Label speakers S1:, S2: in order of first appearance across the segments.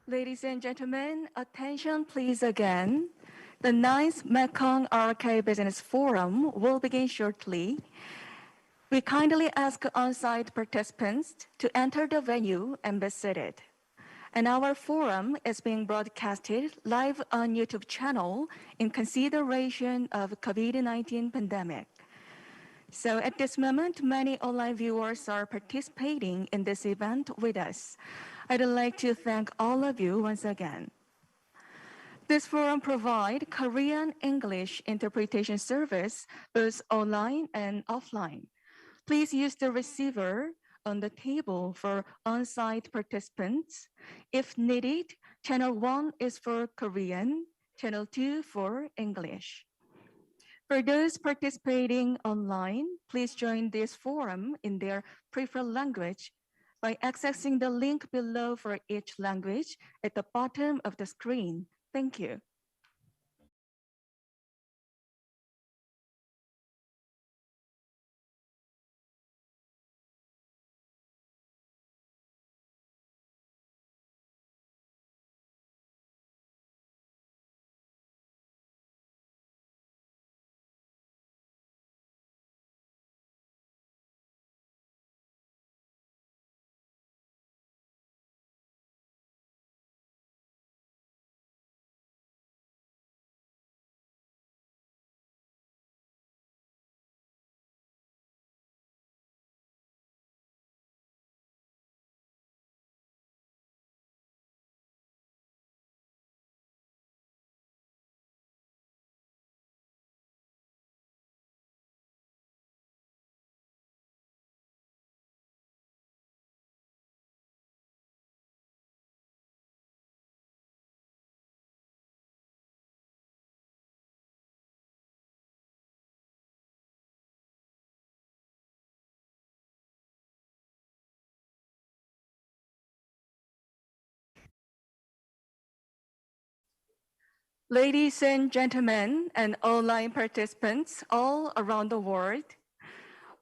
S1: Ladies and gentlemen, attention please again. The 9th Mekong-ROK Business Forum will begin shortly. We kindly ask on-site participants to enter the venue and be seated. And our forum is being broadcasted live on YouTube channel in consideration of COVID-19 pandemic. So at this moment, many online viewers are participating in this event with us. I'd like to thank all of you once again. This forum provides Korean-English interpretation service, both online and offline. Please use the receiver on the table for on-site participants. If needed, channel 1 is for Korean, channel 2 for English. For those participating online, please join this forum in their preferred language by accessing the link below for each language at the bottom of the screen. Thank you. Ladies and gentlemen, and online participants all around the world,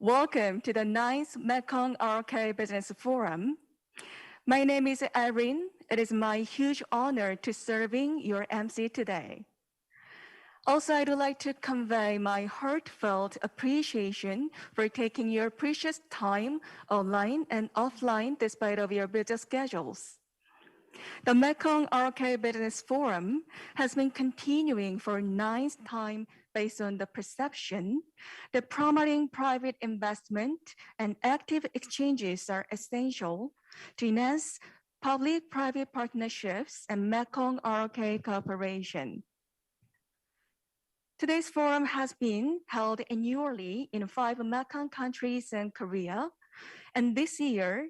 S1: welcome to the 9th Mekong-ROK Business Forum. My name is Irene. It is my huge honor to serving your MC today. Also, I'd like to convey my heartfelt appreciation for taking your precious time online and offline despite of your busy schedules. The Mekong-ROK Business Forum has been continuing for 9th time based on the perception that promoting private investment and active exchanges are essential to enhance public-private partnerships and Mekong-ROK cooperation. Today's forum has been held annually in 5 Mekong countries and Korea, and this year,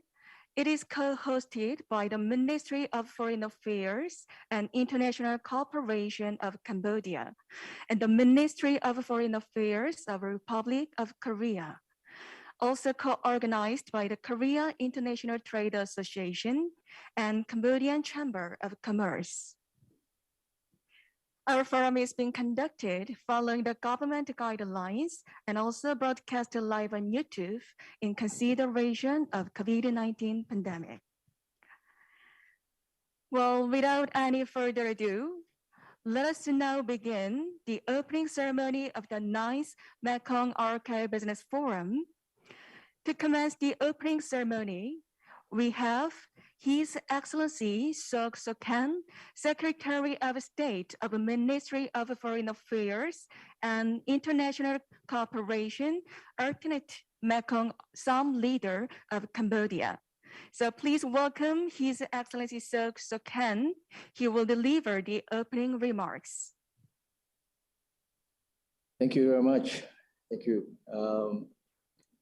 S1: it is co-hosted by the Ministry of Foreign Affairs and International Cooperation of Cambodia and the Ministry of Foreign Affairs of the Republic of Korea. Also co-organized by the Korea International Trade Association and Cambodian Chamber of Commerce. Our forum is being conducted following the government guidelines and also broadcasted live on YouTube in consideration of COVID-19 pandemic. Well, without any further ado, let us now begin the opening ceremony of the 9th Mekong-ROK Business Forum. To commence the opening ceremony, we have His Excellency Soken, Secretary of State of the Ministry of Foreign Affairs and International Cooperation, alternate Mekong Som leader of Cambodia. So please welcome His Excellency Soken. He will deliver the opening remarks.
S2: Thank you very much. Thank you.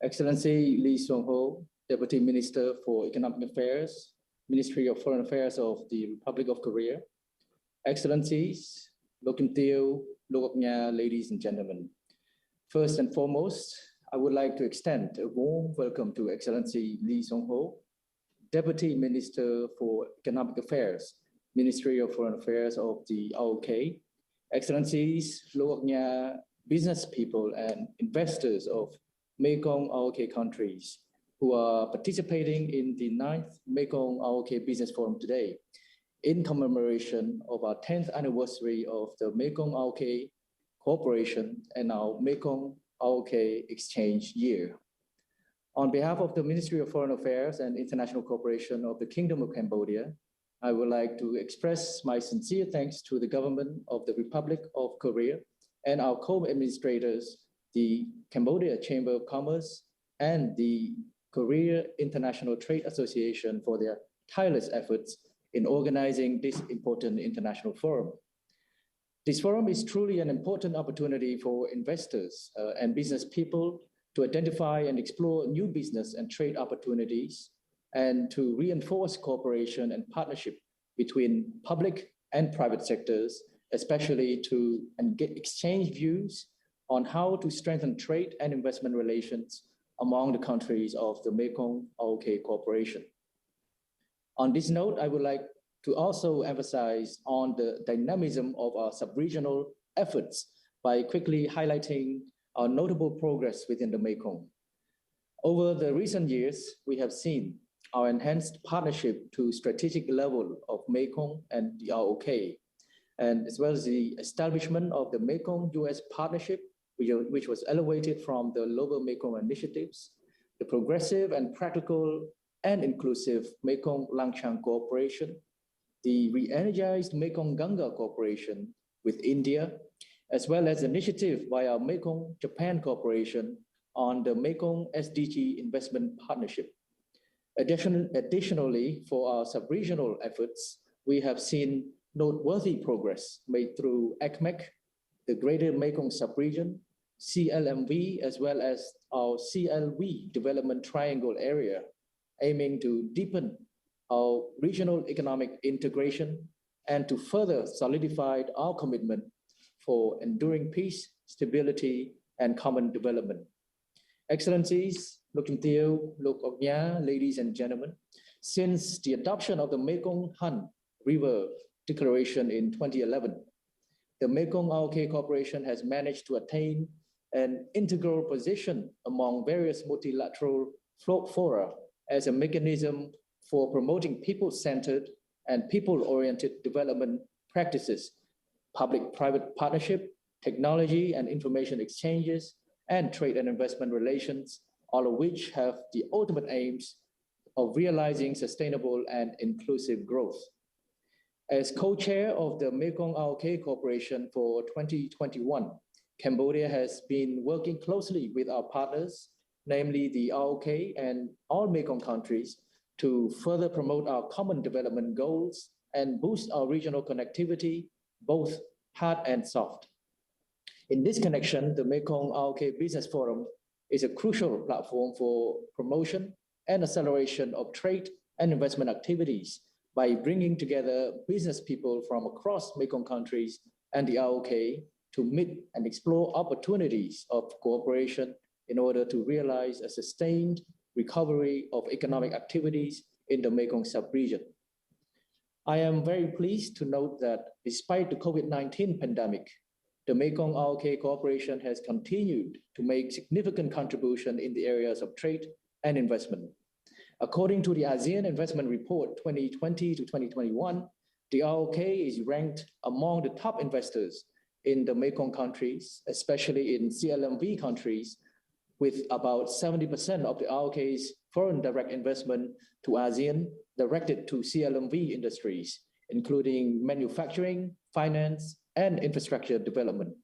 S2: Excellency Lee Seong-ho, Deputy Minister for Economic Affairs, Ministry of Foreign Affairs of the Republic of Korea. Excellencies, ladies and gentlemen. First and foremost, I would like to extend a warm welcome to Excellency Lee Seong-ho, Deputy Minister for Economic Affairs, Ministry of Foreign Affairs of the ROK. Excellencies, business people and investors of Mekong-ROK countries who are participating in the 9th Mekong-ROK Business Forum today. in commemoration of our 10th anniversary of the Mekong-ROK Cooperation and our Mekong-ROK Exchange Year. On behalf of the Ministry of Foreign Affairs and International Cooperation of the Kingdom of Cambodia, I would like to express my sincere thanks to the government of the Republic of Korea and our co-administrators, the Cambodia Chamber of Commerce and the Korea International Trade Association for their tireless efforts in organizing this important international forum. This forum is truly an important opportunity for investors and business people to identify and explore new business and trade opportunities and to reinforce cooperation and partnership between public and private sectors, especially to exchange views on how to strengthen trade and investment relations among the countries of the Mekong-ROK Cooperation. On this note, I would like to also emphasize on the dynamism of our sub-regional efforts by quickly highlighting our notable progress within the Mekong. Over the recent years, we have seen our enhanced partnership to strategic level of Mekong and the ROK, and as well as the establishment of the Mekong-US partnership, which was elevated from the Lower Mekong initiatives, the progressive and practical and inclusive Mekong-Langchang cooperation, the re-energized Mekong-Ganga cooperation with India, as well as initiative by our Mekong-Japan cooperation on the Mekong SDG investment partnership. Additionally, for our sub-regional efforts, we have seen noteworthy progress made through ROK-MEK, the Greater Mekong Sub-region, CLMV, as well as our CLV development triangle area, aiming to deepen our regional economic integration and to further solidify our commitment for enduring peace, stability, and common development. Excellencies, Lok Tiêu, Lok Nya, ladies and gentlemen, since the adoption of the Mekong-Han River Declaration in 2011, the Mekong-ROK Cooperation has managed to attain an integral position among various multilateral fora as a mechanism for promoting people-centered and people-oriented development practices, public-private partnership, technology and information exchanges, and trade and investment relations, all of which have the ultimate aims of realizing sustainable and inclusive growth. As co-chair of the Mekong-ROK Cooperation for 2021, Cambodia has been working closely with our partners, namely the ROK and all Mekong countries, to further promote our common development goals and boost our regional connectivity, both hard and soft. In this connection, the Mekong-ROK Business Forum is a crucial platform for promotion and acceleration of trade and investment activities by bringing together business people from across Mekong countries and the ROK to meet and explore opportunities of cooperation in order to realize a sustained recovery of economic activities in the Mekong sub-region. I am very pleased to note that despite the COVID-19 pandemic, the Mekong-ROK Cooperation has continued to make significant contribution in the areas of trade and investment. According to the ASEAN Investment Report 2020 to 2021, the ROK is ranked among the top investors in the Mekong countries, especially in CLMV countries, with about 70% of the ROK's foreign direct investment to ASEAN directed to CLMV industries, including manufacturing, finance, and infrastructure development.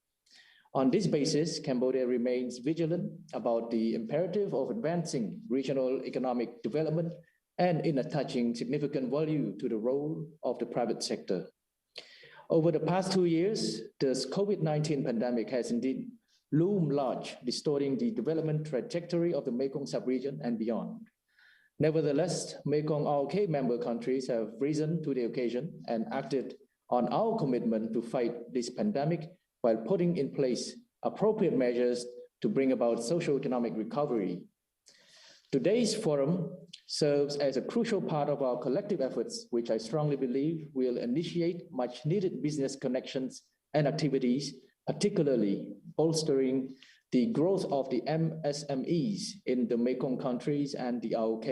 S2: On this basis, Cambodia remains vigilant about the imperative of advancing regional economic development and in attaching significant value to the role of the private sector. Over the past 2 years, the COVID-19 pandemic has indeed loomed large, distorting the development trajectory of the Mekong sub-region and beyond. Nevertheless, Mekong-ROK member countries have risen to the occasion and acted on our commitment to fight this pandemic while putting in place appropriate measures to bring about socio-economic recovery. Today's forum serves as a crucial part of our collective efforts, which I strongly believe will initiate much needed business connections and activities, particularly bolstering the growth of the MSMEs in the Mekong countries and the ROK.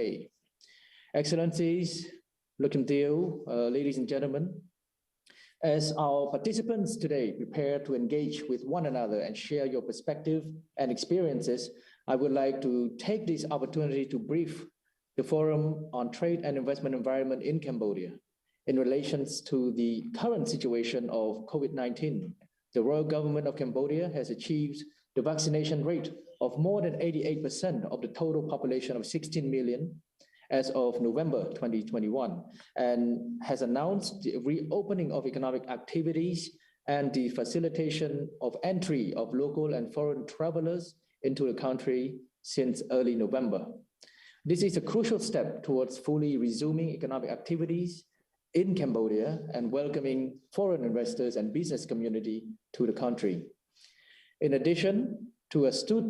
S2: Excellencies, ladies and gentlemen, as our participants today prepare to engage with one another and share your perspective and experiences, I would like to take this opportunity to brief the Forum on Trade and Investment Environment in Cambodia. In relation to the current situation of COVID-19, the Royal Government of Cambodia has achieved the vaccination rate of more than 88% of the total population of 16 million as of November 2021, and has announced the reopening of economic activities and the facilitation of entry of local and foreign travelers into the country since early November. This is a crucial step towards fully resuming economic activities in Cambodia and welcoming foreign investors and business community to the country. In addition, to astute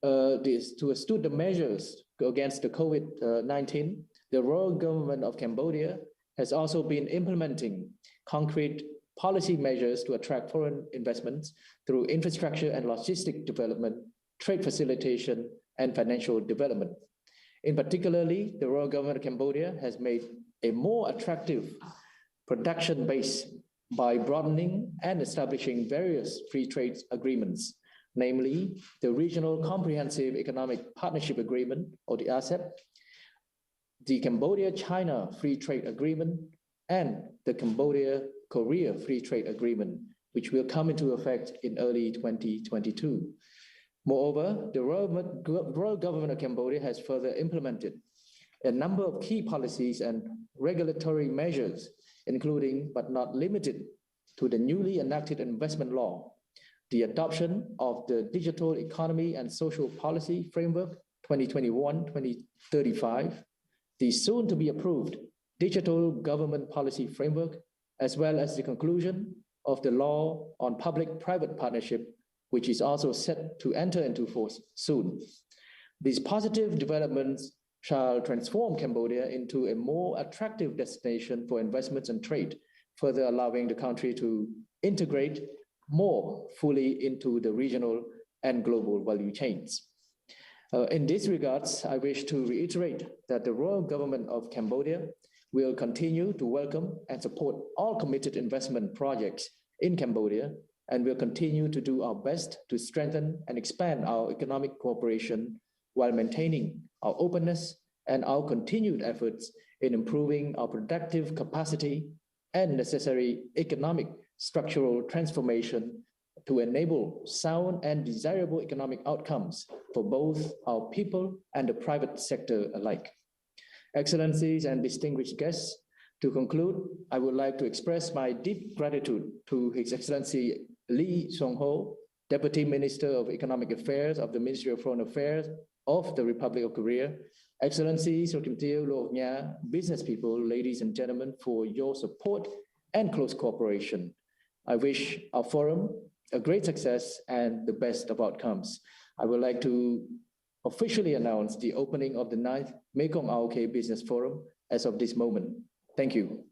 S2: the measures against the COVID-19, the Royal Government of Cambodia has also been implementing concrete policy measures to attract foreign investments through infrastructure and logistic development, trade facilitation, and financial development. In particularly, the Royal Government of Cambodia has made a more attractive production base by broadening and establishing various free trade agreements, namely the Regional Comprehensive Economic Partnership Agreement, or the RCEP, the Cambodia-China Free Trade Agreement, and the Cambodia-Korea Free Trade Agreement, which will come into effect in early 2022. Moreover, the Royal Government of Cambodia has further implemented a number of key policies and regulatory measures, including but not limited to the newly enacted investment law, the adoption of the Digital Economy and Social Policy Framework 2021-2035, the soon to be approved Digital Government Policy Framework, as well as the conclusion of the law on public-private partnership, which is also set to enter into force soon. These positive developments shall transform Cambodia into a more attractive destination for investments and trade, further allowing the country to integrate more fully into the regional and global value chains. In these regards, I wish to reiterate that the Royal Government of Cambodia will continue to welcome and support all committed investment projects in Cambodia, and will continue to do our best to strengthen and expand our economic cooperation while maintaining our openness and our continued efforts in improving our productive capacity and necessary economic structural transformation to enable sound and desirable economic outcomes for both our people and the private sector alike. Excellencies and distinguished guests, to conclude, I would like to express my deep gratitude to His Excellency Seong-ho, Deputy Minister of Economic Affairs of the Ministry of Foreign Affairs of the Republic of Korea, Excellencies, business people, ladies and gentlemen, for your support and close cooperation. I wish our forum a great success and the best of outcomes. I would like to officially announce the opening of the 9th Mekong-ROK Business Forum as of this moment. Thank you.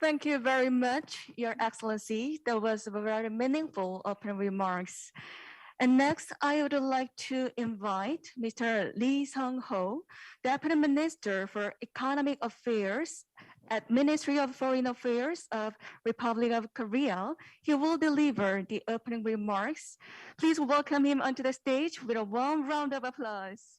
S1: Thank you very much, Your Excellency. That was very meaningful opening remarks. And next, I would like to invite Mr. Lee Seong-ho, Deputy Minister for Economic Affairs at Ministry of Foreign Affairs of Republic of Korea. He will deliver the opening remarks. Please welcome him onto the stage with a warm round of applause.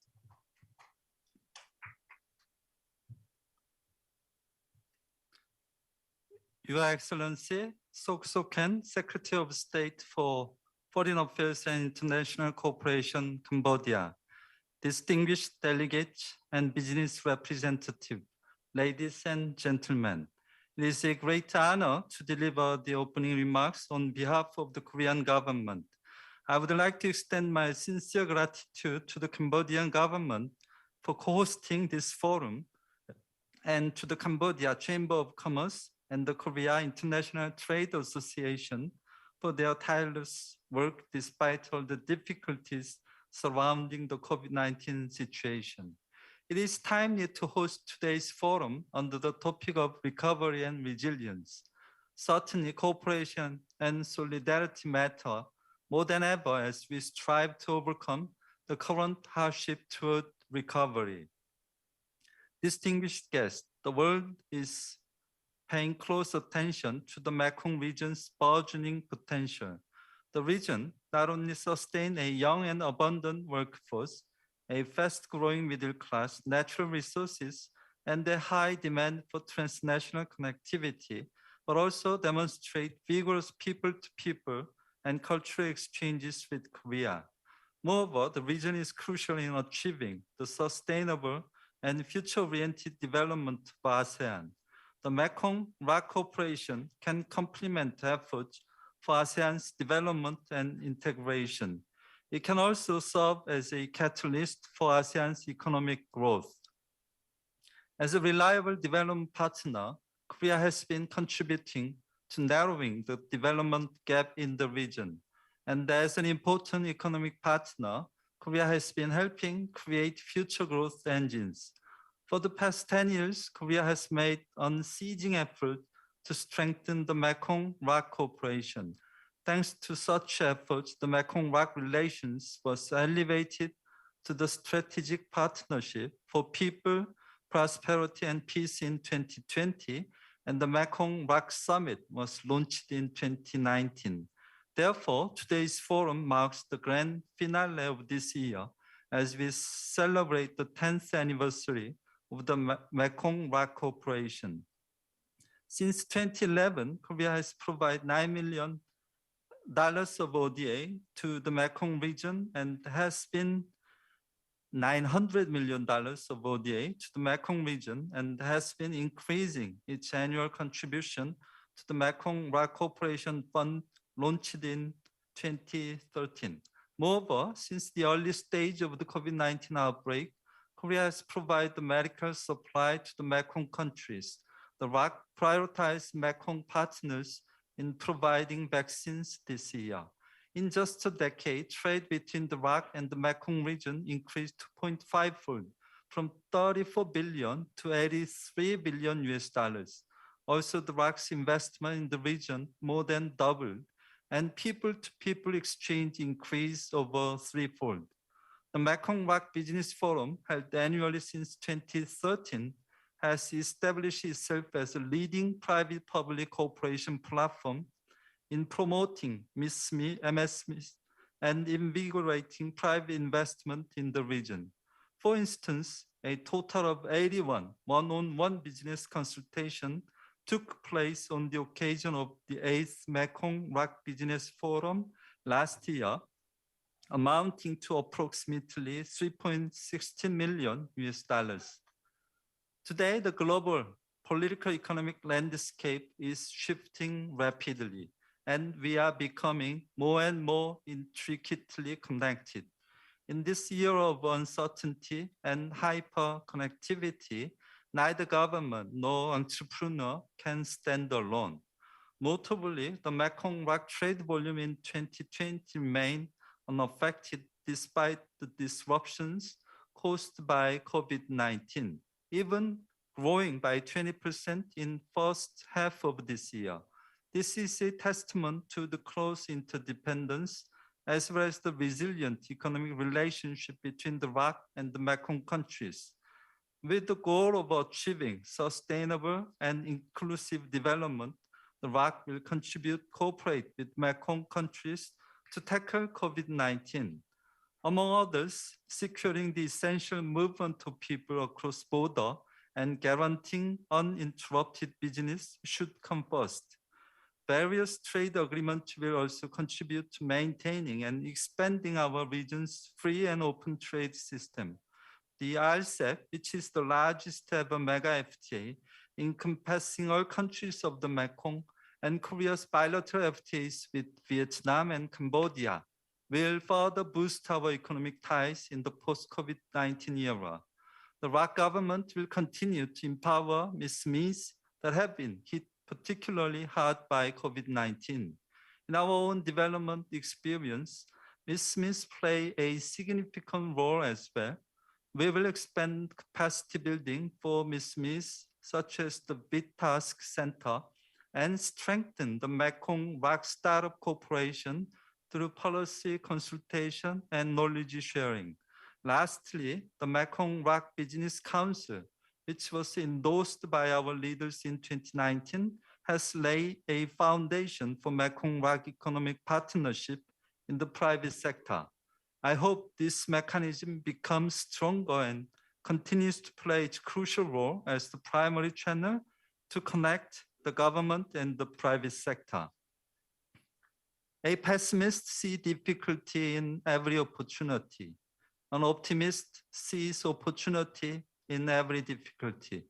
S3: Your Excellency, Soken, Secretary of State for Foreign Affairs and International Cooperation, Cambodia, distinguished delegates and business representatives, ladies and gentlemen, it is a great honor to deliver the opening remarks on behalf of the Korean government. I would like to extend my sincere gratitude to the Cambodian government for co-hosting this forum, and to the Cambodia Chamber of Commerce and the Korea International Trade Association for their tireless work despite all the difficulties surrounding the COVID-19 situation. It is timely to host today's forum under the topic of recovery and resilience. Certainly, cooperation and solidarity matter more than ever as we strive to overcome the current hardship toward recovery. Distinguished guests, the world is paying close attention to the Mekong region's burgeoning potential. The region not only sustains a young and abundant workforce, a fast-growing middle class, natural resources, and a high demand for transnational connectivity, but also demonstrate vigorous people-to-people and cultural exchanges with Korea. Moreover, the region is crucial in achieving the sustainable and future-oriented development of ASEAN. The Mekong-ROK cooperation can complement efforts for ASEAN's development and integration. It can also serve as a catalyst for ASEAN's economic growth. As a reliable development partner, Korea has been contributing to narrowing the development gap in the region. And as an important economic partner, Korea has been helping create future growth engines. For the past 10 years, Korea has made unceasing effort to strengthen the Mekong-ROK cooperation. Thanks to such efforts, the Mekong-ROK relations was elevated to the strategic partnership for people, prosperity, and peace in 2020, and the Mekong-ROK Summit was launched in 2019. Therefore, today's forum marks the grand finale of this year as we celebrate the 10th anniversary of the Mekong-ROK cooperation. Since 2011, Korea has provided $9 million of ODA to the Mekong region and has been $900 million of ODA to the Mekong region and has been increasing its annual contribution to the Mekong-ROK Cooperation Fund launched in 2013. Moreover, since the early stage of the COVID-19 outbreak, Korea has provided the medical supply to the Mekong countries. The ROK prioritized Mekong partners in providing vaccines this year. In just a decade, trade between the ROK and the Mekong region increased 2.5-fold, from 34 billion to 83 billion US dollars. Also, the ROK's investment in the region more than doubled, and people-to-people exchange increased over threefold. The Mekong-ROK Business Forum, held annually since 2013, has established itself as a leading private-public cooperation platform in promoting Msme, MSMEs, and invigorating private investment in the region. For instance, a total of 81 one-on-one business consultations took place on the occasion of the 8th Mekong-ROK Business Forum last year, amounting to approximately 3.16 million US dollars. Today, the global political economic landscape is shifting rapidly, and we are becoming more and more intricately connected. In this year of uncertainty and hyper-connectivity, neither government nor entrepreneur can stand alone. Notably, the Mekong-ROK trade volume in 2020 remained unaffected despite the disruptions caused by COVID-19, even growing by 20% in first half of this year. This is a testament to the close interdependence as well as the resilient economic relationship between the ROK and the Mekong countries. With the goal of achieving sustainable and inclusive development, the ROK will cooperate with Mekong countries to tackle COVID-19. Among others, securing the essential movement of people across border and guaranteeing uninterrupted business should come first. Various trade agreements will also contribute to maintaining and expanding our region's free and open trade system. The RCEP, which is the largest ever mega FTA, encompassing all countries of the Mekong, and Korea's bilateral FTAs with Vietnam and Cambodia, will further boost our economic ties in the post-COVID-19 era. The ROK government will continue to empower MSMEs that have been hit particularly hard by COVID-19. In our own development experience, MSMEs play a significant role as well. We will expand capacity building for MSMEs, such as the Big Task Center, and strengthen the Mekong-ROK Startup Cooperation through policy consultation and knowledge sharing. Lastly, the Mekong-ROK Business Council, which was endorsed by our leaders in 2019, has laid a foundation for Mekong-ROK economic partnership in the private sector. I hope this mechanism becomes stronger and continues to play its crucial role as the primary channel to connect the government and the private sector. A pessimist sees difficulty in every opportunity. An optimist sees opportunity in every difficulty.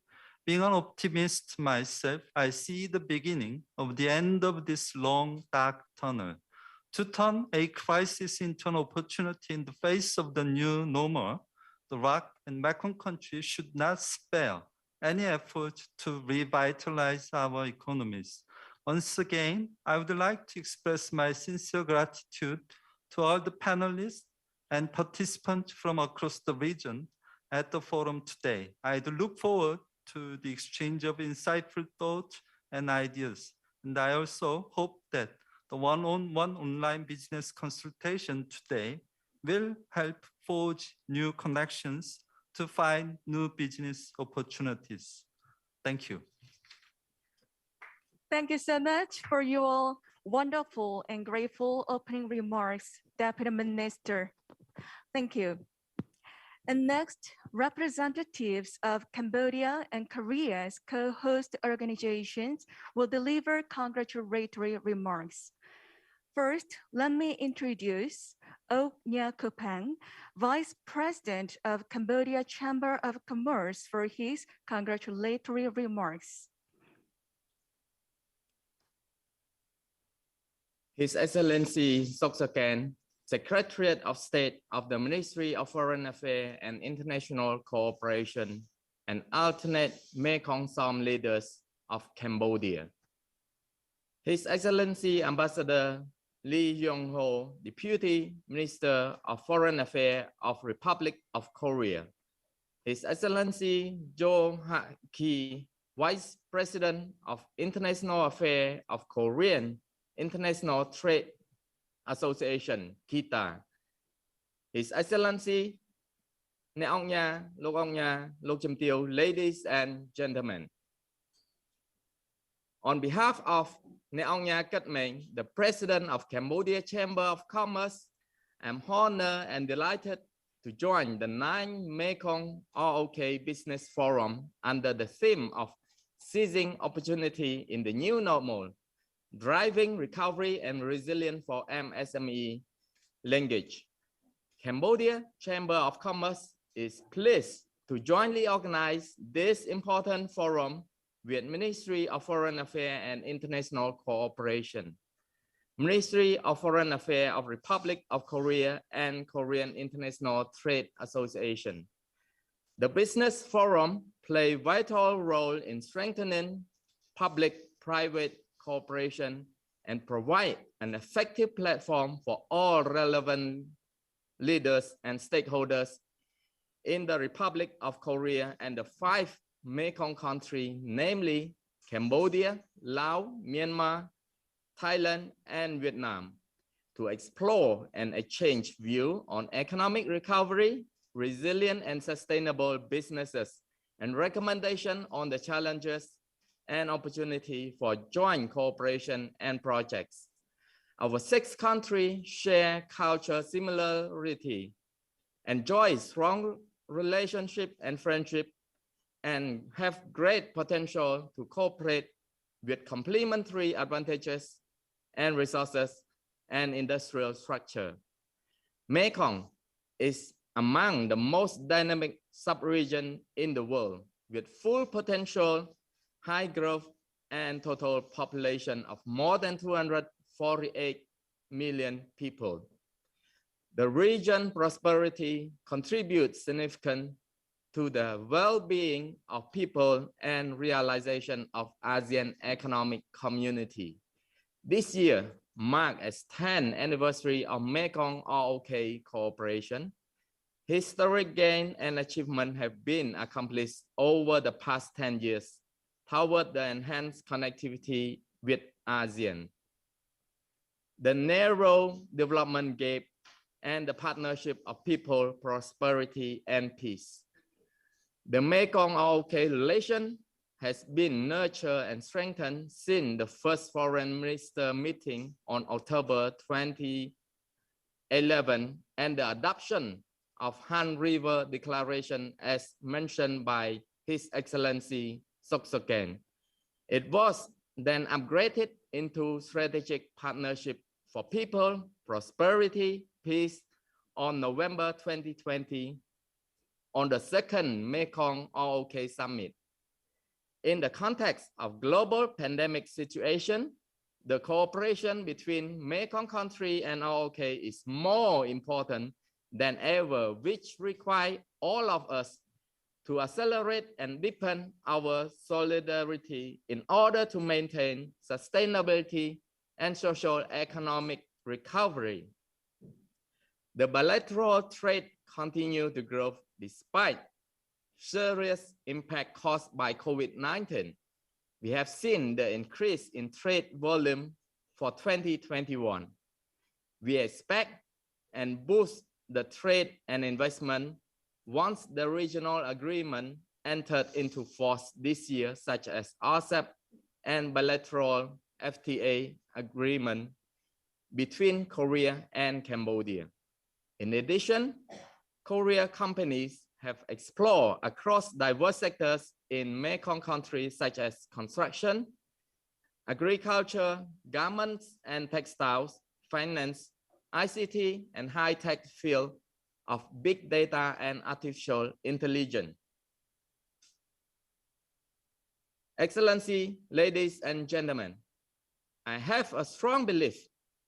S3: Being an optimist myself, I see the beginning of the end of this long, dark tunnel. To turn a crisis into an opportunity in the face of the new normal, the ROK and Mekong countries should not spare any effort to revitalize our economies. Once again, I would like to express my sincere gratitude to all the panelists and participants from across the region at the forum today. I look forward to the exchange of insightful thoughts and ideas. And I also hope that the one-on-one online business consultation today will help forge new connections to find new business opportunities. Thank you.
S1: Thank you so much for your wonderful and grateful opening remarks, Deputy Minister. Thank you. And next, representatives of Cambodia and Korea's co-host organizations will deliver congratulatory remarks. First, let me introduce ROK-MEKONG, Vice President of Cambodia Chamber of Commerce, for his congratulatory remarks.
S4: His Excellency Soken, Secretary of State of the Ministry of Foreign Affairs and International Cooperation, and alternate Mekong Som leaders of Cambodia. His Excellency Ambassador Seong-ho, Deputy Minister of Foreign Affairs of Republic of Korea. His Excellency Haki, Vice President of International Affairs of Korean International Trade Association, KITA. His Excellency ladies and gentlemen. On behalf of the President of Cambodia Chamber of Commerce, I'm honored and delighted to join the 9th Mekong-ROK Business Forum under the theme of seizing opportunity in the new normal, driving recovery and resilience for MSME linkage. Cambodia Chamber of Commerce is pleased to jointly organize this important forum with Ministry of Foreign Affairs and International Cooperation, Ministry of Foreign Affairs of Republic of Korea, and Korean International Trade Association. The Business Forum plays a vital role in strengthening public-private cooperation and provide an effective platform for all relevant leaders and stakeholders in the Republic of Korea and the 5 Mekong countries, namely Cambodia, Laos, Myanmar, Thailand, and Vietnam, to explore and exchange views on economic recovery, resilient and sustainable businesses, and recommendations on the challenges and opportunity for joint cooperation and projects. Our 6 countries share cultural similarity, enjoy strong relationship and friendship, and have great potential to cooperate with complementary advantages and resources and industrial structure. Mekong is among the most dynamic sub-region in the world, with full potential, high growth, and total population of more than 248 million people. The region prosperity contributes significantly to the well-being of people and realization of ASEAN economic community. This year marks the 10th anniversary of Mekong-ROK cooperation. Historic gain and achievement have been accomplished over the past 10 years toward the enhanced connectivity with ASEAN. the narrow development gap, and the partnership of people, prosperity, and peace. The Mekong-ROK relation has been nurtured and strengthened since the first foreign minister meeting on October 2011 and the adoption of Han River Declaration as mentioned by His Excellency Soken. It was then upgraded into strategic partnership for people, prosperity, peace on November 2020 on the second Mekong-ROK Summit. In the context of global pandemic situation, the cooperation between Mekong country and ROK is more important than ever, which require all of us to accelerate and deepen our solidarity in order to maintain sustainability and social economic recovery. The bilateral trade continues to grow despite serious impact caused by COVID-19. We have seen the increase in trade volume for 2021. We expect and boost the trade and investment once the regional agreement entered into force this year, such as RCEP and bilateral FTA agreement between Korea and Cambodia. In addition, Korea companies have explored across diverse sectors in Mekong countries such as construction, agriculture, garments and textiles, finance, ICT, and high-tech field of big data and artificial intelligence. Excellency, ladies and gentlemen, I have a strong belief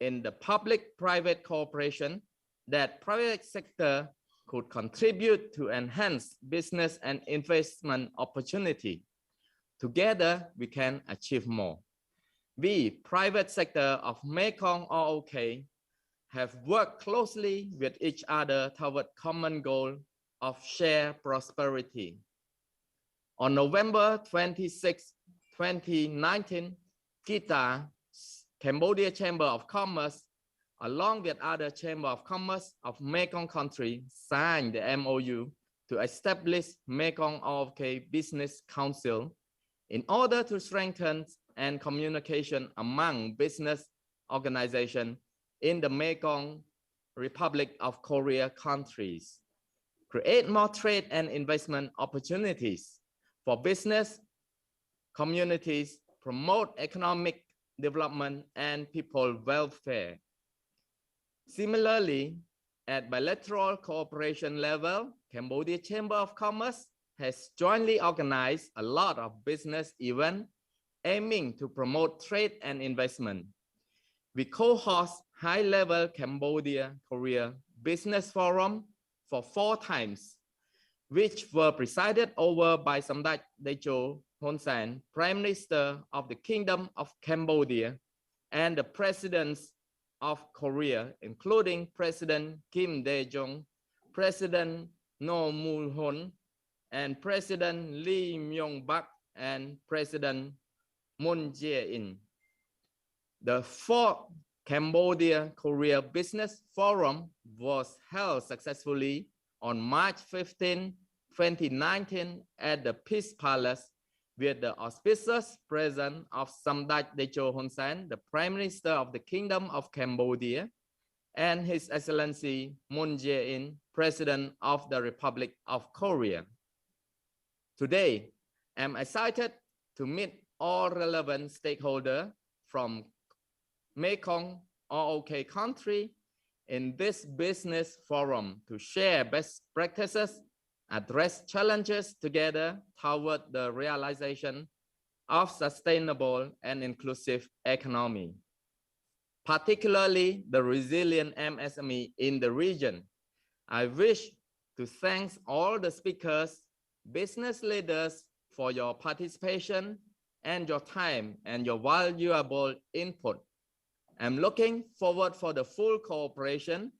S4: in the public-private cooperation that private sector could contribute to enhance business and investment opportunity. Together, we can achieve more. We, private sector of Mekong-ROK, have worked closely with each other toward common goal of shared prosperity. On November 26, 2019, KITA, Cambodia Chamber of Commerce, along with other Chamber of Commerce of Mekong country, signed the MOU to establish Mekong-ROK Business Council in order to strengthen and communication among business organizations in the Mekong Republic of Korea countries, create more trade and investment opportunities for business communities, promote economic development and people welfare. Similarly, at bilateral cooperation level, Cambodia Chamber of Commerce has jointly organized a lot of business events aiming to promote trade and investment. We co-host high-level Cambodia-Korea Business Forum for 4 times, which were presided over by Samdech Techo Hun Sen, Prime Minister of the Kingdom of Cambodia, and the presidents of Korea, including President Kim Dae-jung, President No Moon-hoon, and President Lee Myung-bak, and President Moon Jae-in. The 4th Cambodia-Korea Business Forum was held successfully on March 15, 2019 at the Peace Palace with the auspicious presence of Samdech Techo Hun Sen, the Prime Minister of the Kingdom of Cambodia, and His Excellency Moon Jae-in, President of the Republic of Korea. Today, I'm excited to meet all relevant stakeholders from Mekong-ROK country in this business forum to share best practices, address challenges together toward the realization of sustainable and inclusive economy, particularly the resilient MSME in the region. I wish to thank all the speakers, business leaders for your participation and your time and your valuable input. I'm looking forward for the full cooperation.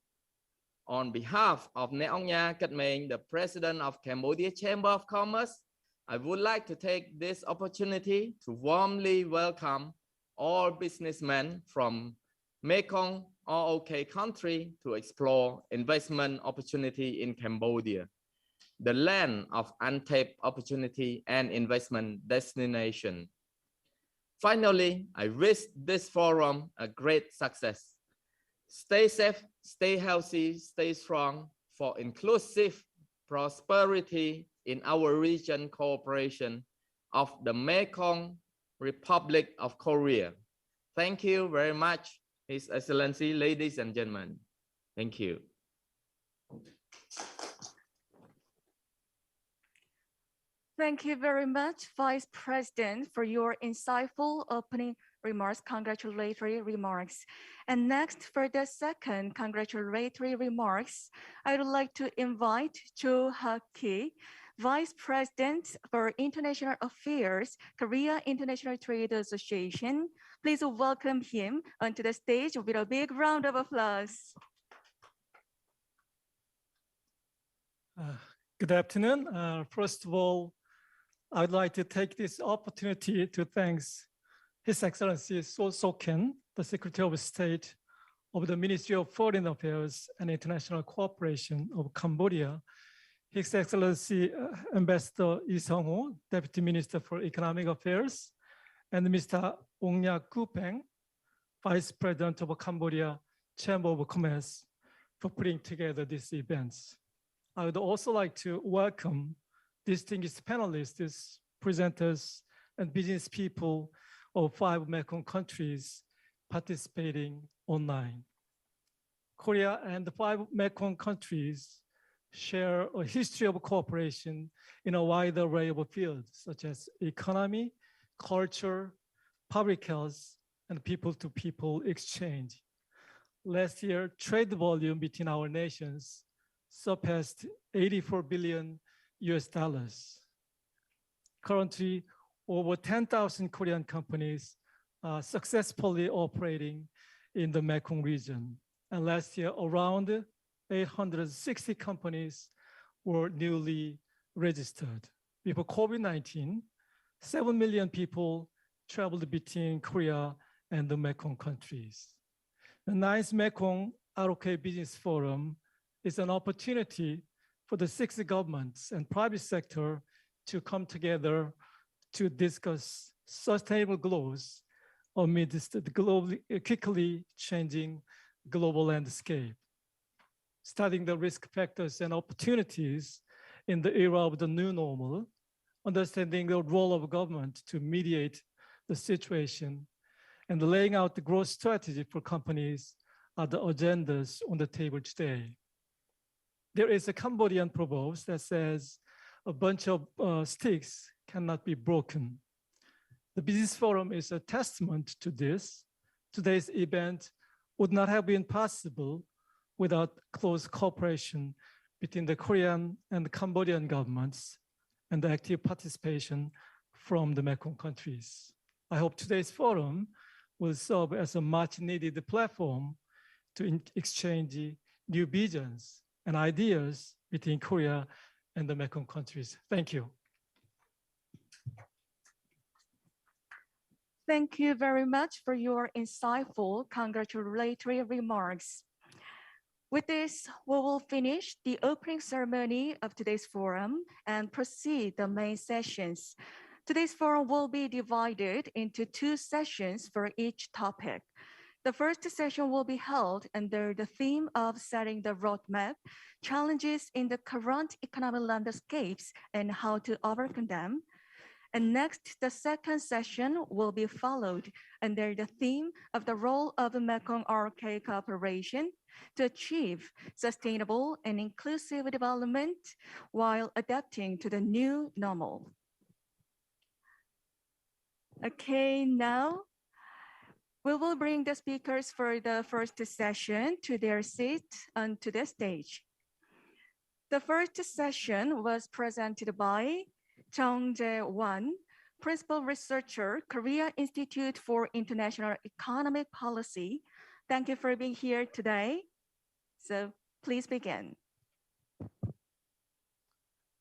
S4: On behalf of Neong-nya Katmeng, the President of Cambodia Chamber of Commerce, I would like to take this opportunity to warmly welcome all businessmen from Mekong-ROK country to explore investment opportunity in Cambodia, the land of untapped opportunity and investment destination. Finally, I wish this forum a great success. Stay safe, stay healthy, stay strong for inclusive prosperity in our region cooperation of the Mekong Republic of Korea. Thank you very much, His Excellency, ladies and gentlemen. Thank you.
S1: Thank you very much, Vice President, for your insightful opening remarks, congratulatory remarks. And next, for the second congratulatory remarks, I would like to invite Cho Haki, Vice President for International Affairs, Korea International Trade Association. Please welcome him onto the stage with a big round of applause.
S5: Good afternoon. First of all, I'd like to take this opportunity to thank His Excellency Soken, the Secretary of State of the Ministry of Foreign Affairs and International Cooperation of Cambodia, His Excellency Ambassador Seong-ho, Deputy Minister for Economic Affairs, and Mr. Ong-yak-Kupeng, Vice President of Cambodia Chamber of Commerce, for putting together these events. I would also like to welcome distinguished panelists, presenters, and business people of 5 Mekong countries participating online. Korea and the 5 Mekong countries share a history of cooperation in a wide array of fields, such as economy, culture, public health, and people-to-people exchange. Last year, trade volume between our nations surpassed $84 billion. Currently, over 10,000 Korean companies are successfully operating in the Mekong region. And last year, around 860 companies were newly registered. Before COVID-19, 7 million people traveled between Korea and the Mekong countries. The 9th Mekong-ROK Business Forum is an opportunity for the 6 governments and private sector to come together to discuss sustainable goals amidst the quickly changing global landscape, studying the risk factors and opportunities in the era of the new normal, understanding the role of government to mediate the situation, and laying out the growth strategy for companies are the agendas on the table today. There is a Cambodian proverb that says, a bunch of sticks cannot be broken. The Business Forum is a testament to this. Today's event would not have been possible without close cooperation between the Korean and the Cambodian governments and the active participation from the Mekong countries. I hope today's forum will serve as a much needed platform to exchange new visions and ideas between Korea and the Mekong countries. Thank you.
S1: Thank you very much for your insightful congratulatory remarks. With this, we will finish the opening ceremony of today's forum and proceed the main sessions. Today's forum will be divided into 2 sessions for each topic. The first session will be held under the theme of setting the roadmap, challenges in the current economic landscapes and how to overcome them. And next, the second session will be followed under the theme of the role of the Mekong-ROK cooperation to achieve sustainable and inclusive development while adapting to the new normal. Okay, now we will bring the speakers for the first session to their seat onto the stage. The first session was presented by Chung Jae-won, Principal Researcher, Korea Institute for International Economic Policy. Thank you for being here today. So please begin.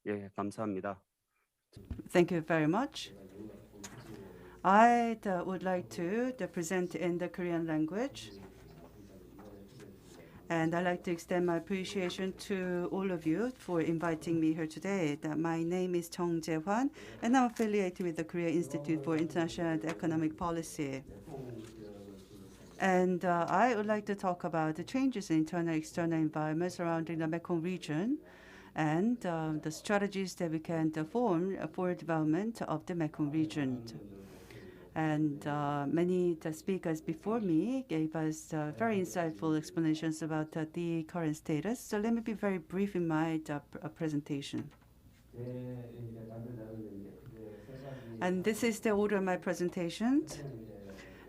S6: 예, 감사합니다.
S7: Thank you very much. I would like to present in the Korean language. And I'd like to extend my appreciation to all of you for inviting me here today. My name is Chung Jae-hwan, and I'm affiliated with the Korea Institute for International and Economic Policy. And I would like to talk about the changes in internal and external environment surrounding the Mekong region and the strategies that we can form for development of the Mekong region. And many speakers before me gave us very insightful explanations about the current status. So let me be very brief in my presentation. And this is the order of my presentation.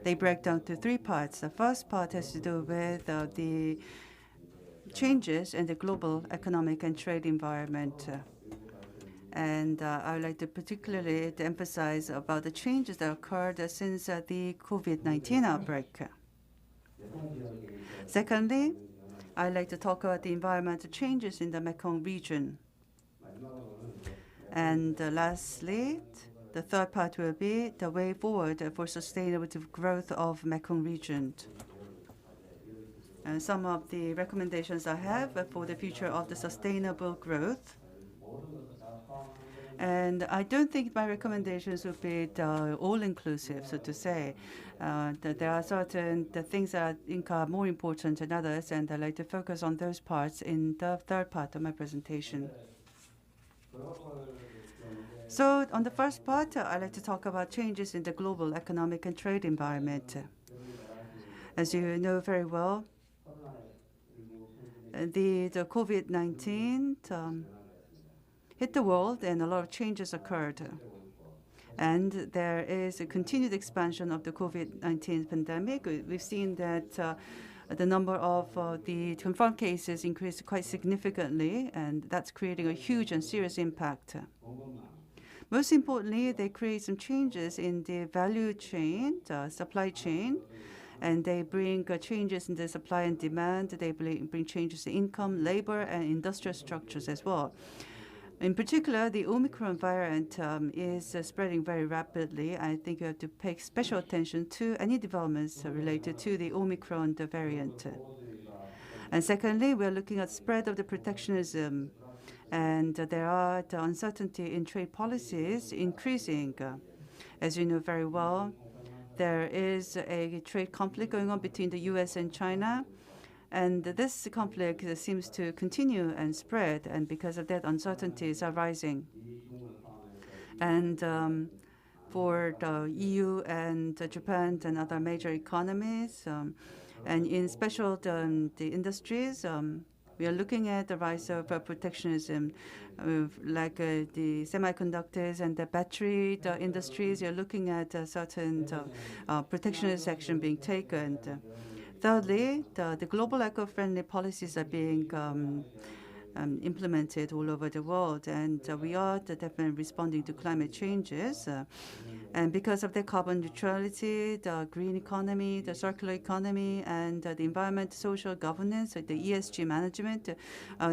S7: They break down to three parts. The first part has to do with the changes in the global economic and trade environment. And I would like to particularly emphasize about the changes that occurred since the COVID-19 outbreak. Secondly, I'd like to talk about the environmental changes in the Mekong region. And lastly, the third part will be the way forward for sustainable growth of Mekong region. And some of the recommendations I have for the future of the sustainable growth. And I don't think my recommendations will be all-inclusive, so to say. That there are certain things that I think are more important than others, and I'd like to focus on those parts in the third part of my presentation. So on the first part, I'd like to talk about changes in the global economic and trade environment. As you know very well, the COVID-19 hit the world and a lot of changes occurred. And there is a continued expansion of the COVID-19 pandemic. We've seen that the number of the confirmed cases increased quite significantly, and that's creating a huge and serious impact. Most importantly, they create some changes in the value chain, supply chain, and they bring changes in the supply and demand. They bring changes in income, labor, and industrial structures as well. In particular, the Omicron variant is spreading very rapidly. I think you have to pay special attention to any developments related to the Omicron variant. And secondly, we're looking at spread of the protectionism, and there are the uncertainty in trade policies increasing. As you know very well, there is a trade conflict going on between the US and China. And this conflict seems to continue and spread, and because of that, uncertainties are rising. And for the EU and Japan and other major economies, and in special the industries, we are looking at the rise of protectionism, like the semiconductors and the battery industries. You're looking at certain protectionist action being taken. Thirdly, the global eco-friendly policies are being implemented all over the world, and we are definitely responding to climate changes. And because of the carbon neutrality, the green economy, the circular economy, and the environment, social governance, the ESG management,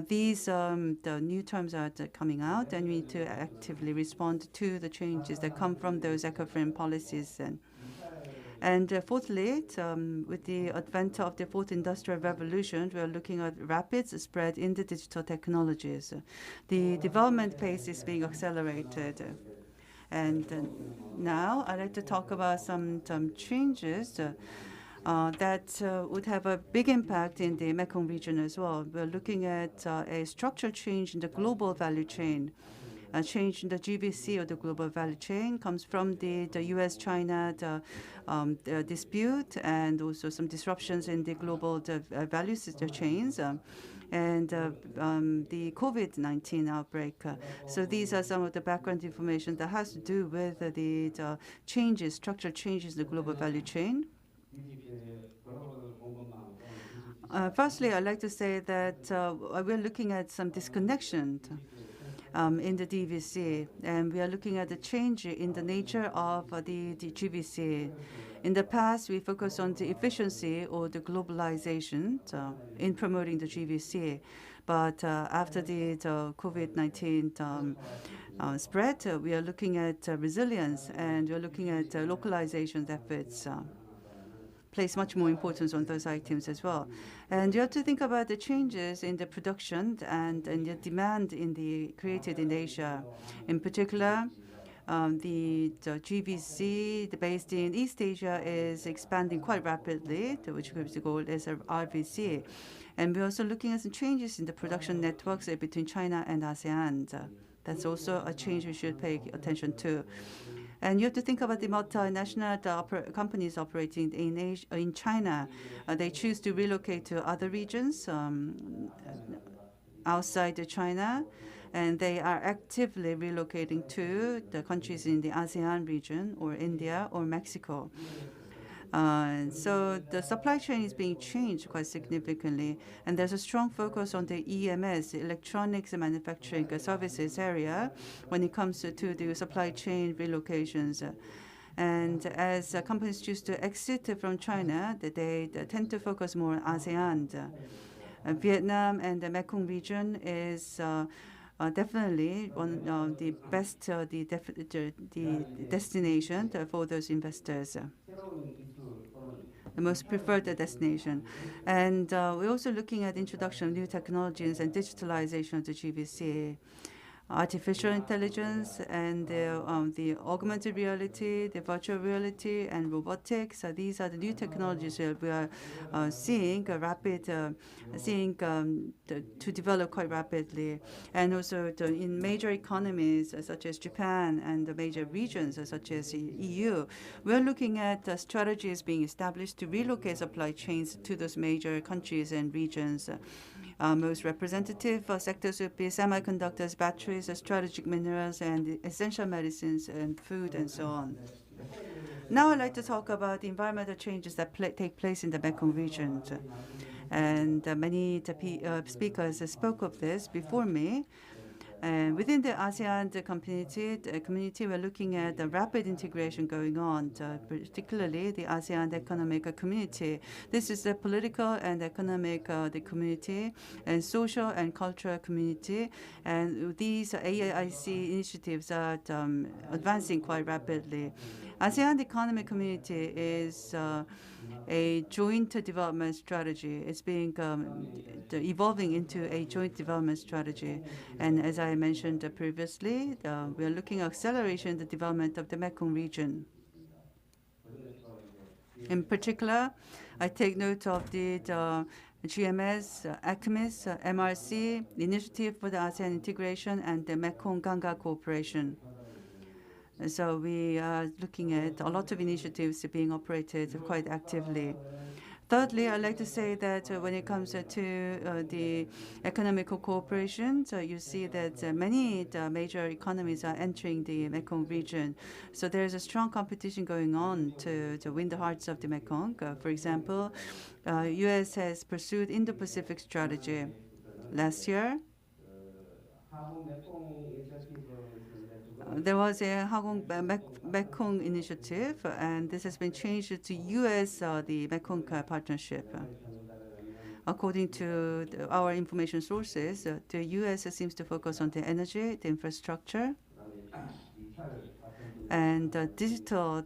S7: these the new terms are coming out, and we need to actively respond to the changes that come from those eco-friendly policies. And fourthly, with the advent of the fourth industrial revolution, we are looking at rapid spread in the digital technologies. The development pace is being accelerated. And now I'd like to talk about some changes that would have a big impact in the Mekong region as well. We're looking at a structural change in the global value chain. A change in the GVC or the global value chain comes from the US-China dispute, and also some disruptions in the global value chains. And the COVID-19 outbreak. So these are some of the background information that has to do with the changes, structural changes in the global value chain. Firstly, I'd like to say that we're looking at some disconnection in the DVC, and we are looking at the change in the nature of the GVC. In the past, we focused on the efficiency or the globalization in promoting the GVC. But after the COVID-19 spread, we are looking at resilience, and we are looking at localization efforts. place much more importance on those items as well. And you have to think about the changes in the production and the demand created in Asia. In particular, the GVC based in East Asia is expanding quite rapidly, which could be called as a RVC. And we're also looking at some changes in the production networks between China and ASEAN. That's also a change we should pay attention to. And you have to think about the multinational companies operating in China. They choose to relocate to other regions outside China, and they are actively relocating to the countries in the ASEAN region or India or Mexico. So the supply chain is being changed quite significantly, and there's a strong focus on the EMS, electronics and manufacturing services area, when it comes to the supply chain relocations. And as companies choose to exit from China, they tend to focus more on ASEAN. Vietnam and the Mekong region is definitely one of the best the destination for those investors. The most preferred destination. And we're also looking at introduction of new technologies and digitalization of the GVC. Artificial intelligence and the augmented reality, the virtual reality, and robotics. These are the new technologies that we are seeing to develop quite rapidly. And also in major economies such as Japan and the major regions such as EU, we're looking at strategies being established to relocate supply chains to those major countries and regions. Most representative sectors would be semiconductors, batteries, strategic minerals, and essential medicines and food and so on. Now I'd like to talk about the environmental changes that take place in the Mekong region. And many speakers spoke of this before me. And within the ASEAN community, we're looking at the rapid integration going on, particularly the ASEAN Economic Community. This is the political and economic the community and social and cultural community. And these AIC initiatives are advancing quite rapidly. ASEAN Economic Community is a joint development strategy. It's being evolving into a joint development strategy. And as I mentioned previously, we are looking at acceleration in the development of the Mekong region. In particular, I take note of the GMS, ACMIS, MRC, the Initiative for the ASEAN Integration, and the Mekong-Ganga Cooperation. So we are looking at a lot of initiatives being operated quite actively. Thirdly, I'd like to say that when it comes to the economic cooperation, you see that many major economies are entering the Mekong region. So there's a strong competition going on to win the hearts of the Mekong. For example, U.S. has pursued Indo-Pacific strategy. Last year, there was a Mekong initiative, and this has been changed to U.S. The Mekong partnership. According to our information sources, the U.S. seems to focus on the energy, the infrastructure, and digital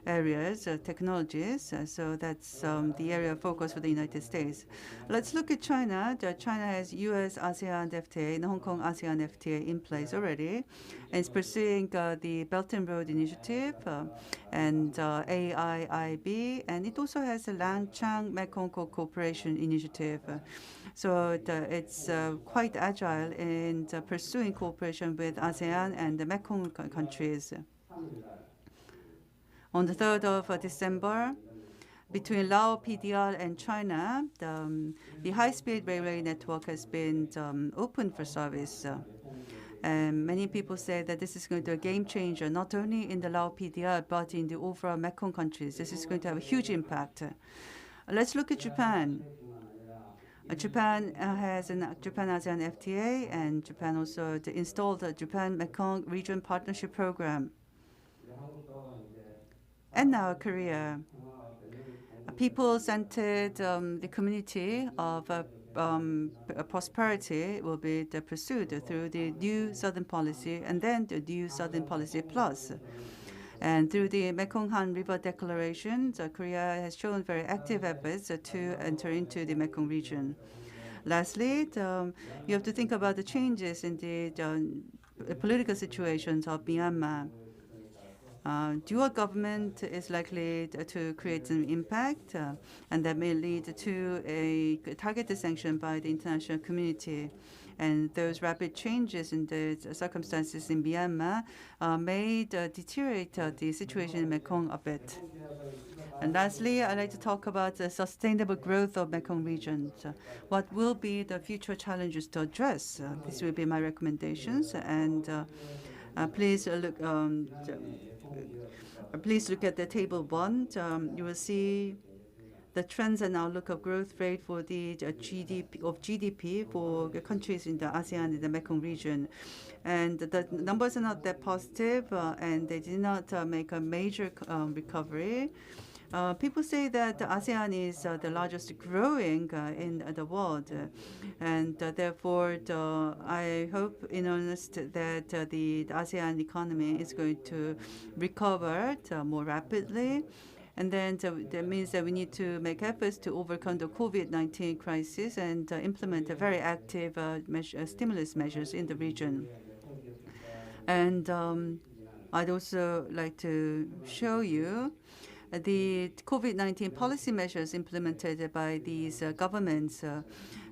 S7: areas, technologies. So that's the area of focus for the United States. Let's look at China. China has U.S.-ASEAN FTA and Hong Kong-ASEAN FTA in place already. And it's pursuing the Belt and Road Initiative and AIIB. And it also has a Lanchang Mekong Cooperation Initiative. So it's quite agile in pursuing cooperation with ASEAN and the Mekong countries. On the 3rd of December, between Lao Pdr and China, the high-speed railway network has been opened for service. And many people say that this is going to be a game changer, not only in the Lao Pdr, but in the overall Mekong countries. This is going to have a huge impact. Let's look at Japan. Japan has a Japan-ASEAN FTA, and Japan also installed the Japan-Mekong Region Partnership Program. And now Korea. A people-centered the community of prosperity will be pursued through the New Southern Policy and then the New Southern Policy Plus. And through the Mekong-Han River Declaration, Korea has shown very active efforts to enter into the Mekong region. Lastly, you have to think about the changes in the political situations of Myanmar. Dual government is likely to create an impact, and that may lead to a targeted sanction by the international community. And those rapid changes in the circumstances in Myanmar may deteriorate the situation in Mekong a bit. And lastly, I'd like to talk about the sustainable growth of Mekong region. What will be the future challenges to address? This will be my recommendations. And please look at the table 1. You will see the trends and outlook of growth rate for the GDP for the countries in the ASEAN and the Mekong region. And the numbers are not that positive, and they did not make a major recovery. People say that the ASEAN is the largest growing in the world, and therefore I hope in earnest that the ASEAN economy is going to recover more rapidly. And then that means that we need to make efforts to overcome the COVID-19 crisis and implement a very active stimulus measures in the region. And I'd also like to show you the COVID-19 policy measures implemented by these governments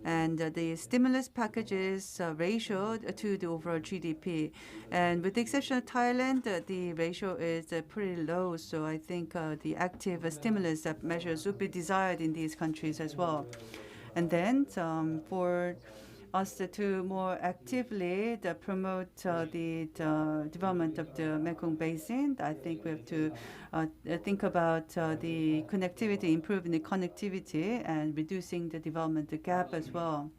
S7: and the stimulus packages ratio to the overall GDP. And with the exception of Thailand, the ratio is pretty low. So I think the active stimulus measures would be desired in these countries as well. And then for us to more actively promote the development of the Mekong Basin, I think we have to think about the connectivity, improving the connectivity and reducing the development gap as well.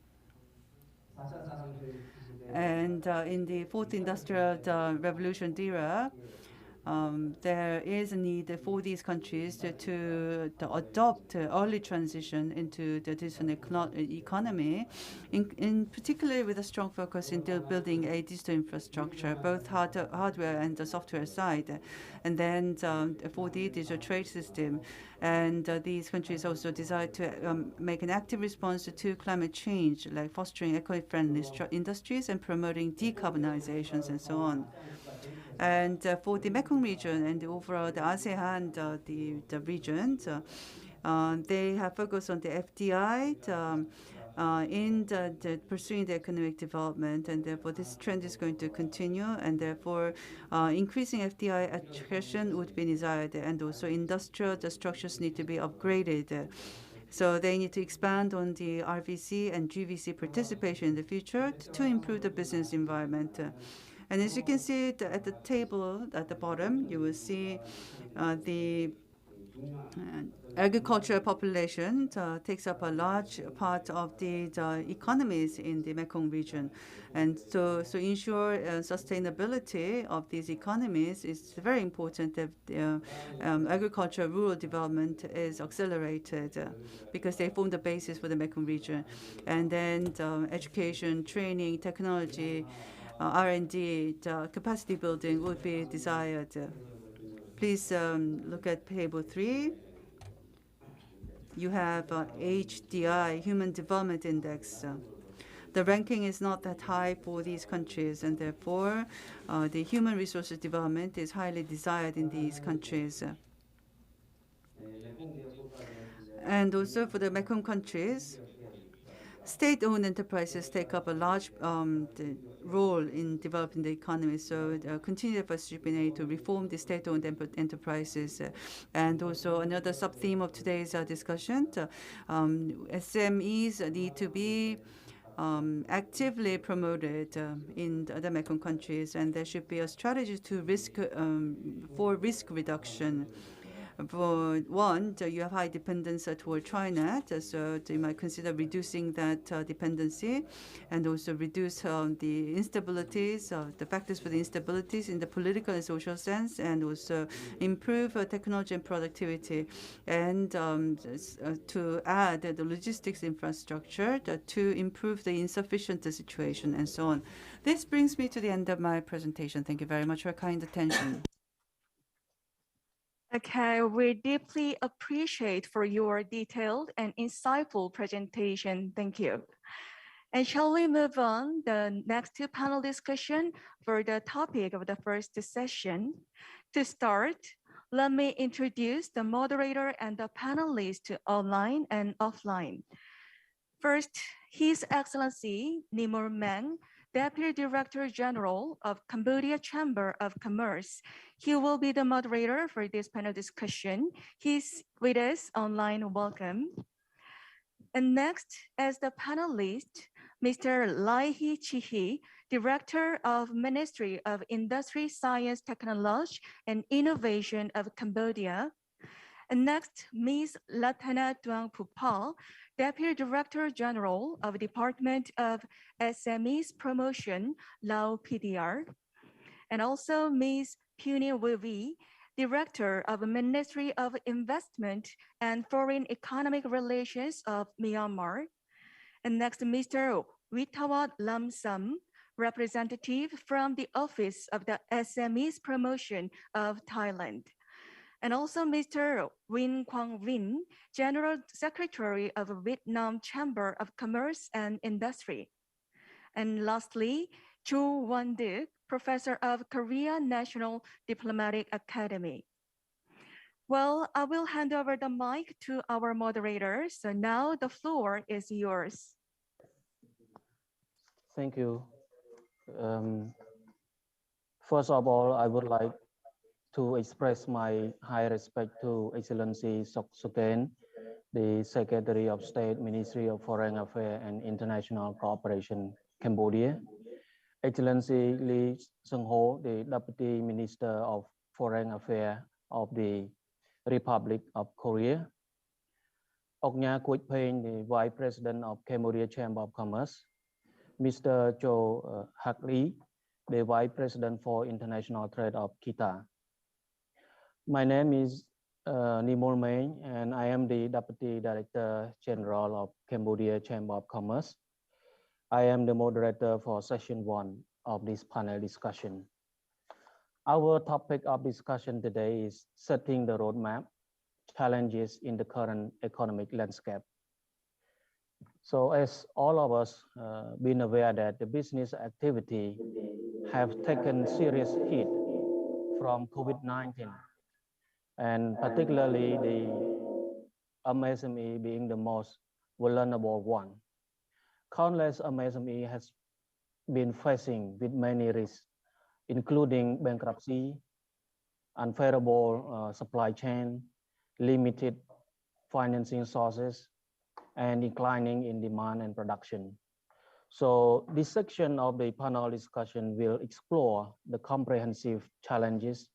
S7: And in the fourth industrial revolution era, there is a need for these countries to adopt early transition into the digital economy, in particular with a strong focus in building a digital infrastructure, both hardware and the software side, and then for the digital trade system. And these countries also desire to make an active response to climate change, like fostering eco-friendly industries and promoting decarbonizations and so on. And for the Mekong region and overall the ASEAN, the regions, they have focused on the FDI in pursuing the economic development, and therefore this trend is going to continue, and therefore increasing FDI attraction would be desired, and also industrial structures need to be upgraded. So they need to expand on the RVC and GVC participation in the future to improve the business environment. And as you can see at the table at the bottom, you will see the agricultural population takes up a large part of the economies in the Mekong region. And so ensure sustainability of these economies is very important that agricultural rural development is accelerated because they form the basis for the Mekong region. And then education, training, technology, R&D, capacity building would be desired. Please look at table 3. You have HDI, Human Development Index. The ranking is not that high for these countries, and therefore the human resources development is highly desired in these countries. And also for the Mekong countries, state-owned enterprises take up a large role in developing the economy. So continued efforts should be made to reform the state-owned enterprises. And also another sub-theme of today's discussion, SMEs need to be actively promoted in the Mekong countries, and there should be a strategy for risk reduction. For one, you have high dependence toward China, so you might consider reducing that dependency, and also reduce the instabilities, the factors for the instabilities in the political and social sense, and also improve technology and productivity, and to add the logistics infrastructure to improve the insufficient situation, and so on. This brings me to the end of my presentation. Thank you very much for your kind attention.
S1: Okay, we deeply appreciate for your detailed and insightful presentation. Thank you. And shall we move on the next two panel discussion for the topic of the first session? To start, let me introduce the moderator and the panelists online and offline. First, His Excellency Nimor Meng, Deputy Director General of Cambodia Chamber of Commerce. He will be the moderator for this panel discussion. He's with us online. Welcome. And next, as the panelist, Mr. Lai Hee Chi-hee, Director of Ministry of Industry, Science, Technology, and Innovation of Cambodia. And next, Ms. Latana Duang Phupal, Deputy Director General of Department of SMEs Promotion, Lao Pdr. And also Ms. Puni Wiwi, Director of Ministry of Investment and Foreign Economic Relations of Myanmar. And next, Mr. Witawat Lamsam, representative from the Office of the SMEs Promotion of Thailand. And also Mr. Win Quang Vinh, General Secretary of Vietnam Chamber of Commerce and Industry. And lastly, Chu Wan Duc, Professor of Korea National Diplomatic Academy. Well, I will hand over the mic to our moderator. So now the floor is yours.
S8: Thank you. First of all, I would like to express my high respect to Excellency Soken, the Secretary of State, Ministry of Foreign Affairs and International Cooperation, Cambodia. Excellency Lee Seong-ho, the Deputy Minister of Foreign Affairs of the Republic of Korea. Oknya Kuch Peng, the Vice President of Cambodia Chamber of Commerce. Mr. Cho Haki, the Vice President for International Trade of KITA. My name is Nimor Meng, and I am the Deputy Director General of Cambodia Chamber of Commerce. I am the moderator for session 1 of this panel discussion. Our topic of discussion today is setting the roadmap, challenges in the current economic landscape. So as all of us been aware that the business activity have taken serious hit from COVID-19, and particularly the MSME being the most vulnerable one. Countless MSME has been facing with many risks, including bankruptcy, unfavorable supply chain, limited financing sources, and declining in demand and production. So this section of the panel discussion will explore the comprehensive challenges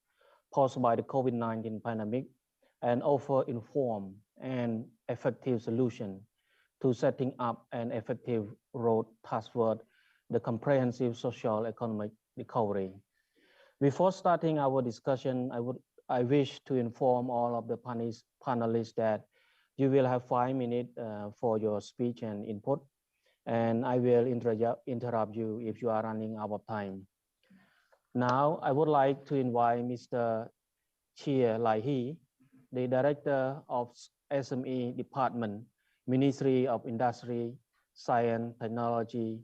S8: posed by the COVID-19 pandemic and offer informed and effective solution to setting up an effective road toward the comprehensive social economic recovery. Before starting our discussion, I wish to inform all of the panelists that you will have 5 minutes for your speech and input, and I will interrupt you if you are running out of time. Now, I would like to invite Mr. Chia Lai Hee, the Director of SME Department, Ministry of Industry, Science, Technology,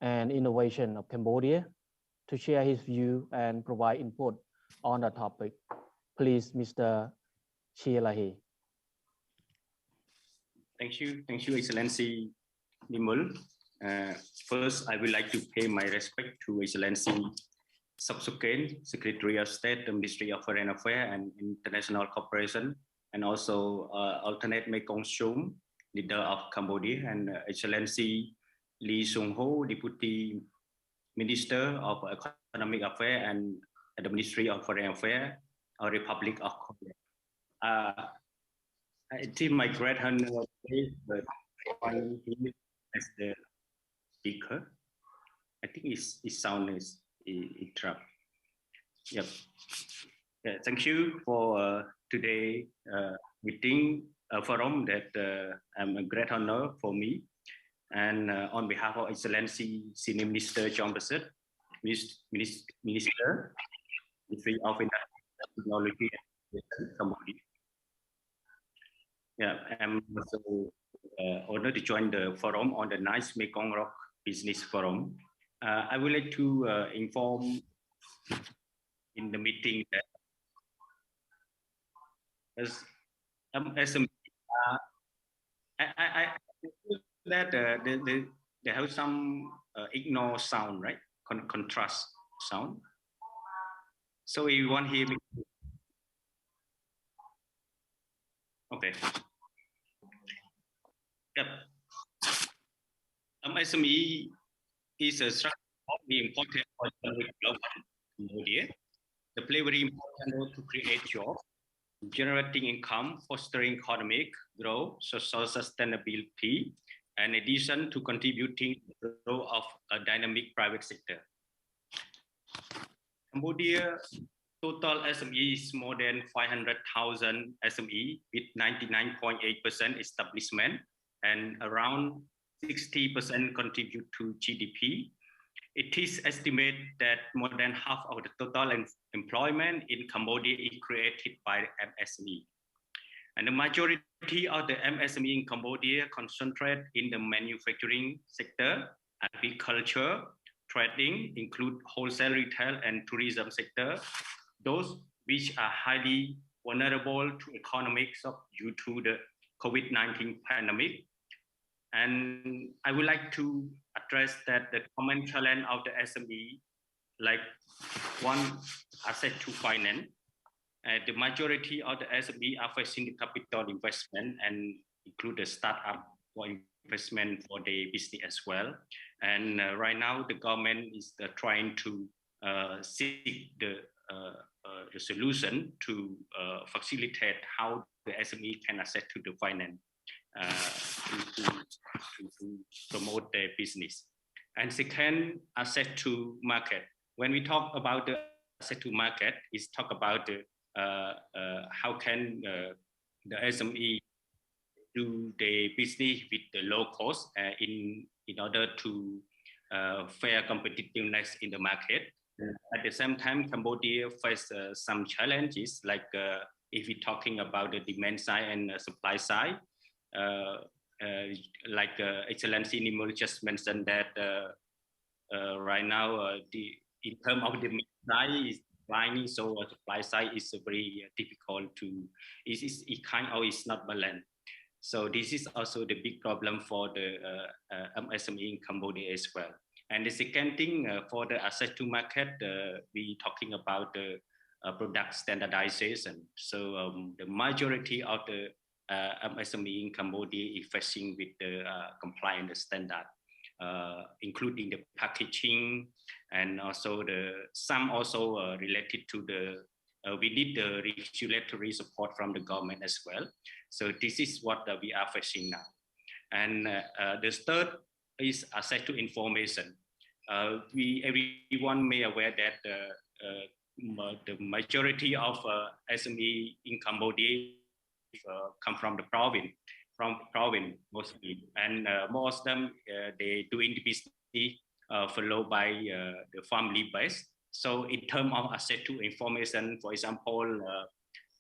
S8: and Innovation of Cambodia, to share his view and provide input on the topic. Please, Mr. Chia Lai Hee.
S9: Thank you, Excellency Nimol. First, I would like to pay my respect to Excellency Soken, Secretary of State, the Ministry of Foreign Affairs and International Cooperation, and also alternate Mekong-ROK, leader of Cambodia, and Excellency Lee Seong-ho, Deputy Minister of Economic Affairs and the Ministry of Foreign Affairs of Republic of Korea. It is my great honor today to join him as the speaker. I think his sound is interrupt. Yep. Yeah, thank you for today meeting forum that I'm a great honor for me. And on behalf of Excellency Senior Minister John Bassett, Minister, Ministry of Industry, technology and Cambodia. Yeah, I'm also honored to join the forum on the 9th Mekong-ROK Business Forum. I would like to inform in the meeting that as SME, I feel that they have some ignore sound, right? Contrast sound. So if you want to hear me, okay. Yep. SME is a structure very important for economic development in Cambodia. They play very important role to create jobs, generating income, fostering economic growth, social sustainability, and in addition to contributing to the growth of a dynamic private sector. Cambodia total SME is more than 500,000 SME with 99.8% establishment and around 60% contribute to GDP. It is estimated that more than half of the total employment in Cambodia is created by MSME. And the majority of the MSME in Cambodia concentrate in the manufacturing sector, agriculture, trading, include wholesale retail and tourism sector, those which are highly vulnerable to economic shock due to the COVID-19 pandemic. And I would like to address that the common challenge of the SME, like one, access to finance. The majority of the SME are facing the capital investment and include the startup for investment for the business as well. And right now the government is trying to seek the solution to facilitate how the SME can access to the finance to promote their business. And second, access to market. When we talk about the access to market, is talk about the how can the SME do the business with the low cost in order to fair competitiveness in the market. At the same time, Cambodia faces some challenges, like if we're talking about the demand side and supply side, like Excellency Nimul just mentioned that right now in terms of the demand side is declining, so supply side is very difficult to, it kind of is not balanced. So this is also the big problem for the MSME in Cambodia as well. And the second thing for the access to market, we talking about the product standardization. So the majority of the MSME in Cambodia is facing with the compliance standard, including the packaging and also some also related to the, we need the regulatory support from the government as well. So this is what we are facing now. And the third is access to information. Everyone may aware that the majority of SME in Cambodia come from the province, mostly, and most of them they doing the business followed by the family base. So in terms of access to information, for example,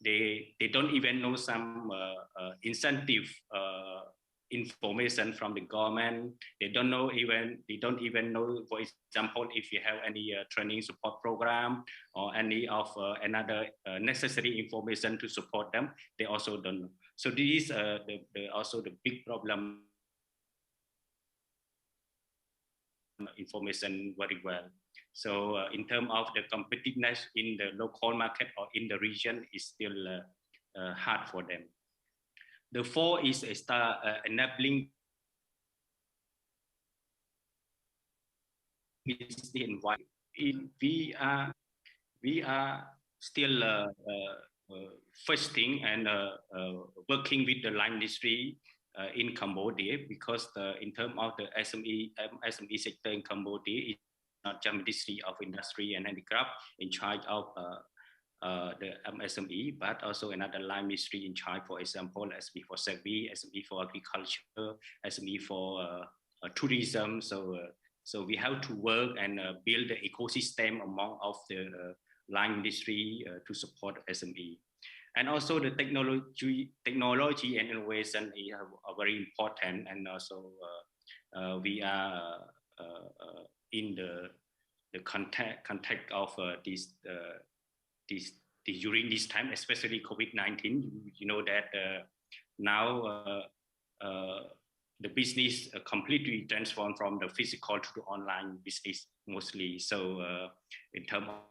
S9: they don't even know some incentive information from the government. They don't even know, for example, if you have any training support program or any of another necessary information to support them. They also don't know. So this is also the big problem. Information very well. So in terms of the competitiveness in the local market or in the region is still hard for them. The fourth is enabling the environment. We are still fasting and working with the line industry in Cambodia, because in terms of the SME sector in Cambodia, it's not just Ministry of Industry and Handicraft in charge of the MSME, but also another line ministry in charge, for example, SME for SME, SME for agriculture, SME for tourism. So we have to work and build the ecosystem among of the line industry to support SME. And also the technology and innovation are very important, and also we are in the context of this during this time, especially COVID-19. You know that now the business completely transformed from the physical to the online business mostly. So in terms of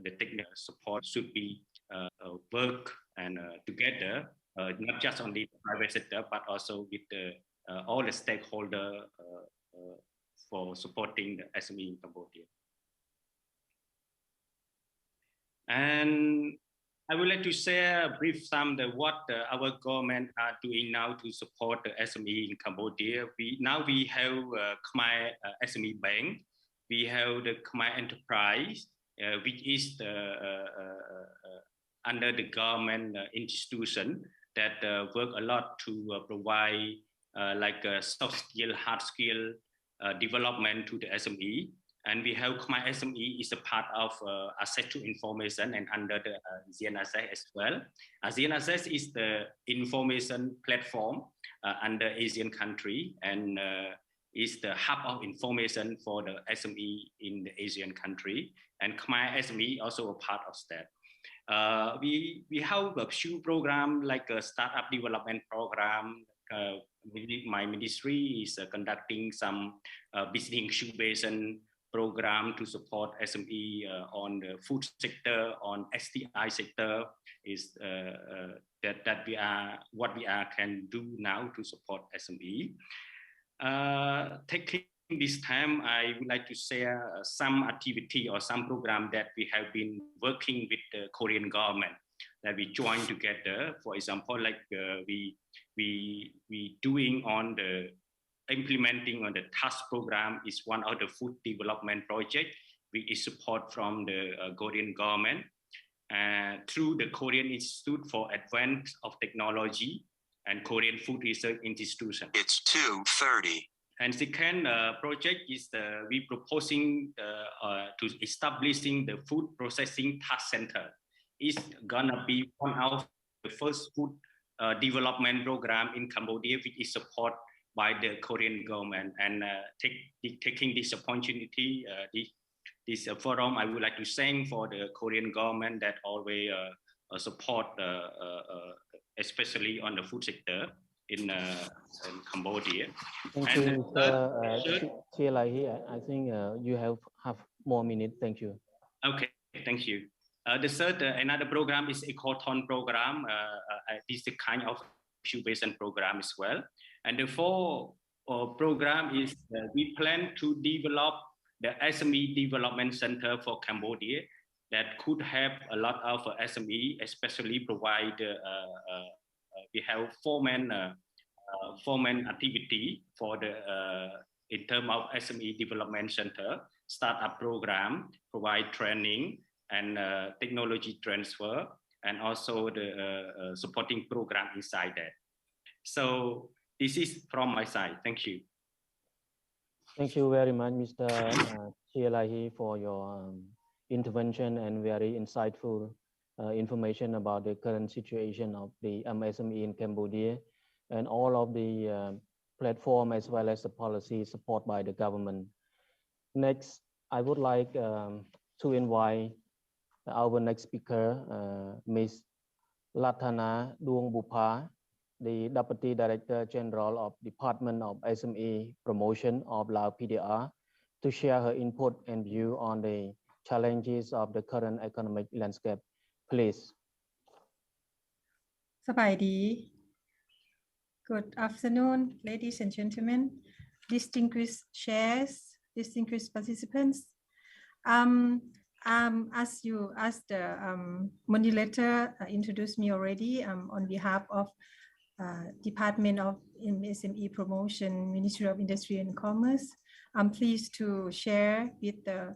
S9: the technical support should be work and together, not just only the private sector, but also with all the stakeholders for supporting the SME in Cambodia. And I would like to share a brief sum of what our government are doing now to support the SME in Cambodia. We have Khmer SME Bank. We have the Khmer Enterprise, which is under the government institution that work a lot to provide like soft skill, hard skill development to the SME. And we have Khmer SME is a part of Access to Information and under the ASEAN Access as well. ASEAN Access is the information platform under Asian country, and is the hub of information for the SME in the Asian country. And Khmer SME also a part of that. We have a few programs like a startup development program. My ministry is conducting some business incubation program to support SME on the food sector, on STI sector, is that we are what we can do now to support SME. Taking this time, I would like to share some activity or some program that we have been working with the Korean government that we joined together. For example, like we doing on the implementing on the task program is one of the food development project with support from the Korean government through the Korean Institute for Advance of Technology and Korean Food Research Institution.
S10: It's 2:30.
S9: And second project is we proposing to establishing the food processing task center. It's gonna be one of the first food development program in Cambodia, which is support by the Korean government. And taking this opportunity, this forum, I would like to thank for the Korean government that always support, especially on the food sector in Cambodia.
S8: Thank you, Mr. Chielahi. I think you have more minutes. Thank you.
S9: Okay, thank you. The third, another program is Ecoton program. This is a kind of incubation program as well. And the fourth program is we plan to develop the SME Development Center for Cambodia that could have a lot of SME, especially provide, we have four main activity for the, in terms of SME Development Center, startup program, provide training and technology transfer, and also the supporting program inside that. So this is from my side. Thank you.
S8: Thank you very much, Mr. Chielahi, for your intervention and very insightful information about the current situation of the MSME in Cambodia and all of the platform as well as the policy support by the government. Next, I would like to invite our next speaker, Ms. Latana Duongbupa, the Deputy Director General of Department of SME Promotion of Lao Pdr, to share her input and view on the challenges of the current economic landscape. Please.
S11: Sabaydi. Good afternoon, ladies and gentlemen, distinguished chairs, distinguished participants. As the moderator introduced me already, on behalf of Department of MSME Promotion, Ministry of Industry and Commerce, I'm pleased to share with the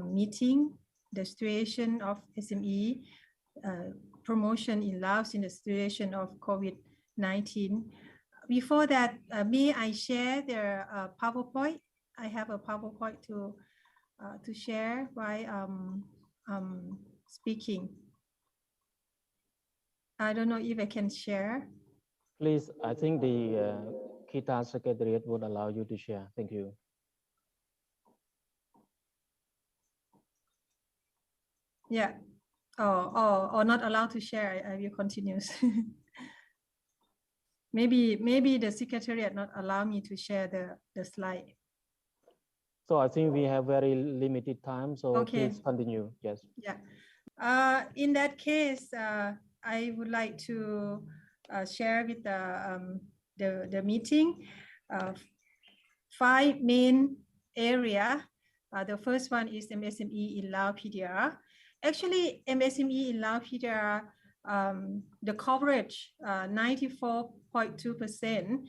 S11: meeting the situation of SME promotion in Laos in the situation of COVID-19. before that, may I share the PowerPoint? I have a PowerPoint to share while speaking. I don't know if I can share.
S8: Please, I think the Kita Secretariat would allow you to share. Thank you.
S11: Yeah. Or not allowed to share. I will continue. maybe the Secretariat not allow me to share the slide.
S8: So I think we have very limited time. So
S11: Okay.
S8: please continue. Yes.
S11: Yeah. In that case, I would like to share with the meeting 5 main area. The first one is MSME in Lao Pdr. Actually, MSME in Lao Pdr, the coverage 94.2%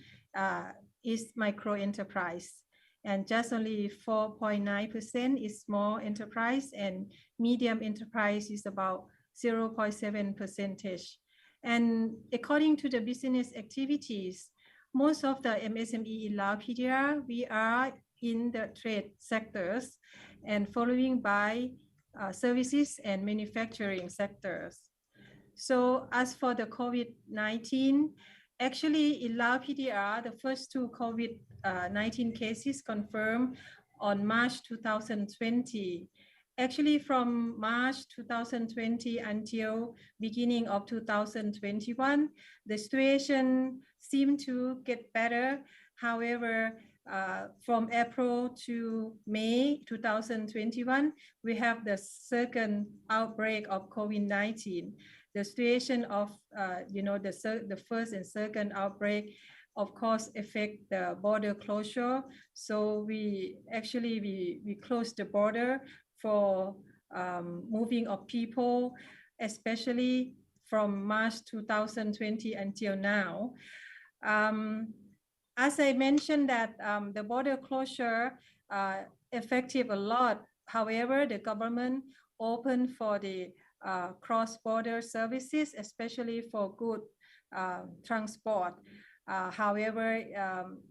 S11: is micro enterprise, and just only 4.9% is small enterprise, and medium enterprise is about 0.7%. And according to the business activities, most of the MSME in Lao Pdr, we are in the trade sectors and following by services and manufacturing sectors. So as for the COVID-19, actually in Lao Pdr, the first 2 COVID-19 cases confirmed on March 2020. Actually, from March 2020 until beginning of 2021, the situation seemed to get better. However, from April to May 2021, we have the second outbreak of COVID-19. The situation of, the first and second outbreak, of course, affect the border closure. So we closed the border for moving of people, especially from March 2020 until now. As I mentioned that the border closure affected a lot. However, the government opened for the cross-border services, especially for good transport. However,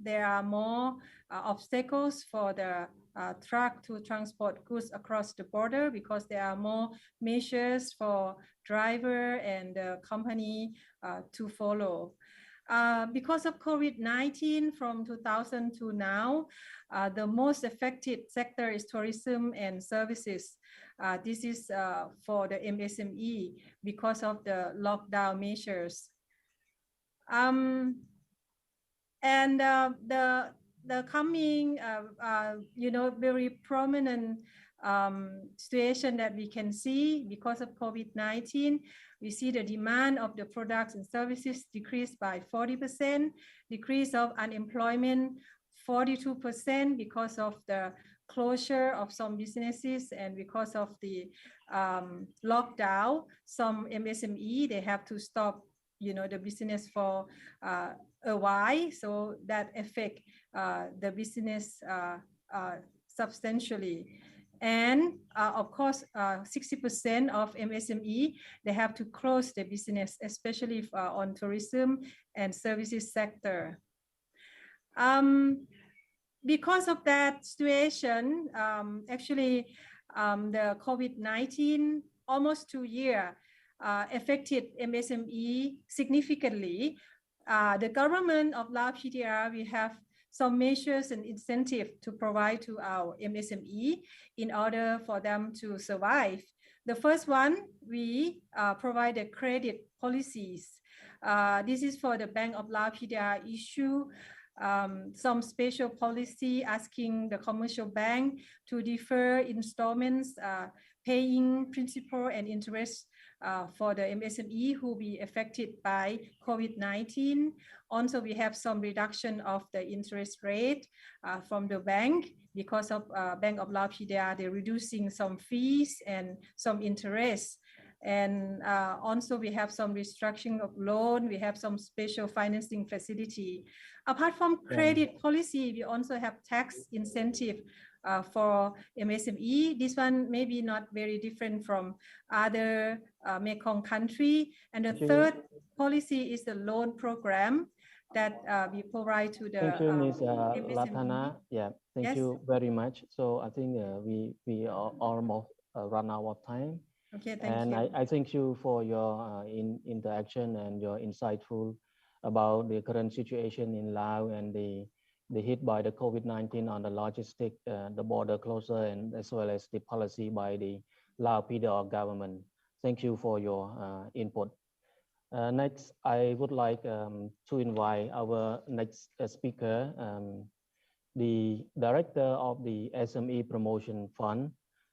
S11: there are more obstacles for the truck to transport goods across the border because there are more measures for driver and the company to follow. Because of COVID-19 from 2000 to now, the most affected sector is tourism and services. This is for the MSME because of the lockdown measures. And the coming, very prominent situation that we can see because of COVID-19, we see the demand of the products and services decreased by 40%, decrease of unemployment 42% because of the closure of some businesses and because of the lockdown. Some MSME, they have to stop the business for a while, so that affect the business substantially. And of course, 60% of MSME, they have to close their business, especially on tourism and services sector. Because of that situation, actually, the COVID-19 almost 2 years affected MSME significantly. The government of Lao Pdr, we have some measures and incentive to provide to our MSME in order for them to survive. The first one, we provide the credit policies. This is for the Bank of Lao Pdr issue some special policy asking the commercial bank to defer installments, paying principal and interest for the MSME who be affected by COVID-19. Also, we have some reduction of the interest rate from the bank because of Bank of Lao Pdr, they're reducing some fees and some interest. And also we have some restructuring of loan, we have some special financing facility. Apart from credit policy, we also have tax incentive for MSME. This one may be not very different from other Mekong country. And the third policy is the loan program that we provide to the
S8: Thank you, Ms.
S11: MSME.
S8: Latana. Yeah, thank
S11: Yes.
S8: you very much. So I think we are almost run out of time.
S11: Okay, thank you.
S8: I thank you for your interaction and your insightful about the current situation in Laos and the hit by the COVID-19 on the logistic, the border closure, and as well as the policy by the Lao Pdr government. Thank you for your input. Next, I would like to invite our next speaker, the Director of the SME Promotion Fund,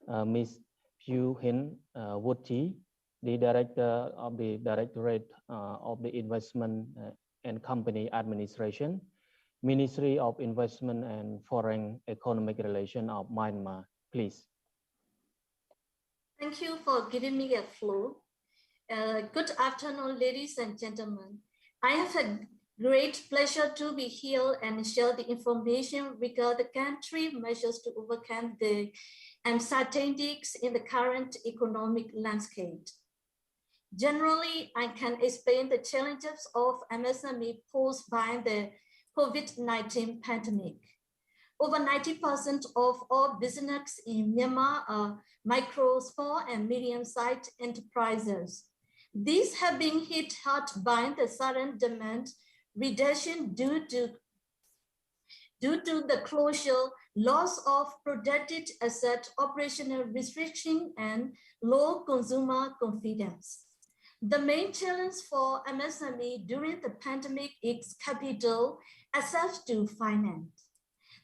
S8: Ms. Phu Hin Wuti, the Director of the Directorate of the Investment and Company Administration, Ministry of Investment and Foreign Economic Relations of Myanmar, please.
S10: Thank you for giving me a floor. Good afternoon, ladies and gentlemen. I have a great pleasure to be here and share the information regarding the country measures to overcome the uncertainties in the current economic landscape. Generally, I can explain the challenges of MSME posed by the COVID-19 pandemic. Over 90% of all business in Myanmar are micro, small, and medium-sized enterprises. These have been hit hard by the sudden demand reduction due to the closure, loss of protected asset, operational restriction, and low consumer confidence. The main challenge for MSME during the pandemic is capital, access to finance.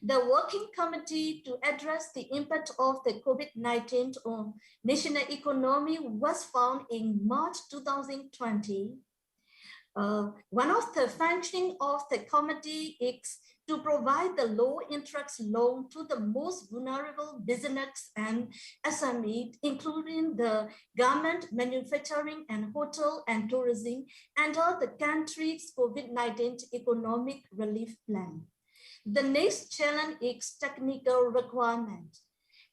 S10: The working committee to address the impact of the COVID-19 on national economy was found in March 2020. One of the functions of the committee is to provide the low interest loan to the most vulnerable business and SME, including the garment, manufacturing, and hotel and tourism under the country's COVID-19 economic relief plan. The next challenge is technical requirement.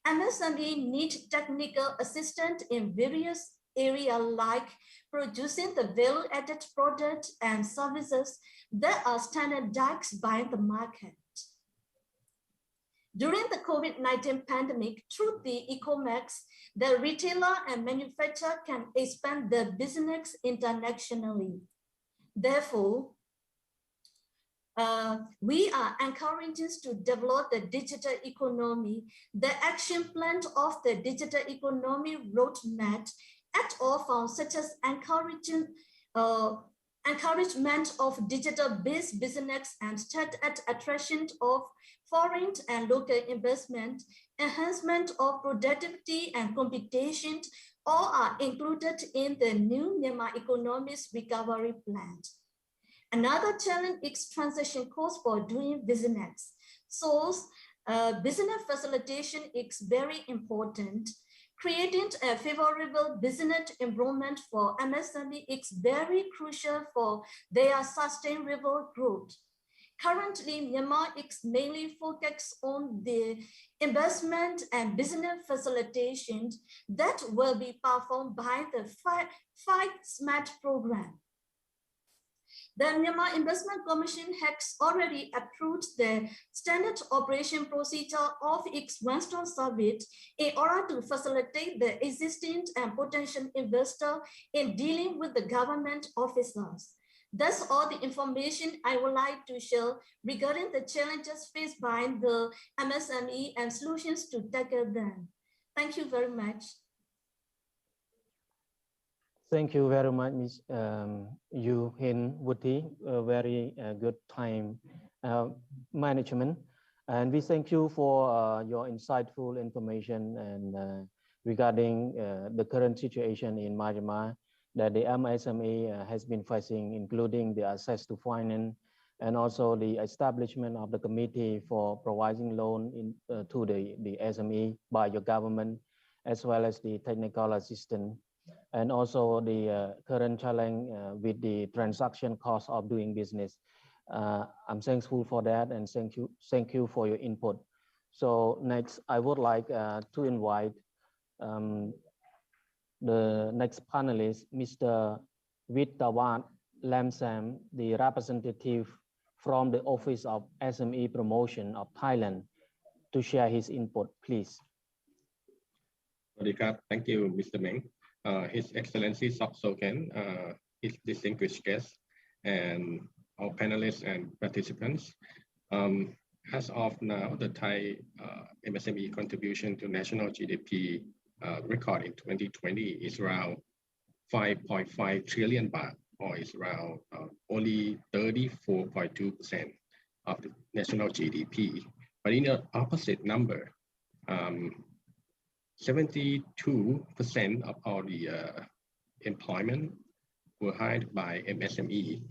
S10: MSME need technical assistance in various areas like producing the value-added products and services that are standardized by the market. During the COVID-19 pandemic, through the e-commerce, the retailer and manufacturer can expand their business internationally. Therefore, we are encouraging to develop the digital economy. The action plan of the digital economy roadmap at all found such as encouragement of digital-based business and start-at attraction of foreign and local investment, enhancement of productivity and competition, all are included in the new Myanmar Economy's Recovery Plan. Another challenge is transaction costs for doing business. So business facilitation is very important. Creating a favorable business environment for MSME is very crucial for their sustainable growth. Currently, Myanmar is mainly focused on the investment and business facilitation that will be performed by the Five Smart program. The Myanmar Investment Commission has already approved the standard operation procedure of its one-stop service in order to facilitate the existing and potential investor in dealing with the government officers. That's all the information I would like to share regarding the challenges faced by the MSME and solutions to tackle them. Thank you very much.
S8: Thank you very much, Ms. Yu Hin Wuti. Very good time management. And we thank you for your insightful information and regarding the current situation in Myanmar that the MSME has been facing, including the access to finance and also the establishment of the committee for providing loan to the SME by your government, as well as the technical assistance, and also the current challenge with the transaction cost of doing business. I'm thankful for that, and thank you for your input. So next, I would like to invite the next panelist, Mr. Vittawat Lamsam, the representative from the Office of SME Promotion of Thailand to share his input, please.
S12: Thank you, Mr. Meng. His Excellency Soken, his distinguished guests, and our panelists and participants. As of now, the Thai MSME contribution to national GDP record in 2020 is around 5.5 trillion baht, or is around only 34.2% of the national GDP. But in the opposite number, 72% of all the employment were hired by MSME.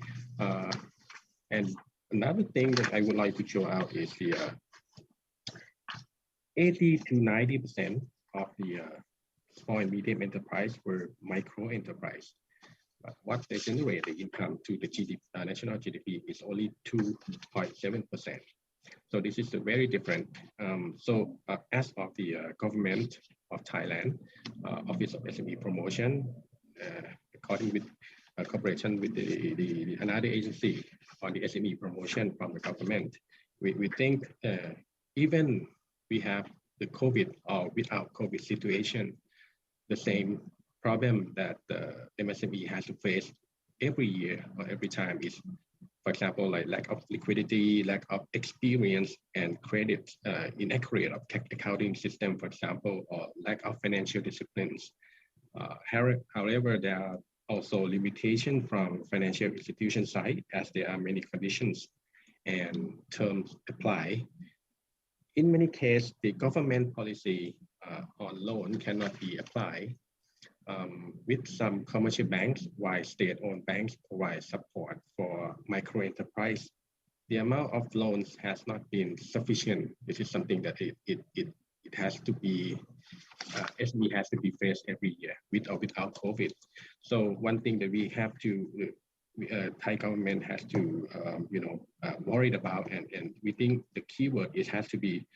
S12: And another thing that I would like to show out is the 80 to 90% of the small and medium enterprise were micro enterprise. But what they generate the income to the GDP, national GDP is only 2.7%. So this is a very different. As of the government of Thailand, Office of SME Promotion, according with cooperation with the another agency on the SME promotion from the government, we think even we have the COVID or without COVID situation, the same problem that the MSME has to face every year or every time is, for example, like lack of liquidity, lack of experience and credit, inaccurate of accounting system, for example, or lack of financial disciplines. However, there are also limitations from financial institution side, as there are many conditions and terms apply. In many cases, the government policy on loan cannot be applied with some commercial banks, while state-owned banks provide support for micro enterprise. The amount of loans has not been sufficient. This is something that it has to be, SME has to be faced every year with or without COVID. So one thing that we have to, Thai government has to, worried about, and we think the keyword is has to be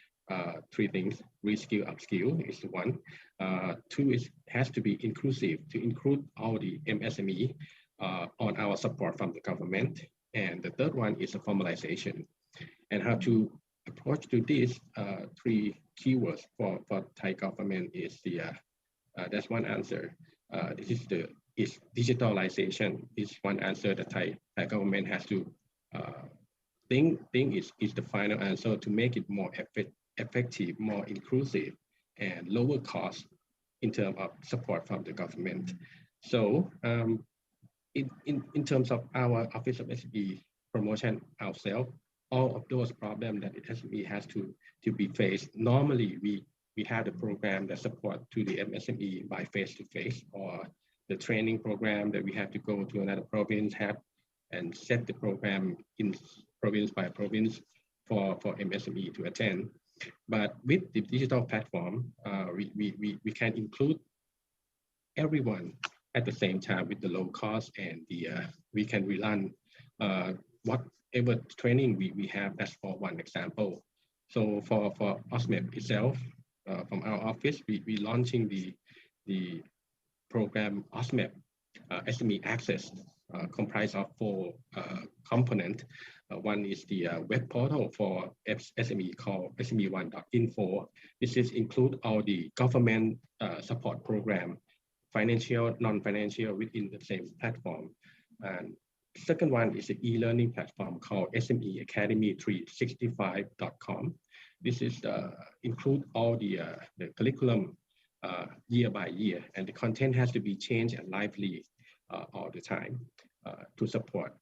S12: three things: reskill, upskill is one. Two is has to be inclusive, to include all the MSME on our support from the government. And the third one is a formalization. And how to approach to these three keywords for Thai government is the that's one answer. This is digitalization is one answer that Thai government has to think is the final answer to make it more effective, more inclusive, and lower cost in terms of support from the government. So in terms of our Office of SME Promotion ourselves, all of those problems that SME has to be faced, normally we have the program that support to the MSME by face-to-face, or the training program that we have to go to another province and set the program in province by province for MSME to attend. But with the digital platform, we can include everyone at the same time with the low cost, and we can rerun whatever training we have. That's for one example. So for Msme itself, from our office, we launching the program Msme SME Access, comprised of 4 components. One is the web portal for SME called sme1.info. This is include all the government support program, financial, non-financial, within the same platform. And second one is the e-learning platform called SME Academy 365.com. This is include all the curriculum year by year, and the content has to be changed and lively all the time to support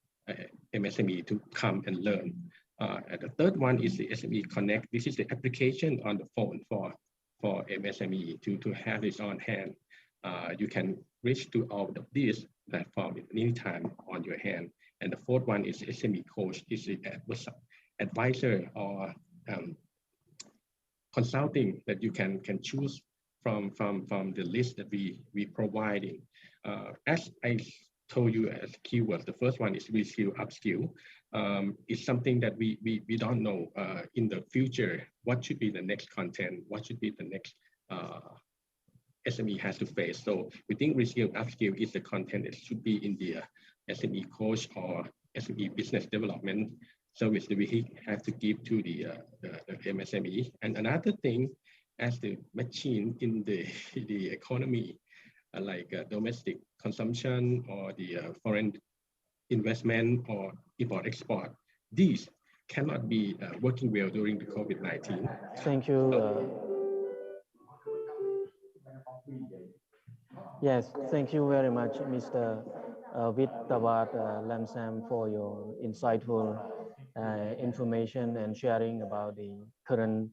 S12: MSME to come and learn. And the third one is the SME Connect. This is the application on the phone for MSME to have this on hand. You can reach to all of these platforms at any time on your hand. And the fourth one is Sme Coach. Is the advisor or consulting that you can choose from the list that we providing. As I told you as keywords, the first one is reskill, upskill. It's something that we don't know in the future what should be the next content, what should be the next SME has to face. So we think reskill, upskill is the content that should be in the SME Coach or SME Business Development service that we have to give to the MSME. And another thing, as the machine in the economy, like domestic consumption or the foreign investment or import-export, these cannot be working well during the COVID-19.
S8: Thank you. Yes, thank you very much, Mr. Wittawat Lamsam, for your insightful information and sharing about the current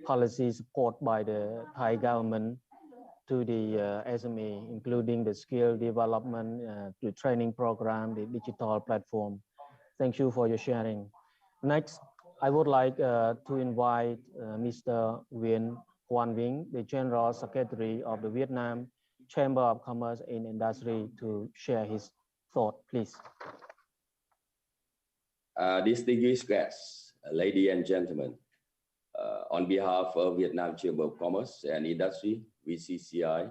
S8: policy support by the Thai government to the SME, including the skill development, the training program, the digital platform. Thank you for your sharing. Next, I would like to invite Mr. Nguyen Hoan Vinh, the General Secretary of the Vietnam Chamber of Commerce and Industry, to share his thought, please.
S13: Distinguished guests, ladies and gentlemen, on behalf of Vietnam Chamber of Commerce and Industry, VCCI,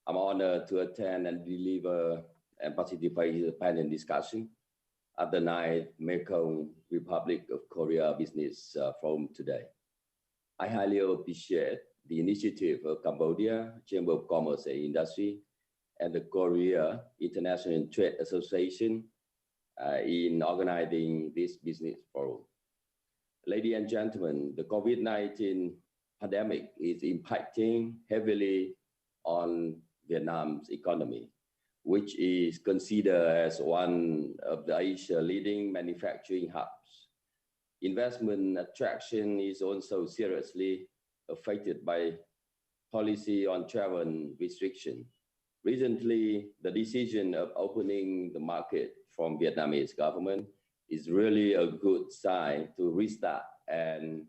S13: I'm honored to attend and deliver and participate in the panel discussion at the 9th Mekong Republic of Korea Business Forum today. I highly appreciate the initiative of Cambodia Chamber of Commerce and Industry and the Korea International Trade Association in organizing this business forum. Ladies and gentlemen, the COVID-19 pandemic is impacting heavily on Vietnam's economy, which is considered as one of the Asia leading manufacturing hubs. Investment attraction is also seriously affected by policy on travel restriction. Recently, the decision of opening the market from Vietnamese government is really a good sign to restart and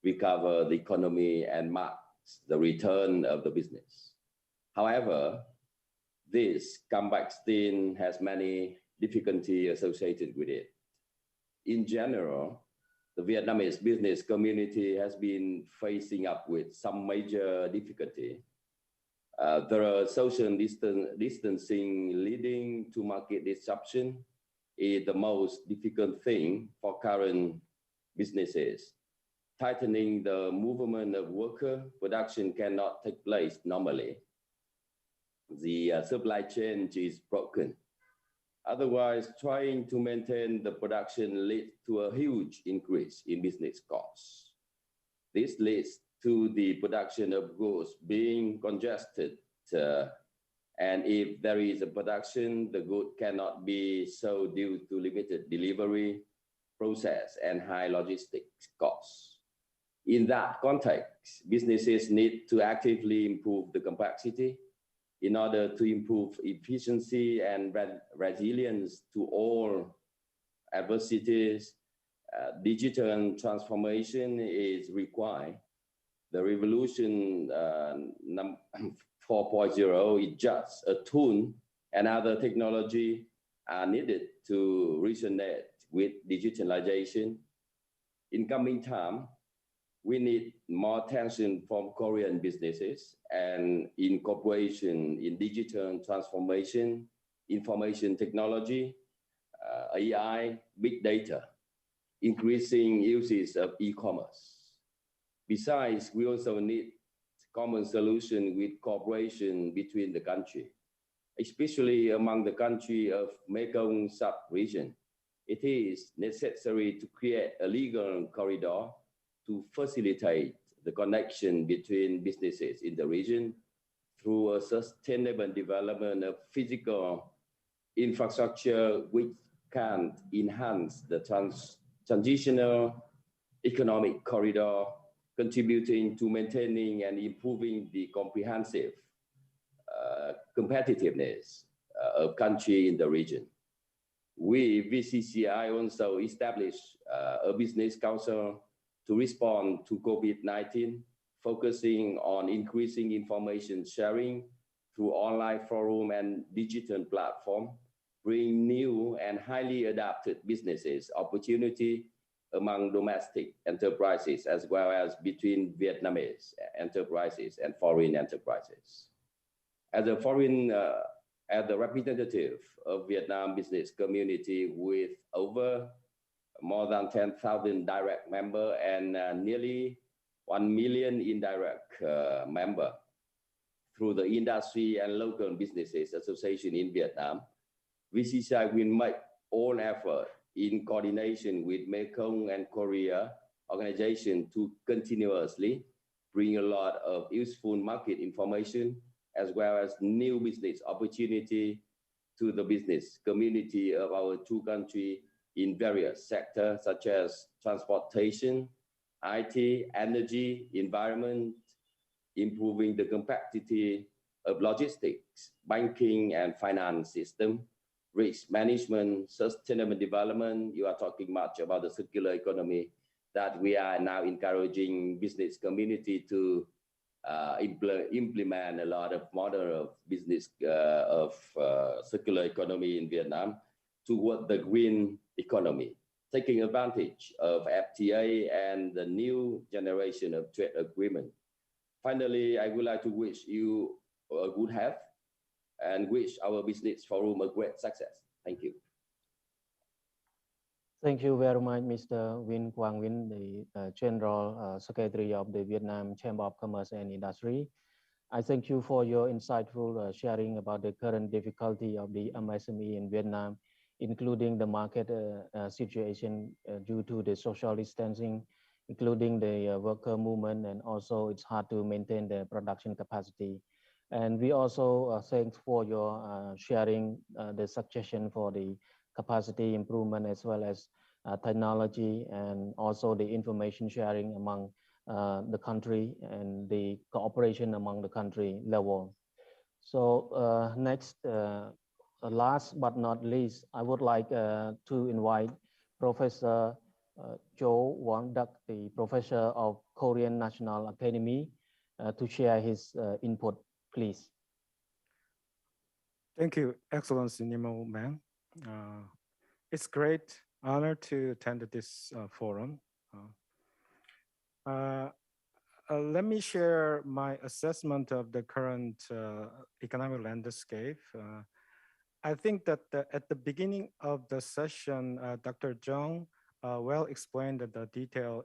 S13: recover the economy and marks the return of the business. However, this comeback still has many difficulties associated with it. In general, the Vietnamese business community has been facing up with some major difficulty. There are social distancing leading to market disruption is the most difficult thing for current businesses. Tightening the movement of worker, production cannot take place normally. The supply chain is broken. Otherwise, trying to maintain the production leads to a huge increase in business costs. This leads to the production of goods being congested. And if there is a production, the good cannot be sold due to limited delivery process and high logistics costs. In that context, businesses need to actively improve the capacity in order to improve efficiency and resilience to all adversities. Digital transformation is required. The revolution 4.0 is just a tool, and other technology are needed to resonate with digitalization. In coming time, we need more attention from Korean businesses and incorporation in digital transformation, information technology, AI, big data, increasing uses of e-commerce. Besides, we also need common solution with cooperation between the country, especially among the country of Mekong sub-region. It is necessary to create a legal corridor to facilitate the connection between businesses in the region through a sustainable development of physical infrastructure which can enhance the transitional economic corridor, contributing to maintaining and improving the comprehensive competitiveness of country in the region. We, VCCI, also established a business council to respond to COVID-19, focusing on increasing information sharing through online forum and digital platform, bring new and highly adapted businesses opportunity among domestic enterprises as well as between Vietnamese enterprises and foreign enterprises. As the representative of Vietnam business community with over more than 10,000 direct member and nearly 1 million indirect member through the industry and local businesses association in Vietnam. VCCI will make all effort in coordination with Mekong and Korea organization to continuously bring a lot of useful market information as well as new business opportunity to the business community of our two countries in various sectors such as transportation, IT, energy, environment, improving the capacity of logistics, banking and finance system, risk management, sustainable development. You are talking much about the circular economy that we are now encouraging business community to implement a lot of model of business of circular economy in Vietnam toward the green economy, taking advantage of FTA and the new generation of trade agreement. Finally, I would like to wish you a good health and wish our business forum a great success. Thank you.
S8: Thank you very much, Mr. Win Quang Win, the General Secretary of the Vietnam Chamber of Commerce and Industry. I thank you for your insightful sharing about the current difficulty of the MSME in Vietnam, including the market situation due to the social distancing, including the worker movement, and also it's hard to maintain the production capacity. And we also thanks for your sharing the suggestion for the capacity improvement as well as technology and also the information sharing among the country and the cooperation among the country level. So next, last but not least, I would like to invite Professor Cho Won-Duc, the Professor of Korean National Academy, to share his input, please.
S14: Thank you, Excellency Nimo Meng. It's great honor to attend this forum. Let me share my assessment of the current economic landscape. I think that at the beginning of the session, Dr. Zhang well explained the detail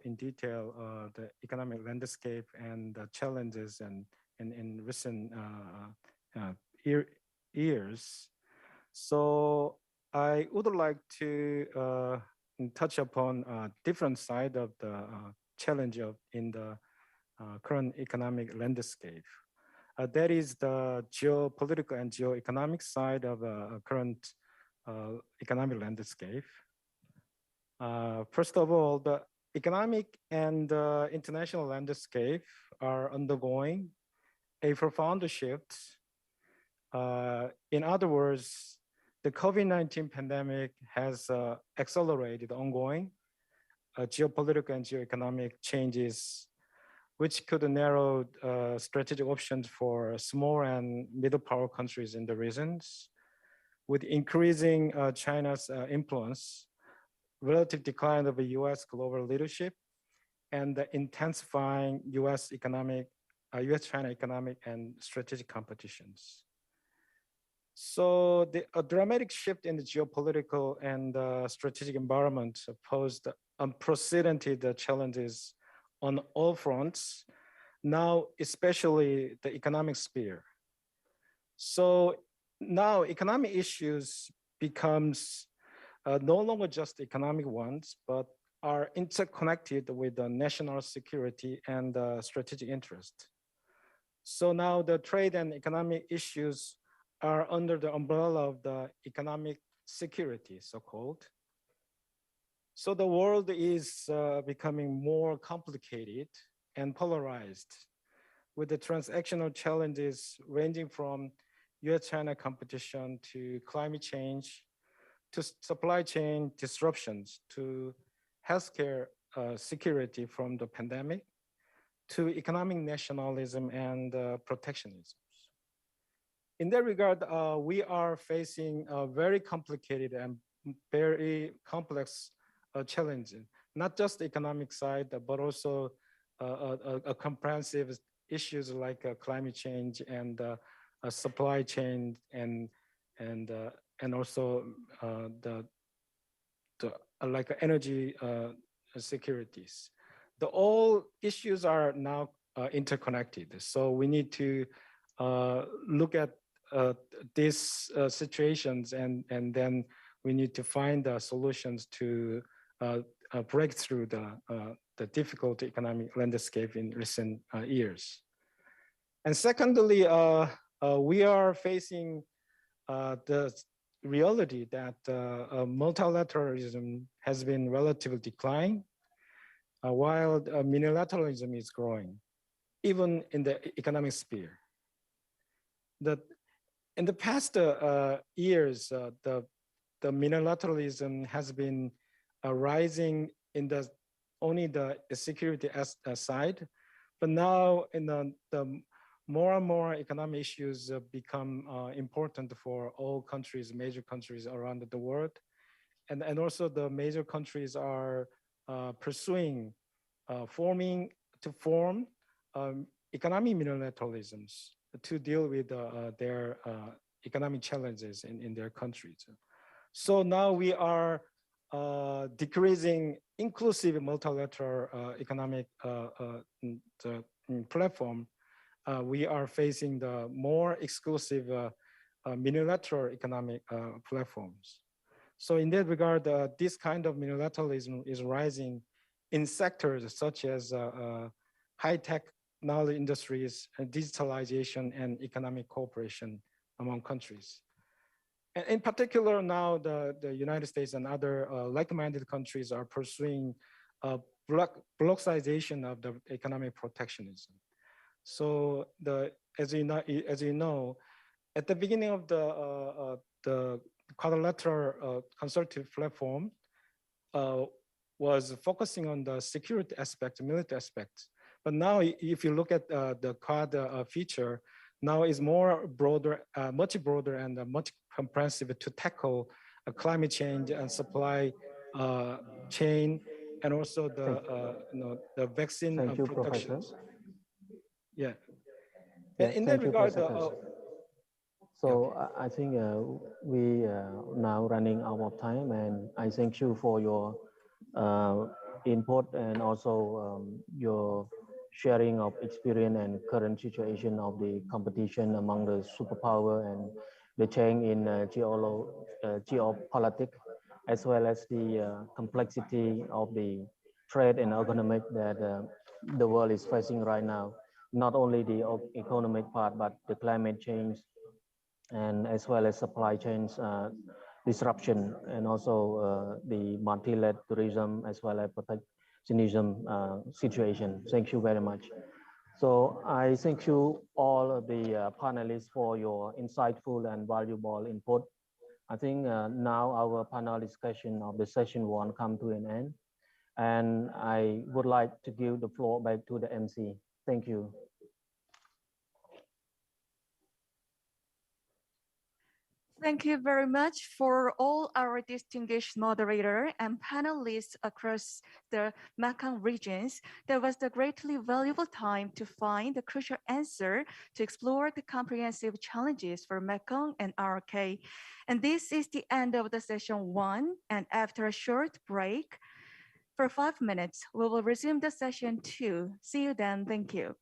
S14: the economic landscape and the challenges and in recent years. So I would like to touch upon a different side of the challenge in the current economic landscape. That is the geopolitical and geoeconomic side of the current economic landscape. First of all, the economic and international landscape are undergoing a profound shift. In other words, the COVID-19 pandemic has accelerated ongoing geopolitical and geoeconomic changes, which could narrow strategic options for small and middle power countries in the regions. With increasing China's influence, relative decline of the US global leadership, and the intensifying US-China economic and strategic competitions. So a dramatic shift in the geopolitical and strategic environment posed unprecedented challenges on all fronts, now especially the economic sphere. So now economic issues becomes no longer just economic ones, but are interconnected with the national security and strategic interest. So now the trade and economic issues are under the umbrella of the economic security, so-called. So the world is becoming more complicated and polarized, with the transactional challenges ranging from US-China competition to climate change, to supply chain disruptions, to healthcare security from the pandemic, to economic nationalism and protectionism. In that regard, we are facing a very complicated and very complex challenge, not just the economic side, but also a comprehensive issues like climate change and supply chain and also the like energy securities. All issues are now interconnected. So we need to look at these situations, and then we need to find solutions to break through the difficult economic landscape in recent years. And secondly, we are facing the reality that multilateralism has been relatively declining, while unilateralism is growing, even in the economic sphere. In the past years, the unilateralism has been rising in only the security side, but now in the more and more economic issues become important for all countries, major countries around the world. And also the major countries are pursuing forming economic unilateralisms to deal with their economic challenges in their countries. So now we are decreasing inclusive multilateral economic platform. We are facing the more exclusive unilateral economic platforms. So in that regard, this kind of unilateralism is rising in sectors such as high-tech knowledge industries, digitalization, and economic cooperation among countries. And in particular, now the United States and other like-minded countries are pursuing blockization of the economic protectionism. So as you know, at the beginning of the quadrilateral consultative platform was focusing on the security aspect, military aspects. But now, if you look at the Quad feature, now is more broader, much broader and much comprehensive to tackle climate change and supply chain, and also the vaccine protections. Yeah. In that regard,
S8: so I think we are now running out of time, and I thank you for your input and also your sharing of experience and current situation of the competition among the superpower and the change in geopolitics, as well as the complexity of the trade and economic that the world is facing right now. Not only the economic part, but the climate change, and as well as supply chains disruption, and also the multilateralism as well as protectionism situation. Thank you very much. So I thank you all of the panelists for your insightful and valuable input. I think now our panel discussion of the session one come to an end, and I would like to give the floor back to the MC. Thank you.
S1: Thank you very much for all our distinguished moderator and panelists across the Mekong regions. That was the greatly valuable time to find the crucial answer to explore the comprehensive challenges for Mekong and ROK. And this is the end of the session one. And after a short break for 5 minutes, we will resume the session two. See you then. Thank you.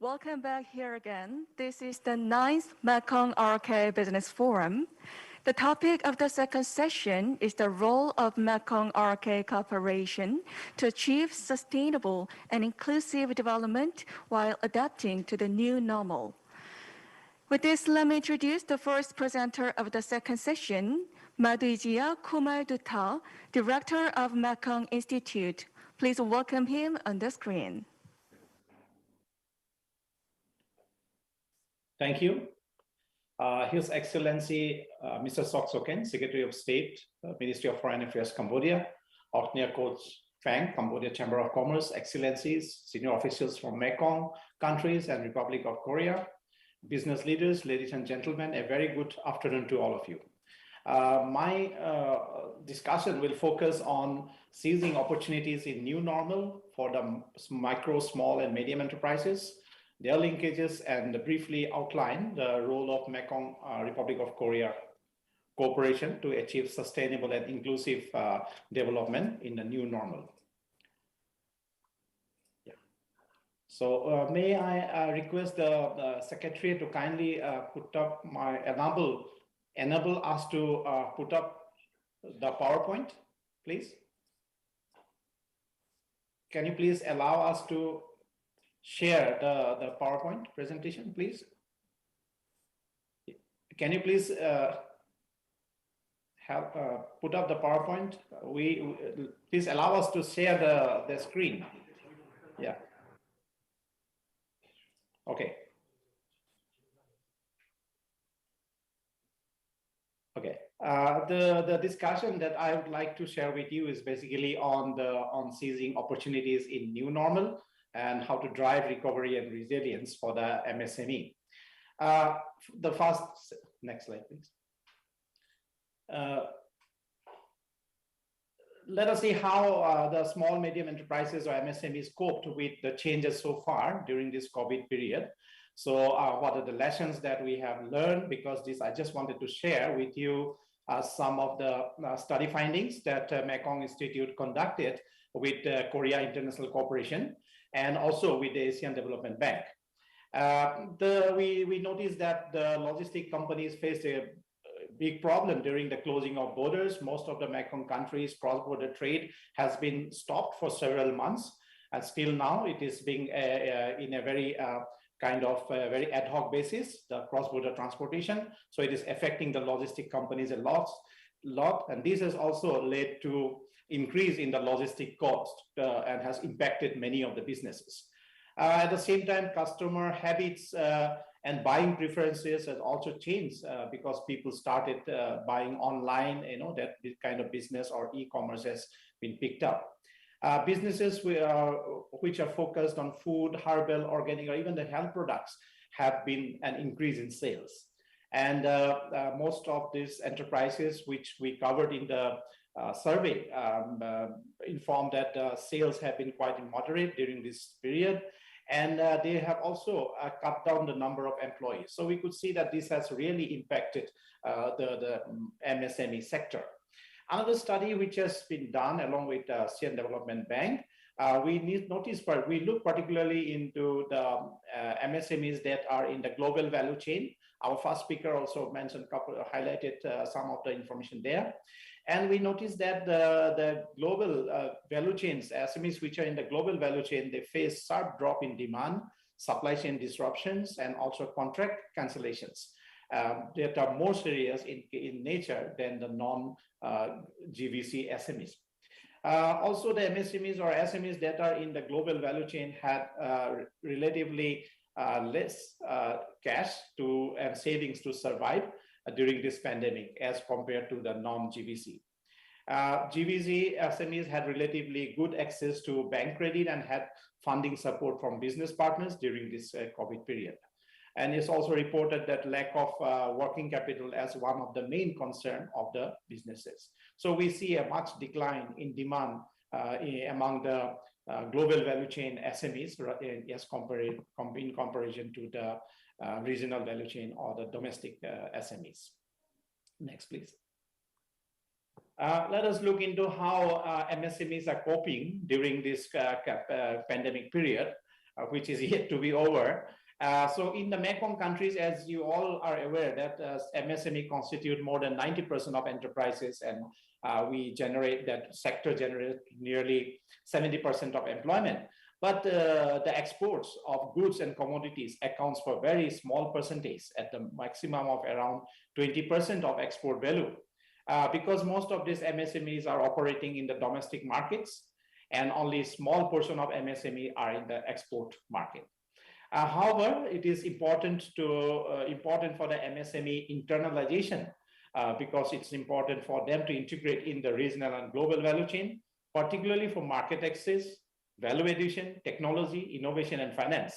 S1: Welcome back here again. This is the 9th Mekong-ROK Business Forum. The topic of the second session is the role of Mekong-ROK cooperation to achieve sustainable and inclusive development while adapting to the new normal. With this, let me introduce the first presenter of the second session, Madhujia Kumar Dutta, Director of Mekong Institute. Please welcome him on the screen.
S15: Thank you. His Excellency Mr. Soken, Secretary of State, Ministry of Foreign Affairs, Cambodia, Ordinary Coach Fang, Cambodia Chamber of Commerce, Excellencies, senior officials from Mekong countries and Republic of Korea, business leaders, ladies and gentlemen, a very good afternoon to all of you. My discussion will focus on seizing opportunities in new normal for the micro, small, and medium enterprises, their linkages, and briefly outline the role of Mekong Republic of Korea cooperation to achieve sustainable and inclusive development in the new normal. Yeah. So may I request the Secretary to kindly put up enable us to put up the PowerPoint, please? Can you please allow us to share the PowerPoint presentation, please? Can you please put up the PowerPoint? Please allow us to share the screen. Yeah. Okay. Okay. The discussion that I would like to share with you is basically on seizing opportunities in new normal and how to drive recovery and resilience for the MSME. The first, next slide, please. Let us see how the small, medium enterprises or MSMEs coped with the changes so far during this COVID period. So what are the lessons that we have learned? Because I just wanted to share with you some of the study findings that Mekong Institute conducted with Korea International Corporation and also with the Asian Development Bank. We noticed that the logistic companies faced a big problem during the closing of borders. Most of the Mekong countries' cross-border trade has been stopped for several months, and still now it is being in a very kind of very ad hoc basis, the cross-border transportation. So it is affecting the logistic companies a lot, and this has also led to increase in the logistic cost and has impacted many of the businesses. At the same time, customer habits and buying preferences has also changed because people started buying online, that this kind of business or e-commerce has been picked up. Businesses which are focused on food, herbal, organic, or even the health products have been an increase in sales. And most of these enterprises, which we covered in the survey, informed that sales have been quite moderate during this period. And they have also cut down the number of employees. So we could see that this has really impacted the MSME sector. Another study which has been done along with the Asian Development Bank, we look particularly into the MSMEs that are in the global value chain. Our first speaker also highlighted some of the information there. And we noticed that the global value chains, SMEs which are in the global value chain, they face sharp drop in demand, supply chain disruptions, and also contract cancellations that are more serious in nature than the non-GVC SMEs. Also, the MSMEs or SMEs that are in the global value chain had relatively less cash and savings to survive during this pandemic as compared to the non-GVC. GVC SMEs had relatively good access to bank credit and had funding support from business partners during this COVID period. And it's also reported that lack of working capital as one of the main concern of the businesses. So we see a much decline in demand among the global value chain SMEs in comparison to the regional value chain or the domestic SMEs. Next, please. Let us look into how MSMEs are coping during this pandemic period. which is yet to be over. So in the Mekong countries, as you all are aware, that MSME constitute more than 90% of enterprises, and that sector generates nearly 70% of employment. But the exports of goods and commodities accounts for very small percentage, at the maximum of around 20% of export value, because most of these MSMEs are operating in the domestic markets, and only a small portion of MSME are in the export market. However, it is important for the MSME internalization, because it's important for them to integrate in the regional and global value chain, particularly for market access, value addition, technology, innovation, and finance.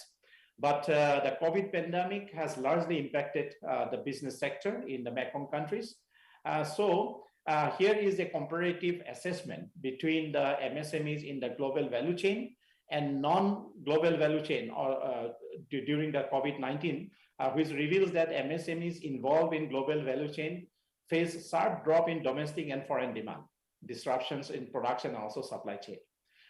S15: But the COVID pandemic has largely impacted the business sector in the Mekong countries. So here is a comparative assessment between the MSMEs in the global value chain and non-global value chain during the COVID-19, which reveals that MSMEs involved in global value chain face sharp drop in domestic and foreign demand, disruptions in production, and also supply chain.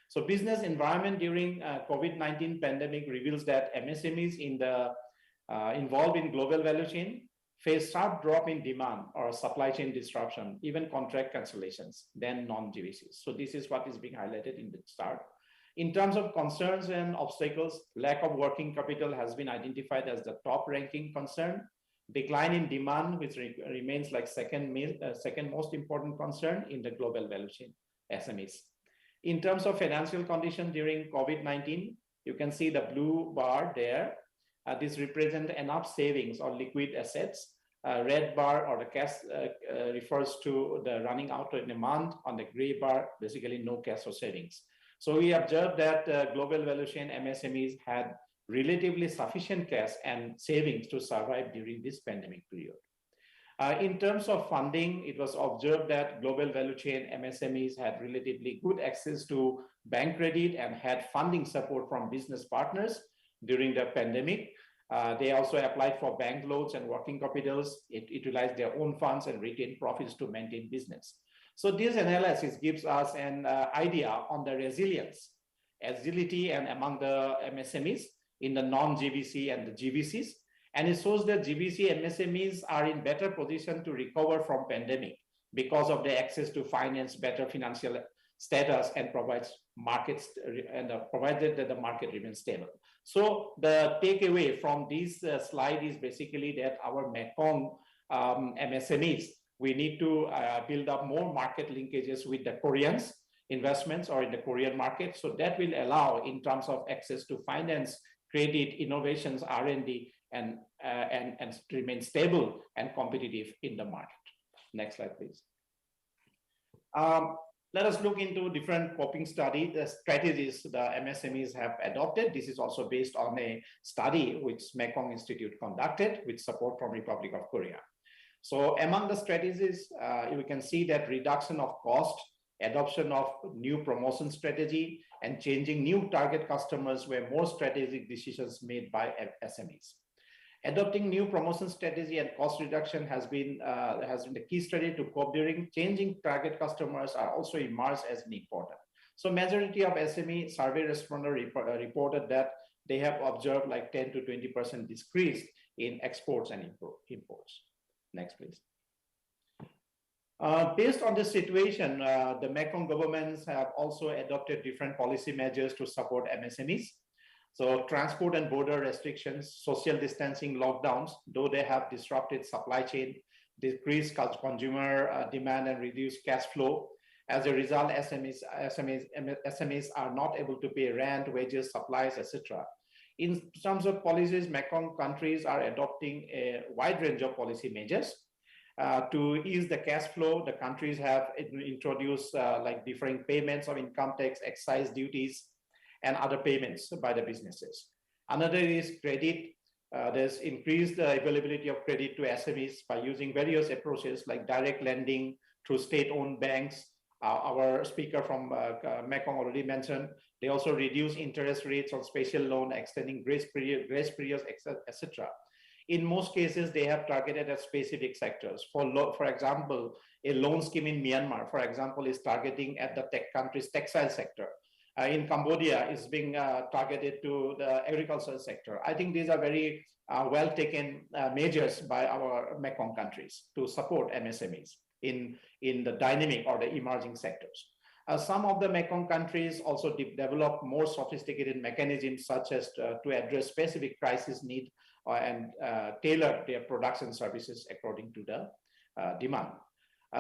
S15: So business environment during COVID-19 pandemic reveals that MSMEs involved in global value chain face sharp drop in demand or supply chain disruption, even contract cancellations, than non-GVCs. So this is what is being highlighted in the start. In terms of concerns and obstacles, lack of working capital has been identified as the top ranking concern. Decline in demand, which remains like second most important concern in the global value chain, SMEs. In terms of financial condition during COVID-19, you can see the blue bar there. This represents enough savings or liquid assets. Red bar or the cash refers to the running out in a month. On the gray bar, basically no cash or savings. So we observed that global value chain MSMEs had relatively sufficient cash and savings to survive during this pandemic period. In terms of funding, it was observed that global value chain MSMEs had relatively good access to bank credit and had funding support from business partners during the pandemic. They also applied for bank loans and working capitals. It utilized their own funds and retained profits to maintain business. So this analysis gives us an idea on the resilience, agility, and among the MSMEs in the non-GVC and the GVCs. And it shows that GVC MSMEs are in better position to recover from pandemic because of the access to finance, better financial status, and provides markets and provided that the market remains stable. So the takeaway from this slide is basically that our Mekong MSMEs, we need to build up more market linkages with the Koreans investments or in the Korean market. So that will allow in terms of access to finance, credit, innovations, R&D, and remain stable and competitive in the market. Next slide, please. Let us look into different coping strategies the MSMEs have adopted. This is also based on a study which Mekong Institute conducted with support from Republic of Korea. So among the strategies, you can see that reduction of cost, adoption of new promotion strategy, and changing new target customers were more strategic decisions made by SMEs. Adopting new promotion strategy and cost reduction has been the key strategy to cope during changing target customers are also emerged as important. So majority of SME survey respondents reported that they have observed like 10 to 20% decrease in exports and imports. Next, please. Based on this situation, the Mekong governments have also adopted different policy measures to support MSMEs. So transport and border restrictions, social distancing lockdowns, though they have disrupted supply chain, decreased consumer demand, and reduced cash flow. As a result, SMEs are not able to pay rent, wages, supplies, etc. In terms of policies, Mekong countries are adopting a wide range of policy measures. To ease the cash flow, the countries have introduced like differing payments of income tax, excise duties, and other payments by the businesses. Another is credit. There's increased the availability of credit to SMEs by using various approaches like direct lending through state-owned banks. Our speaker from Mekong already mentioned, they also reduce interest rates on special loan, extending grace periods, etc. In most cases, they have targeted at specific sectors. For example, a loan scheme in Myanmar, for example, is targeting at the country's textile sector. in Cambodia is being targeted to the agricultural sector. I think these are very well taken measures by our Mekong countries to support MSMEs in the dynamic or the emerging sectors. Some of the Mekong countries also develop more sophisticated mechanisms such as to address specific crisis need and tailor their products and services according to the demand.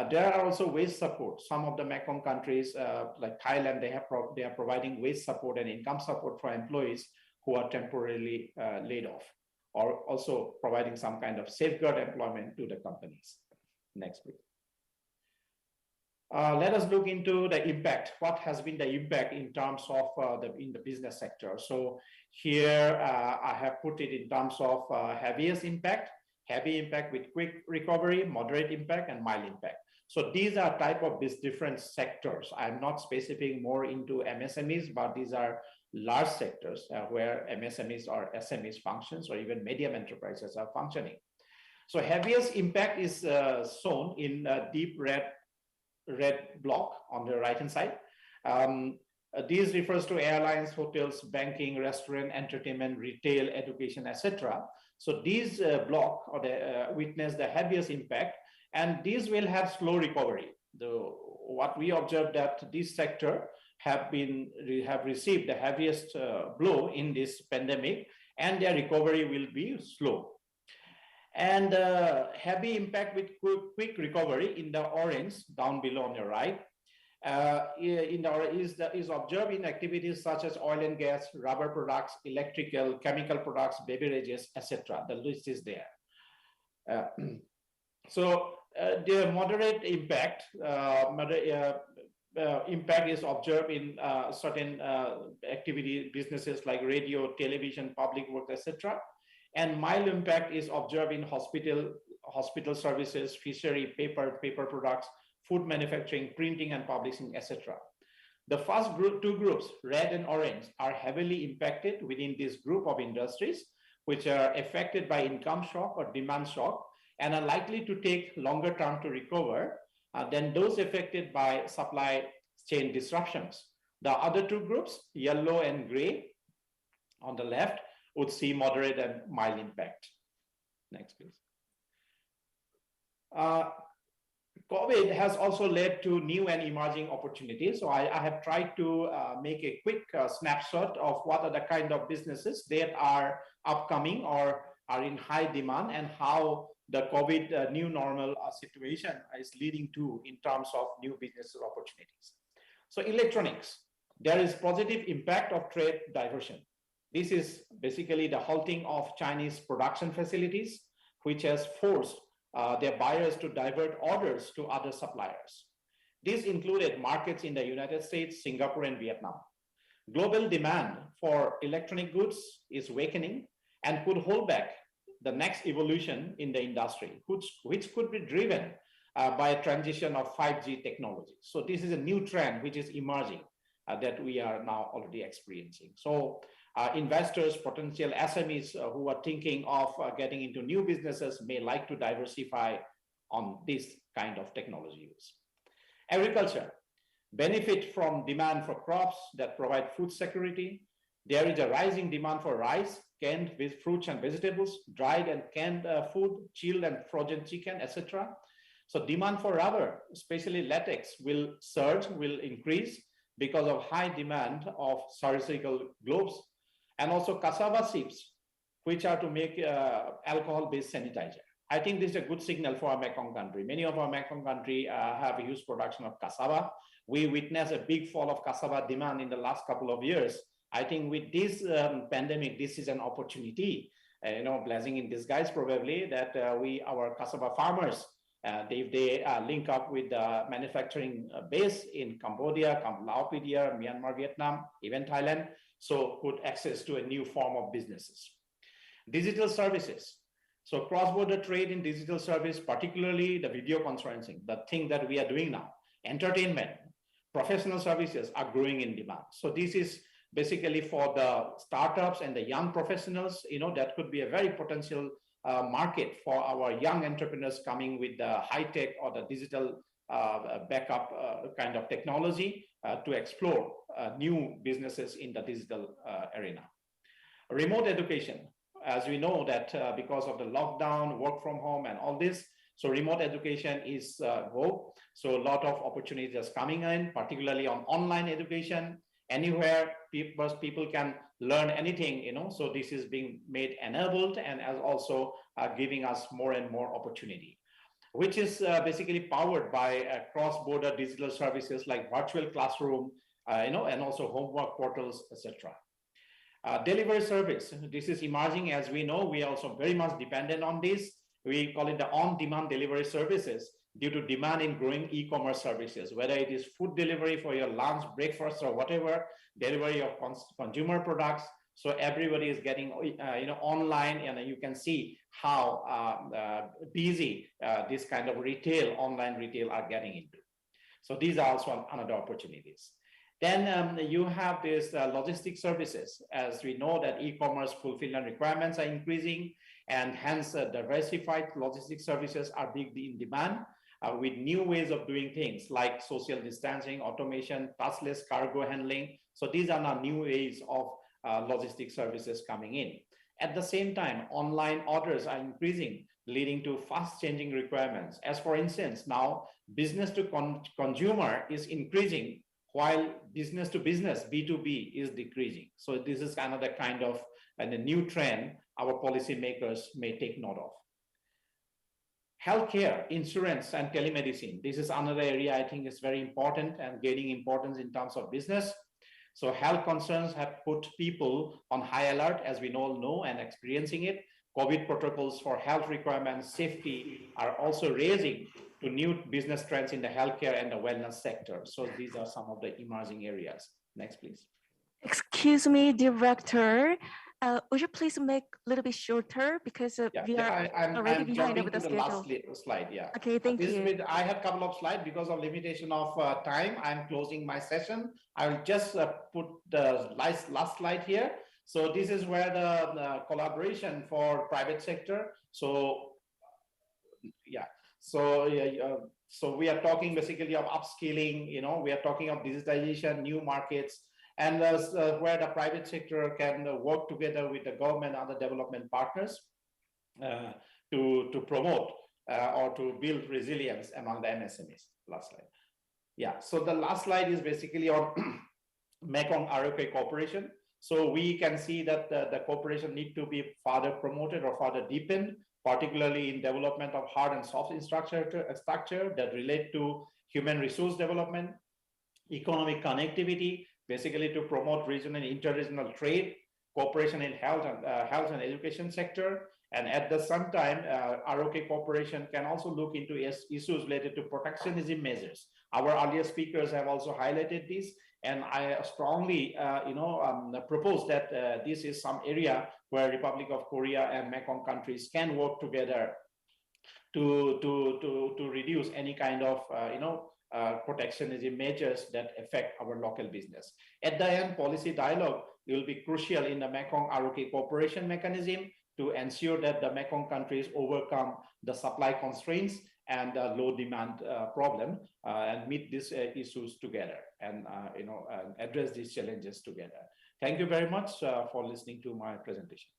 S15: There are also wage support. Some of the Mekong countries like Thailand, they are providing wage support and income support for employees who are temporarily laid off, or also providing some kind of safeguard employment to the companies. Next, please. Let us look into the impact. What has been the impact in terms of in the business sector? So here I have put it in terms of heaviest impact, heavy impact with quick recovery, moderate impact, and mild impact. So these are type of these different sectors. I'm not specifying more into MSMEs, but these are large sectors where MSMEs or SMEs functions, or even medium enterprises are functioning. So heaviest impact is shown in a deep red block on the right hand side. These refers to airlines, hotels, banking, restaurant, entertainment, retail, education, etc. So these block or witness the heaviest impact, and these will have slow recovery. What we observed that this sector have received the heaviest blow in this pandemic, and their recovery will be slow. And heavy impact with quick recovery in the orange down below on the right is observed in activities such as oil and gas, rubber products, electrical, chemical products, beverages, etc. The list is there. So the moderate impact impact is observed in certain activity businesses like radio, television, public work, etc. And mild impact is observed in hospital services, fishery, paper products, food manufacturing, printing and publishing, etc. The first two groups, red and orange, are heavily impacted within this group of industries, which are affected by income shock or demand shock, and are likely to take longer term to recover than those affected by supply chain disruptions. The other two groups, yellow and gray on the left, would see moderate and mild impact. Next, please. COVID has also led to new and emerging opportunities. So I have tried to make a quick snapshot of what are the kind of businesses that are upcoming or are in high demand, and how the COVID new normal situation is leading to in terms of new business opportunities. So electronics, there is positive impact of trade diversion. This is basically the halting of Chinese production facilities, which has forced their buyers to divert orders to other suppliers. This included markets in the United States, Singapore, and Vietnam. Global demand for electronic goods is weakening and could hold back the next evolution in the industry, which could be driven by a transition of 5G technology. So this is a new trend which is emerging that we are now already experiencing. So investors, potential SMEs who are thinking of getting into new businesses may like to diversify on this kind of technology use. Agriculture, benefit from demand for crops that provide food security. There is a rising demand for rice, canned with fruits and vegetables, dried and canned food, chilled and frozen chicken, etc. So demand for rubber, especially latex, will surge, will increase because of high demand of surgical gloves, and also cassava seeds, which are to make alcohol-based sanitizer. I think this is a good signal for our Mekong country. Many of our Mekong country have a huge production of cassava. We witnessed a big fall of cassava demand in the last couple of years. I think with this pandemic, this is an opportunity, blessing in disguise probably, that our cassava farmers, if they link up with the manufacturing base in Cambodia, Lao Pdr, Myanmar, Vietnam, even Thailand, so could access to a new form of businesses. Digital services. So cross-border trade in digital service, particularly the video conferencing, the thing that we are doing now, entertainment, professional services are growing in demand. So this is basically for the startups and the young professionals, that could be a very potential market for our young entrepreneurs coming with the high-tech or the digital backup kind of technology to explore new businesses in the digital arena. Remote education, as we know that because of the lockdown, work from home and all this, so remote education is vogue. So a lot of opportunities coming in, particularly on online education. Anywhere people can learn anything, so this is being made enabled and as also giving us more and more opportunity, which is basically powered by cross-border digital services like virtual classroom, and also homework portals, etc. Delivery service, this is emerging. As we know, we are also very much dependent on this. We call it the on-demand delivery services due to demand in growing e-commerce services, whether it is food delivery for your lunch, breakfast, or whatever, delivery of consumer products. So everybody is getting online, and you can see how busy this kind of retail, online retail are getting into. So these are also another opportunities. Then you have this logistic services. As we know that e-commerce fulfillment requirements are increasing, and hence diversified logistic services are big in demand with new ways of doing things like social distancing, automation, touchless cargo handling. So these are now new ways of logistic services coming in. At the same time, online orders are increasing, leading to fast changing requirements. As for instance, now business to consumer is increasing, while business to business, B2B, is decreasing. So this is another kind of a new trend our policymakers may take note of. Healthcare, insurance, and telemedicine. This is another area I think is very important and gaining importance in terms of business. So health concerns have put people on high alert, as we all know and experiencing it. COVID protocols for health requirements, safety are also raising to new business trends in the healthcare and the wellness sector. So these are some of the emerging areas. Next, please.
S1: Excuse me, Director. Would you please make a little bit shorter because we are already behind over the schedule.
S15: Last slide, yeah.
S1: Okay, thank you.
S15: I have a couple of slides because of limitation of time. I'm closing my session. I will just put the last slide here. So this is where the collaboration for private sector. So yeah, so we are talking basically of upskilling. We are talking of digitization, new markets, and where the private sector can work together with the government and other development partners to promote or to build resilience among the MSMEs. Last slide. Yeah, so the last slide is basically on Mekong-ROK cooperation. So we can see that the cooperation need to be further promoted or further deepened, particularly in development of hard and soft structure that relate to human resource development, economic connectivity, basically to promote regional and interregional trade, cooperation in health and education sector. And at the same time, ROK cooperation can also look into issues related to protectionism measures. Our earlier speakers have also highlighted this, and I strongly propose that this is some area where Republic of Korea and Mekong countries can work together to reduce any kind of protectionism measures that affect our local business. At the end, policy dialogue will be crucial in the Mekong-ROK cooperation mechanism to ensure that the Mekong countries overcome the supply constraints and the low demand problem and meet these issues together and address these challenges together. Thank you very much for listening to my presentation.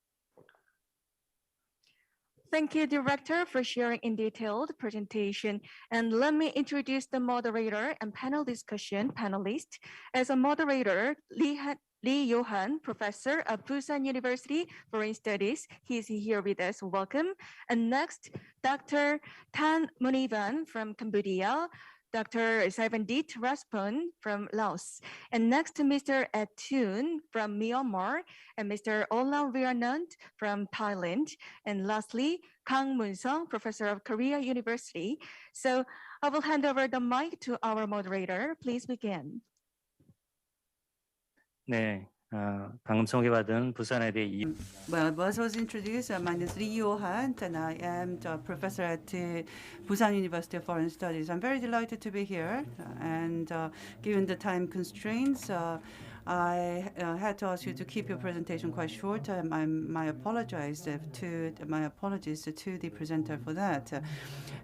S1: Thank you, Director, for sharing in detailed presentation. And let me introduce the moderator and panel discussion panelist. As a moderator, Lee Johan, professor of Busan University Foreign Studies. He's here with us. Welcome. And next, Dr. Tan Munivan from Cambodia, Dr. Saivandit Raspon from Laos, and next, Mr. Ed Toon from Myanmar, and Mr. Olam Viranand from Thailand, and lastly, Kang Moon-sung, professor of Korea University. So I will hand over the mic to our moderator. Please begin.
S16: 네, 방금 소개받은 부산에 대해
S7: Well, as was introduced, my name is Lee Johan, and I am the professor at Busan University of Foreign Studies. I'm very delighted to be here, and given the time constraints, I had to ask you to keep your presentation quite short. My apologies to the presenter for that.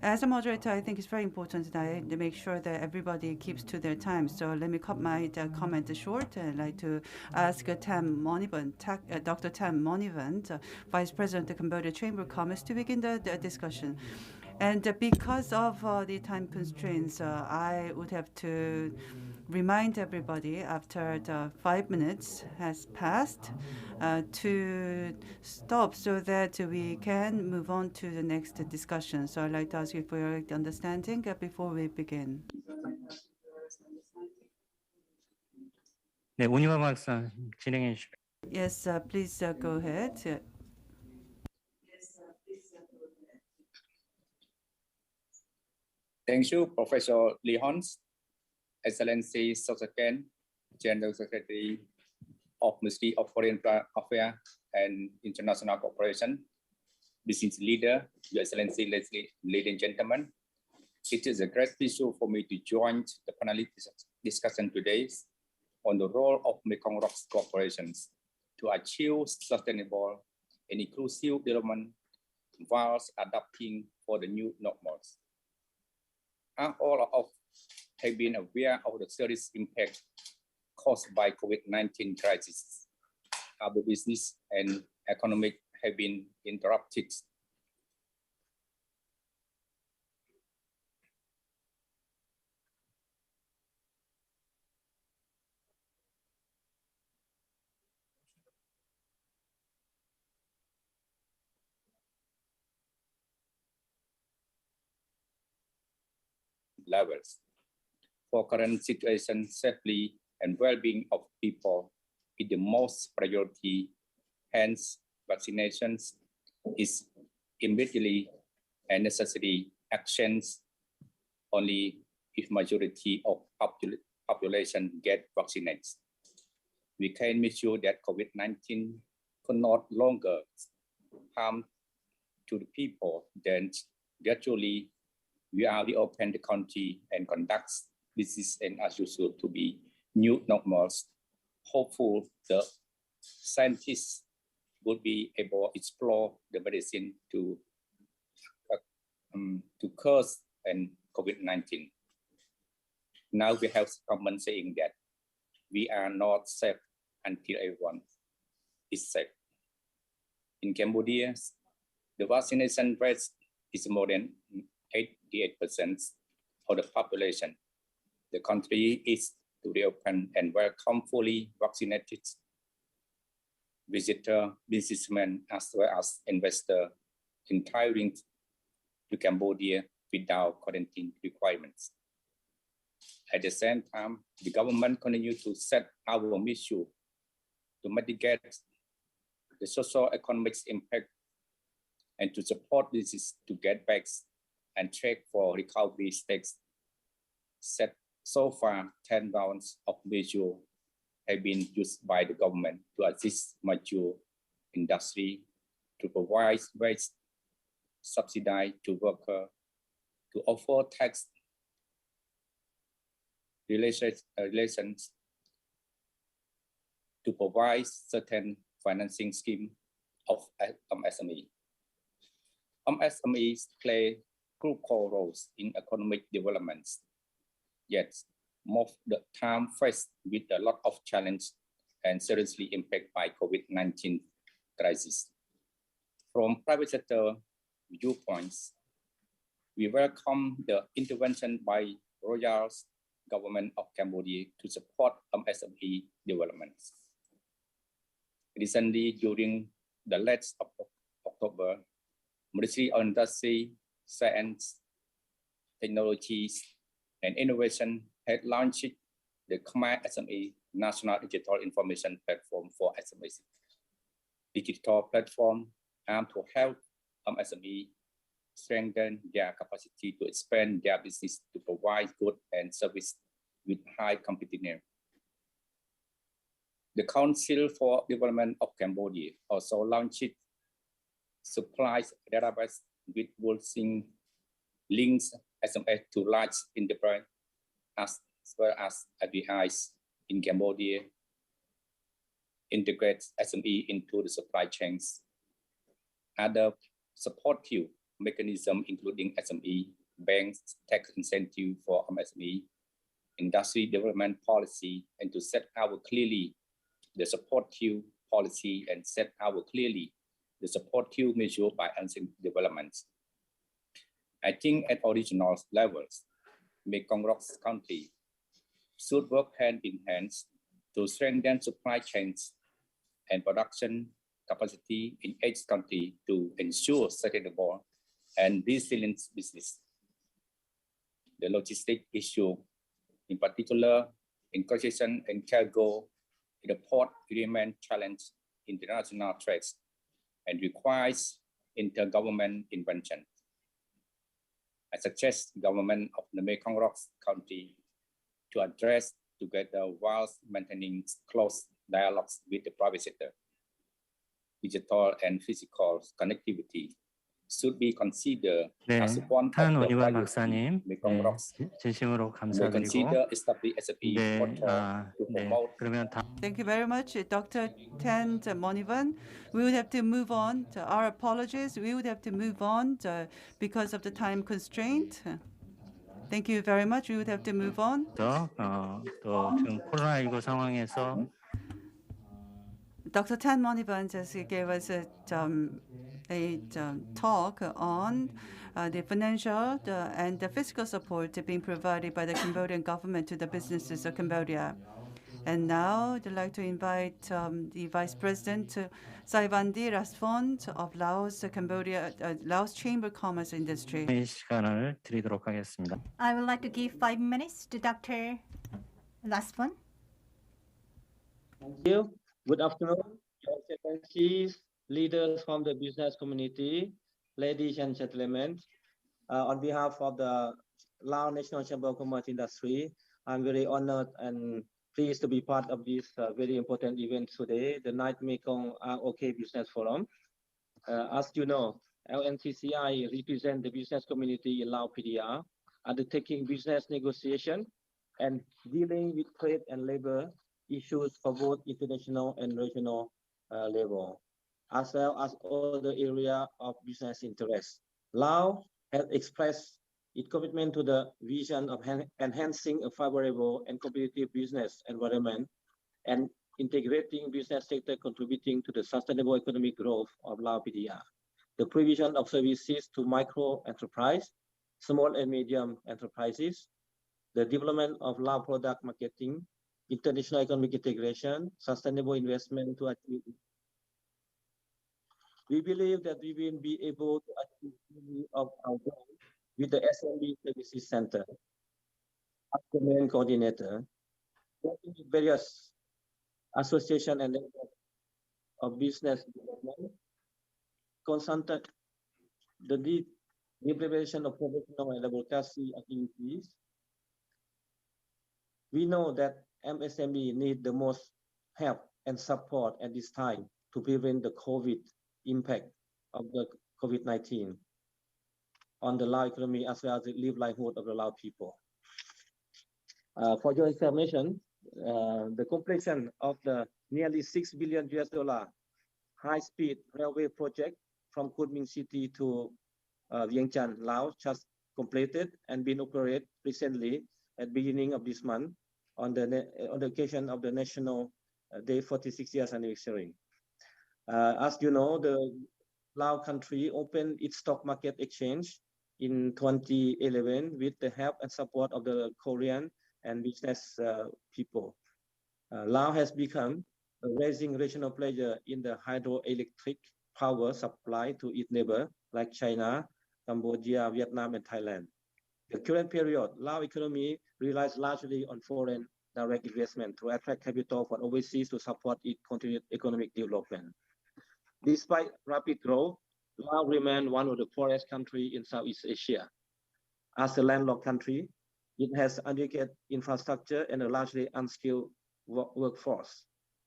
S7: As a moderator, I think it's very important that I make sure that everybody keeps to their time. So let me cut my comment short. I'd like to ask Dr. Tam Monivant, Vice President of the Cambodia Chamber of Commerce, to begin the discussion. And because of the time constraints, I would have to remind everybody after the 5 minutes has passed to stop so that we can move on to the next discussion. So I'd like to ask you for your understanding before we begin.
S16: 네, 운영화 박사 진행해 주십시오.
S7: Yes, please go ahead.
S17: Thank you, Professor Lee Hons, Excellency Soken, General Secretary of Ministry of Foreign Affairs and International Cooperation, Business Leader, Your Excellency, ladies and gentlemen. It is a great pleasure for me to join the panel discussion today on the role of Mekong-ROK corporations to achieve sustainable and inclusive development whilst adapting for the new normals. All of us have been aware of the serious impact caused by COVID-19 crisis. Our business and economic have been interrupted. Levels. For current situation, safety and well-being of people is the most priority. Hence, vaccinations is immediately and necessary actions only if majority of population get vaccinated. We can make sure that COVID-19 could not longer harm to the people. Then gradually we are reopen the country and conduct business and as usual to be new normals. Hopeful the scientists would be able to explore the medicine to curse and COVID-19. Now we have someone saying that we are not safe until everyone is safe. In Cambodia, the vaccination rate is more than 88% of the population. The country is to reopen and welcome fully vaccinated visitor, businessmen, as well as investor entering to Cambodia without quarantine requirements. At the same time, the government continues to set our mission to mitigate the socio-economic impact and to support business to get back and check for recovery stakes. Set so far, 10 rounds of measures have been used by the government to assist mature industry to provide wage subsidy to workers, to offer tax relations, to provide certain financing scheme of MSME. MSMEs play crucial roles in economic developments, yet most of the time faced with a lot of challenge and seriously impacted by COVID-19 crisis. From private sector viewpoints, we welcome the intervention by Royal Government of Cambodia to support MSME developments. Recently, during the late of October, Ministry of Industry, Science, Technologies, and Innovation had launched the Khmer SME National Digital Information Platform for SMEs. Digital platform aimed to help MSME strengthen their capacity to expand their business to provide goods and service with high competitiveness. The Council for Development of Cambodia also launched supplies database with working links SMS to large enterprise as well as APIs in Cambodia integrate SME into the supply chains. Other supportive mechanisms, including SME, banks, tax incentive for MSME, industry development policy, and to set out clearly the supportive policy and set out clearly the supportive measure by enhancing developments. I think at original levels, Mekong-ROK country should work hand in hand to strengthen supply chains and production capacity in each country to ensure sustainable and resilient business. The logistic issue, in particular, in congestion and cargo in the port remain challenge international trade and requires intergovernment intervention. I suggest government of the Mekong-ROK country to address together whilst maintaining close dialogues with the private sector. Digital and physical connectivity should be considered
S16: 네,
S17: as one
S16: 탄
S17: of the
S16: 원의원
S17: priorities.
S16: 박사님,
S17: Mekong-ROK
S16: 진심으로
S17: may
S16: 감사드리고,
S17: consider establish SME
S16: 네,
S17: portal to promote.
S16: 그러면
S7: Thank you very much, Dr. Tan Monivan. We would have to move on. Our apologies. We would have to move on because of the time constraint. Thank you very much. We would have to move on.
S16: 또 지금 코로나19 상황에서
S7: Dr. Tan Monivan just gave us a talk on the financial and the fiscal support being provided by the Cambodian government to the businesses of Cambodia. And now I'd like to invite the Vice President Saivandi Rasfond of Laos, Cambodia, Laos Chamber of Commerce Industry.
S16: 시간을 드리도록 하겠습니다.
S18: I would like to give 5 minutes to Dr. Rasfond.
S8: Thank you. Good afternoon, Your Excellencies, leaders from the business community, ladies and gentlemen. On behalf of the Lao National Chamber of Commerce Industry, I'm very honored and pleased to be part of this very important event today, the 9th Mekong-ROK Business Forum. As you know, LNCCI represents the business community in Lao Pdr, undertaking business negotiation and dealing with trade and labor issues for both international and regional level, as well as other areas of business interest. Lao has expressed its commitment to the vision of enhancing a favorable and competitive business environment and integrating business sector contributing to the sustainable economic growth of Lao Pdr. The provision of services to micro enterprise, small and medium enterprises, the development of Lao product marketing, international economic integration, sustainable investment to achieve. We believe that we will be able to achieve many of our goals with the SME Services Center as the main coordinator, working with various associations and networks of business development, consultant the implementation of professional and advocacy activities. We know that MSME need the most help and support at this time to prevent the COVID impact of the COVID-19 on the Lao economy as well as the livelihood of the Lao people. For your information, the completion of the nearly $6 billion high-speed railway project from Kunming City to Vientiane, Laos, just completed and been operated recently at the beginning of this month on the occasion of the National Day 46 years anniversary. As you know, the Lao country opened its stock market exchange in 2011 with the help and support of the Korean and business people. Lao has become a rising regional player in the hydroelectric power supply to its neighbor like China, Cambodia, Vietnam, and Thailand. The current period, Lao economy relies largely on foreign direct investment to attract capital from overseas to support its continued economic development. Despite rapid growth, Lao remains one of the poorest countries in Southeast Asia. As a landlocked country, it has adequate infrastructure and a largely unskilled workforce.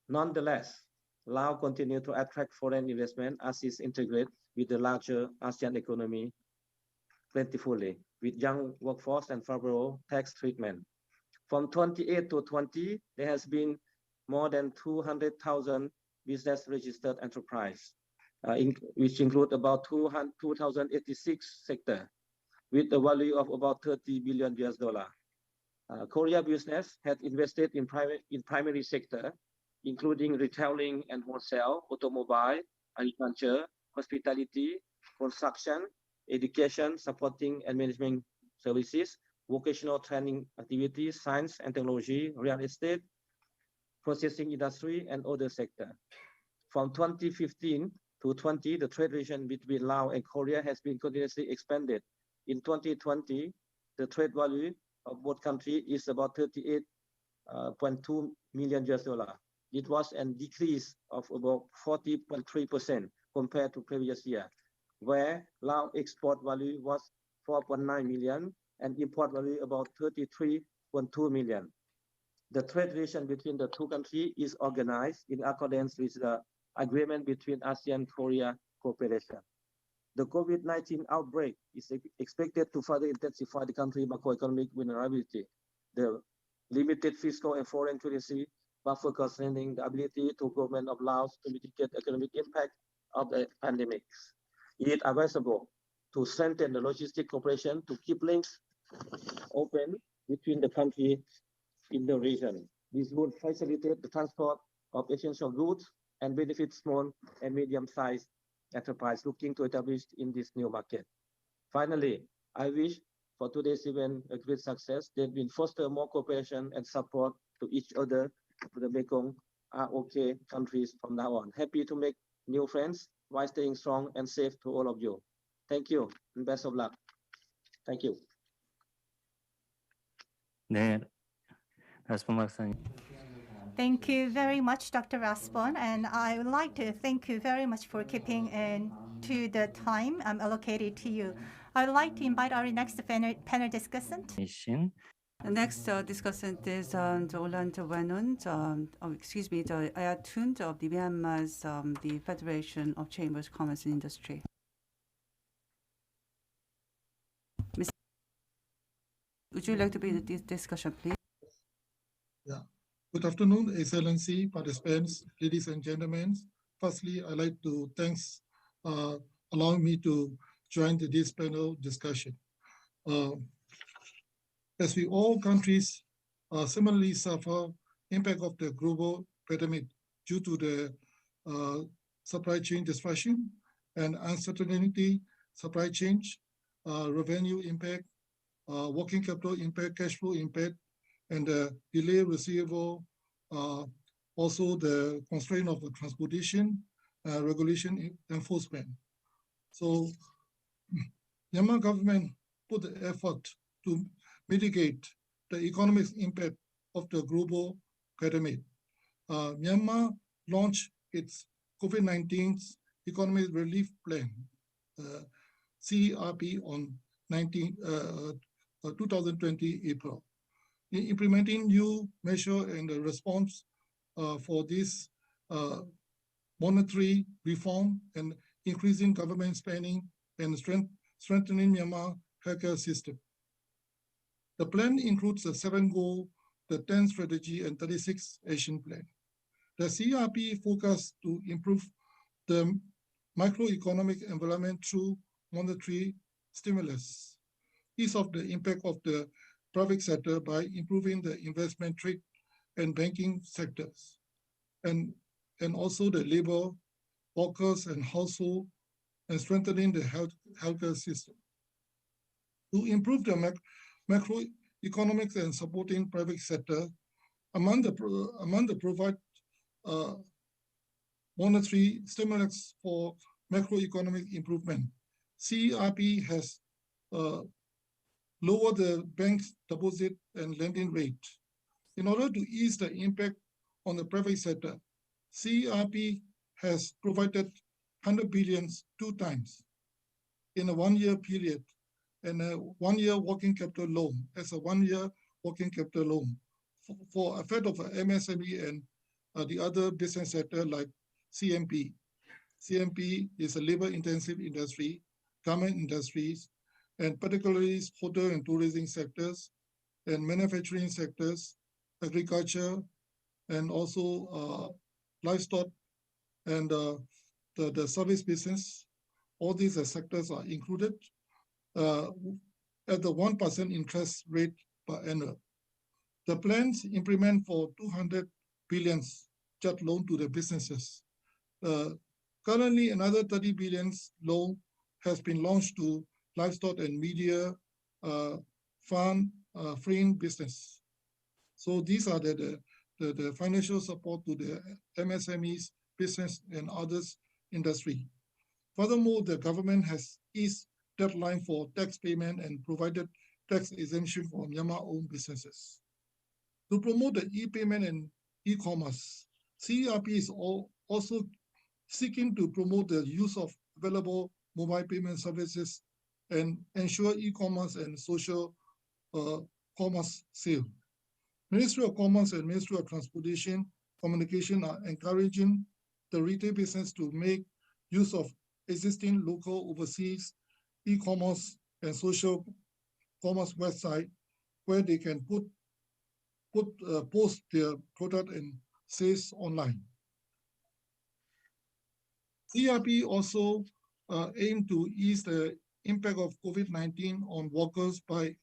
S8: Nonetheless, Lao continues to attract foreign investment as it integrates with the larger ASEAN economy plentifully, with young workforce and favorable tax treatment. From 28 to 20, there has been more than 200,000 business registered enterprise, which include about 2,086 sector with a value of about $30 billion. Korea business had invested in primary sector, including retailing and wholesale, automobile, agriculture, hospitality, construction, education, supporting and management services, vocational training activities, science and technology, real estate, processing industry, and other sectors. From 2015 to 20, the trade relation between Laos and Korea has been continuously expanded. In 2020, the trade value of both countries is about $38.2 million. It was a decrease of about 40.3% compared to previous year, where Laos export value was 4.9 million and import value about 33.2 million. The trade relation between the two countries is organized in accordance with the agreement between ASEAN-Korea cooperation. The COVID-19 outbreak is expected to further intensify the country's macroeconomic vulnerability. The limited fiscal and foreign currency buffer constraining the ability to government of Laos to mitigate economic impact of the pandemic. It is advisable to strengthen the logistic cooperation to keep links open between the countries in the region. This would facilitate the transport of essential goods and benefit small and medium-sized enterprise looking to establish in this new market. Finally, I wish for today's event a great success that will foster more cooperation and support to each other for the Mekong-ROK countries from now on. Happy to make new friends while staying strong and safe to all of you. Thank you and best of luck. Thank you.
S16: 네, 라스폰 박사님.
S18: Thank you very much, Dr. Raspon, and I would like to thank you very much for keeping to the time allocated to you. I would like to invite our next panel discussant.
S7: The next discussant is Roland Wenon, the Ayatun of the Myanmar's the Federation of Chambers, Commerce and Industry. Would you like to be in this discussion, please?
S19: Yeah. Good afternoon, Excellency, participants, ladies and gentlemen. Firstly, I'd like to thank allowing me to join this panel discussion. As we all countries similarly suffer impact of the global pandemic due to the supply chain disruption and uncertainty, supply chain, revenue impact, working capital impact, cash flow impact, and the delay receivable, also the constraint of the transportation, regulation enforcement. So Myanmar government put the effort to mitigate the economic impact of the global pandemic. Myanmar launched its COVID-19 Economic Relief Plan, CERP, on 2020 April. In implementing new measure and the response for this monetary reform and increasing government spending and strengthening Myanmar healthcare system. The plan includes the 7 goals, the 10 strategy, and 36 action plan. The CRP focused to improve the microeconomic environment through monetary stimulus, ease of the impact of the private sector by improving the investment, trade, and banking sectors, and also the labor, workers, and household, and strengthening the healthcare system. To improve the macroeconomics and supporting private sector, among the provide monetary stimulus for macroeconomic improvement, CERP has lowered the bank's deposit and lending rate. In order to ease the impact on the private sector, CERP has provided 100 billion 2 times in a 1-year period, and a 1-year working capital loan as a 1-year working capital loan for effect of MSME and the other business sector like CMP. CMP is a labor-intensive industry, garment industries, and particularly hotel and tourism sectors, and manufacturing sectors, agriculture, and also livestock and the service business. All these sectors are included at the 1% interest rate per annum. The plans implement for 200 billion just loan to the businesses. Currently, another 30 billion loan has been launched to livestock and media farm freeing business. So these are the financial support to the MSMEs, business and others industry. Furthermore, the government has eased deadline for tax payment and provided tax exemption for Myanmar-owned businesses. To promote the e-payment and e-commerce, CERP is also seeking to promote the use of available mobile payment services and ensure e-commerce and social commerce sale. Ministry of Commerce and Ministry of Transportation Communication are encouraging the retail business to make use of existing local overseas e-commerce and social commerce website where they can post their product and sales online. CERP also aim to ease the impact of COVID-19 on workers by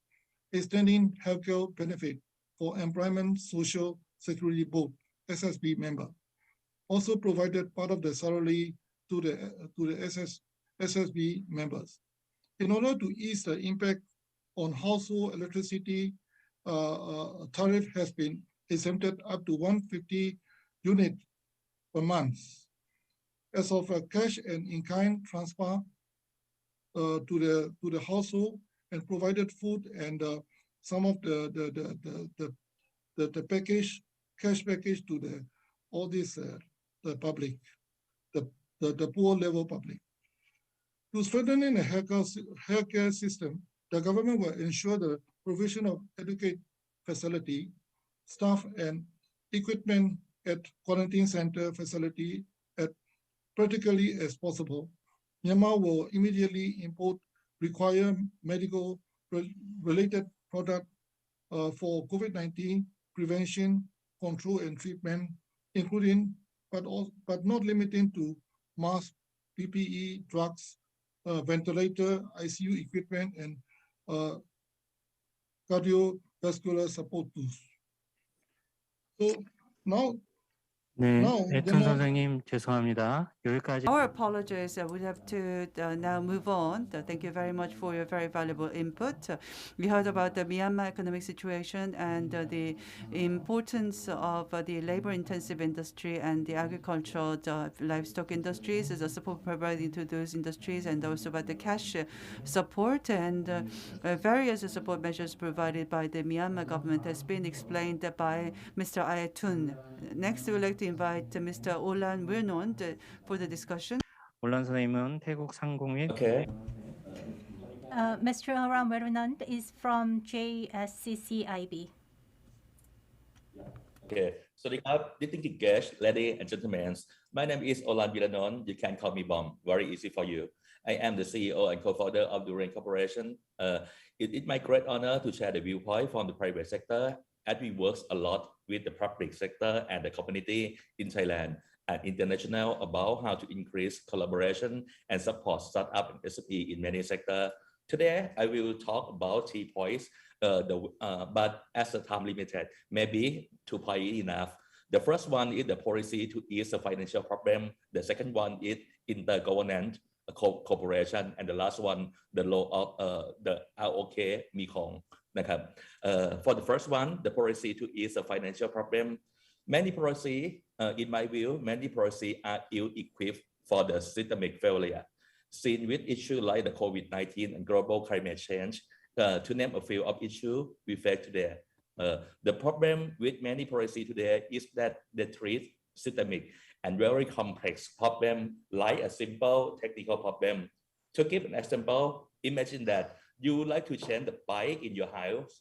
S19: extending healthcare benefit for Employment Social Security Board (SSB) member. Also provided part of the salary to the SSB members. In order to ease the impact on household electricity, tariff has been exempted up to 150 units per month. As of a cash and in-kind transfer to the household and provided food and some of the package, cash package to all this the public, the poor level public. To strengthen the healthcare system, the government will ensure the provision of adequate facility, staff, and equipment at quarantine center facility as practically as possible. Myanmar will immediately import required medical related product for COVID-19 prevention, control, and treatment, including but not limiting to mask, PPE, drugs, ventilator, ICU equipment, and cardiovascular support tools. So now,
S16: 네,
S19: now
S16: 애튼 선생님 죄송합니다. 여기까지.
S7: Our apologies. We have to now move on. Thank you very much for your very valuable input. We heard about the Myanmar economic situation and the importance of the labor-intensive industry and the agricultural, livestock industries as a support provided to those industries, and also about the cash support and various support measures provided by the Myanmar government has been explained by Mr. Ayatun. Next, we would like to invite Mr. Olan Wirnon for the discussion.
S16: 올란 선생님은 태국 상공회.
S20: Okay.
S18: Mr. Oran Wirnon is from JSCCIB.
S20: Okay. So distinguished guests, ladies and gentlemen, my name is Olan Wirnon. You can call me Bom. Very easy for you. I am the CEO and co-founder of the ROK Corporation. It is my great honor to share the viewpoint from the private sector as we work a lot with the public sector and the community in Thailand and international about how to increase collaboration and support startup and SME in many sectors. Today, I will talk about 3 points, but as the time limited, maybe 2 points enough. The first one is the policy to ease the financial problem. The second one is intergovernment cooperation, and the last one, the law of the ROK-MEKONG. For the first one, the policy to ease the financial problem. Many policy, in my view, many policy are ill-equipped for the systemic failure. Seen with issues like the COVID-19 and global climate change, to name a few of issues we face today. The problem with many policy today is that they treat systemic and very complex problem like a simple technical problem. To give an example, imagine that you would like to change the pipe in your house.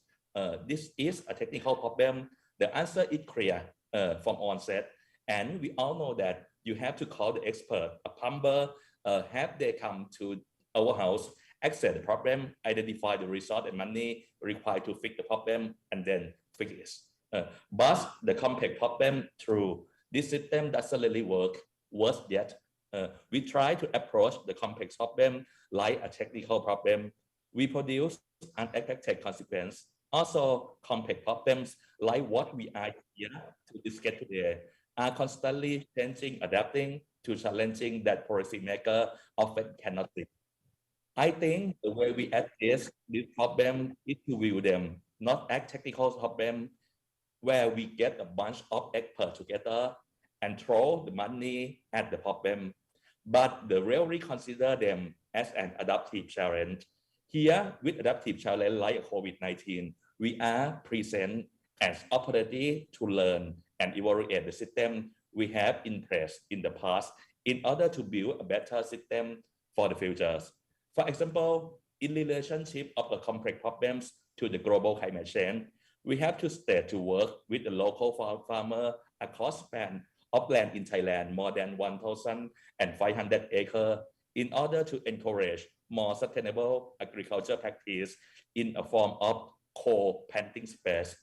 S20: This is a technical problem. The answer is clear from onset. And we all know that you have to call the expert, a plumber, have they come to our house, access the problem, identify the resource and money required to fix the problem, and then fix it. But the complex problem through this system doesn't really work. Worse yet, we try to approach the complex problem like a technical problem. We produce unexpected consequence. Also, complex problems like what we are here to discuss today are constantly changing, adapting to challenging that policymaker often cannot see. I think the way we address this problem is to view them not as technical problem where we get a bunch of experts together and throw the money at the problem, but really consider them as an adaptive challenge. Here, with adaptive challenge like COVID-19, we are present as opportunity to learn and evaluate the system we have in place in the past in order to build a better system for the future. For example, in relationship of the complex problems to the global climate change, we have to start to work with the local farmer across span of land in Thailand, more than 1,500 acres, in order to encourage more sustainable agriculture practice in a form of co-planting space.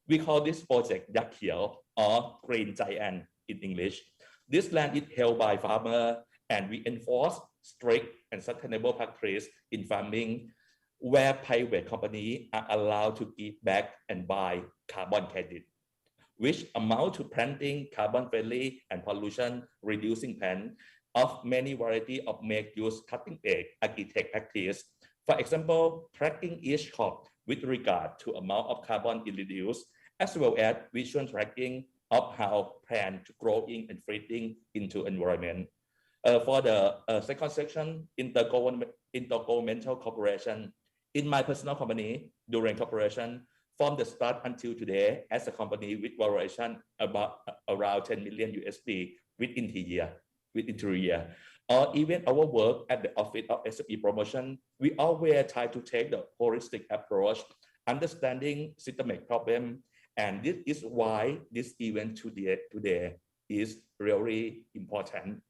S20: We call this project Yak Khiao or Green Giant in English. This land is held by farmers, and we enforce strict and sustainable practice in farming, where private companies are allowed to give back and buy carbon credit, which amount to planting carbon-friendly and pollution-reducing plants of many varieties of make-use cutting-edge architect practice. For example, tracking each crop with regard to amount of carbon it reduced, as well as visual tracking of how plants growing and fitting into environment. For the second section, intergovernmental cooperation. In my personal company, during cooperation, from the start until today, as a company with valuation about around 10 million USD within 3 years, or even our work at the Office of SME Promotion, we always try to take the holistic approach, understanding systemic problem, and this is why this event today is really important.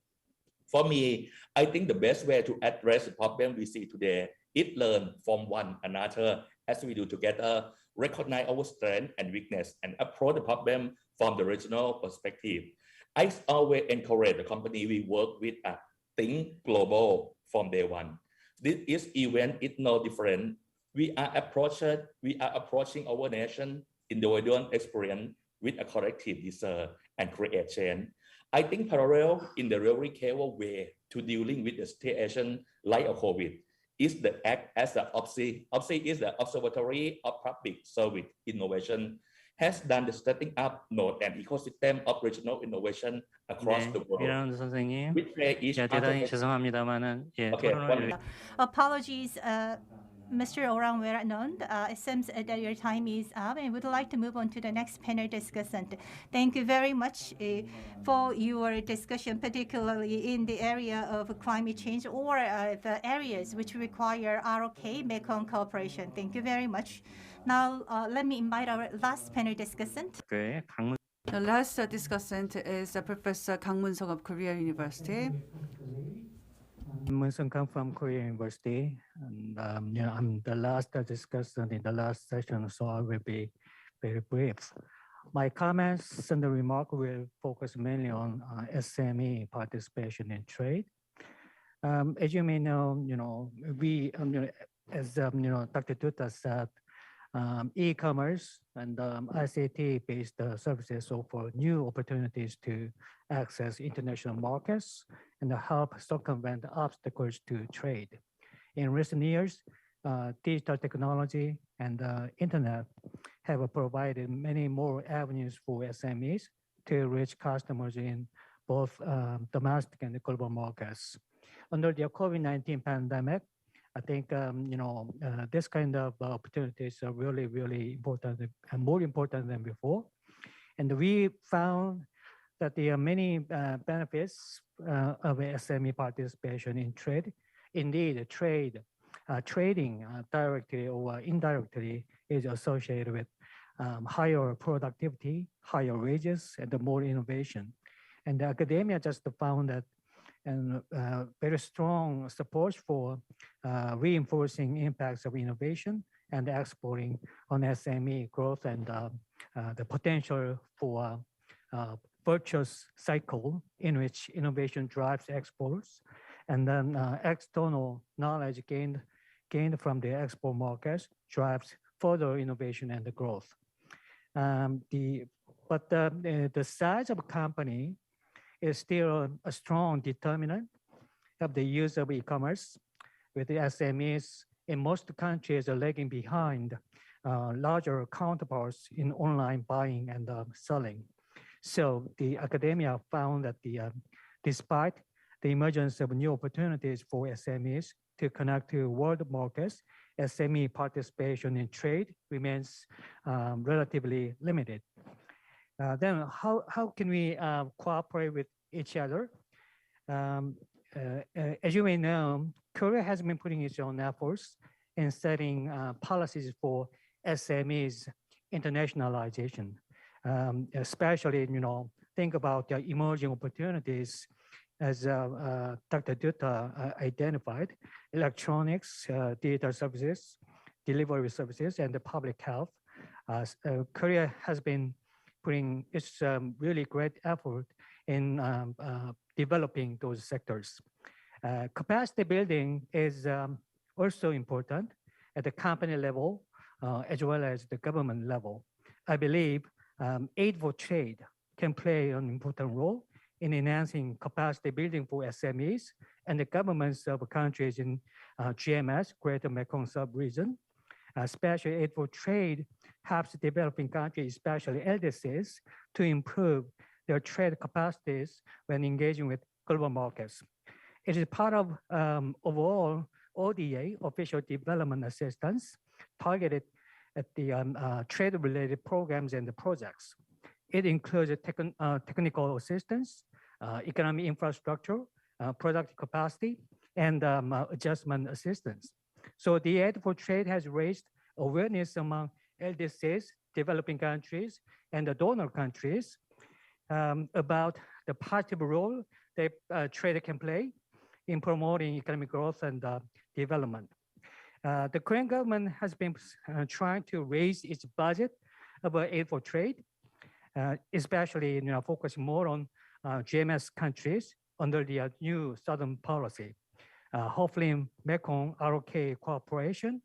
S20: For me, I think the best way to address the problem we see today is learn from one another as we do together, recognize our strength and weakness, and approach the problem from the regional perspective. I always encourage the company we work with to think global from day one. This event is no different. We are approaching our nation individual experience with a collective desire and create change. I think parallel in the really careful way to dealing with the situation like a COVID is the act as the OPSI. OPSI is the Observatory of Public Service Innovation, has done the setting up node and ecosystem of regional innovation across the world.
S16: 미라운드 선생님,
S20: Which way each
S16: 대단히 죄송합니다만은 토론을
S18: Apologies, Mr. Orang Weranond. It seems that your time is up, and would like to move on to the next panel discussant. Thank you very much for your discussion, particularly in the area of climate change or the areas which require ROK-MEKONG cooperation. Thank you very much. Now, let me invite our last panel discussant.
S7: The last discussant is Professor Kang Mun-sung of Korea University.
S21: Mun-sung come from Korea University, and I'm the last discussant in the last session, so I will be very brief. My comments and the remark will focus mainly on SME participation in trade. As you may know, we, as Dr. Tuta said, e-commerce and ICT-based services offer new opportunities to access international markets and help circumvent obstacles to trade. In recent years, digital technology and internet have provided many more avenues for SMEs to reach customers in both domestic and global markets. Under the COVID-19 pandemic, I think this kind of opportunities are really, really important and more important than before. And we found that there are many benefits of SME participation in trade. Indeed, trading directly or indirectly is associated with higher productivity, higher wages, and more innovation. And the academia just found that and very strong support for reinforcing impacts of innovation and exporting on SME growth and the potential for virtuous cycle in which innovation drives exports, and then external knowledge gained from the export markets drives further innovation and the growth. The size of a company is still a strong determinant of the use of e-commerce, with the SMEs in most countries are lagging behind larger counterparts in online buying and selling. So the academia found that despite the emergence of new opportunities for SMEs to connect to world markets, SME participation in trade remains relatively limited. Then how can we cooperate with each other? As you may know, Korea has been putting its own efforts in setting policies for SMEs internationalization, especially, think about the emerging opportunities as Dr. Dutta identified: electronics, digital services, delivery services, and the public health. Korea has been putting its really great effort in developing those sectors. Capacity building is also important at the company level as well as the government level. I believe aid for trade can play an important role in enhancing capacity building for SMEs and the governments of countries in GMS, Greater Mekong Sub-region. Special aid for trade helps developing countries, especially LDCs, to improve their trade capacities when engaging with global markets. It is part of overall ODA, official development assistance, targeted at the trade-related programs and the projects. It includes technical assistance, economic infrastructure, product capacity, and adjustment assistance. So the aid for trade has raised awareness among LDCs, developing countries, and the donor countries about the positive role that trade can play in promoting economic growth and development. The Korean government has been trying to raise its budget of aid for trade, especially focusing more on GMS countries under the new Southern policy. Hopefully, Mekong-ROK cooperation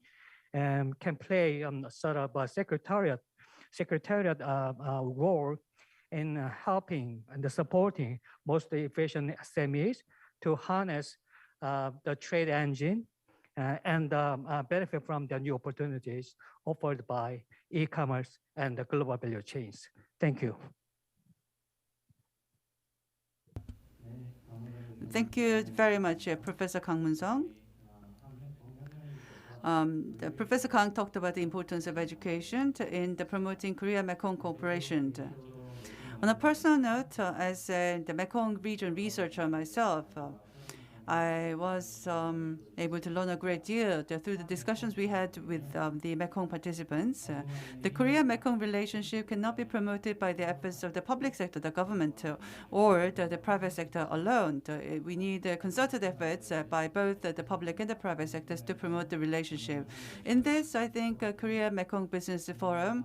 S21: can play sort of a secretariat role in helping and supporting most efficient SMEs to harness the trade engine and benefit from the new opportunities offered by e-commerce and the global value chains. Thank you.
S7: Thank you very much, Professor Kang Moon-sung. Professor Kang talked about the importance of education in promoting Korea-Mekong cooperation. On a personal note, as the Mekong region researcher myself, I was able to learn a great deal through the discussions we had with the Mekong participants. The Korea-Mekong relationship cannot be promoted by the efforts of the public sector, the government, or the private sector alone. We need concerted efforts by both the public and the private sectors to promote the relationship. In this, I think Korea-Mekong Business Forum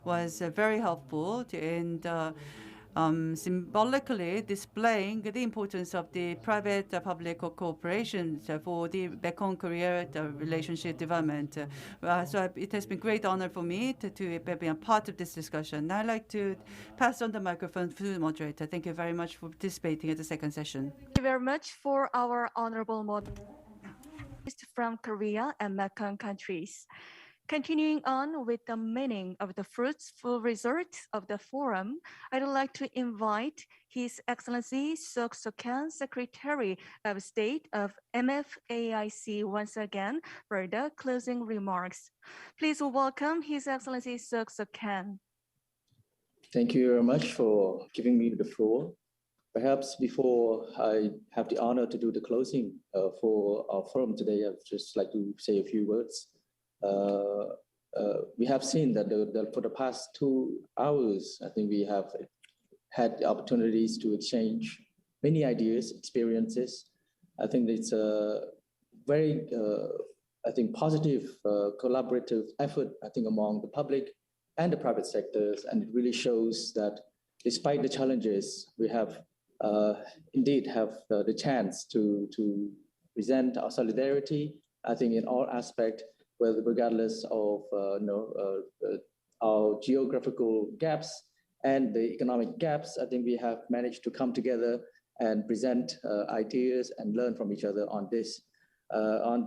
S7: was very helpful in symbolically displaying the importance of the private-public cooperation for the Mekong-Korea relationship development. So it has been a great honor for me to be a part of this discussion. Now I'd like to pass on the microphone to the moderator. Thank you very much for participating at the second session.
S1: Thank you very much for our honorable moderator from Korea and Mekong countries. Continuing on with the meaning of the fruitful results of the forum, I'd like to invite His Excellency Soken, Secretary of State of MFAIC, once again for the closing remarks. Please welcome His Excellency Soken.
S2: Thank you very much for giving me the floor. Perhaps before I have the honor to do the closing for our forum today, I'd just like to say a few words. We have seen that for the past 2 hours, I think we have had the opportunities to exchange many ideas, experiences. I think it's a very, positive collaborative effort, among the public and the private sectors. And it really shows that despite the challenges, we have indeed have the chance to present our solidarity, I think, in all aspects, regardless of our geographical gaps and the economic gaps. I think we have managed to come together and present ideas and learn from each other on this. I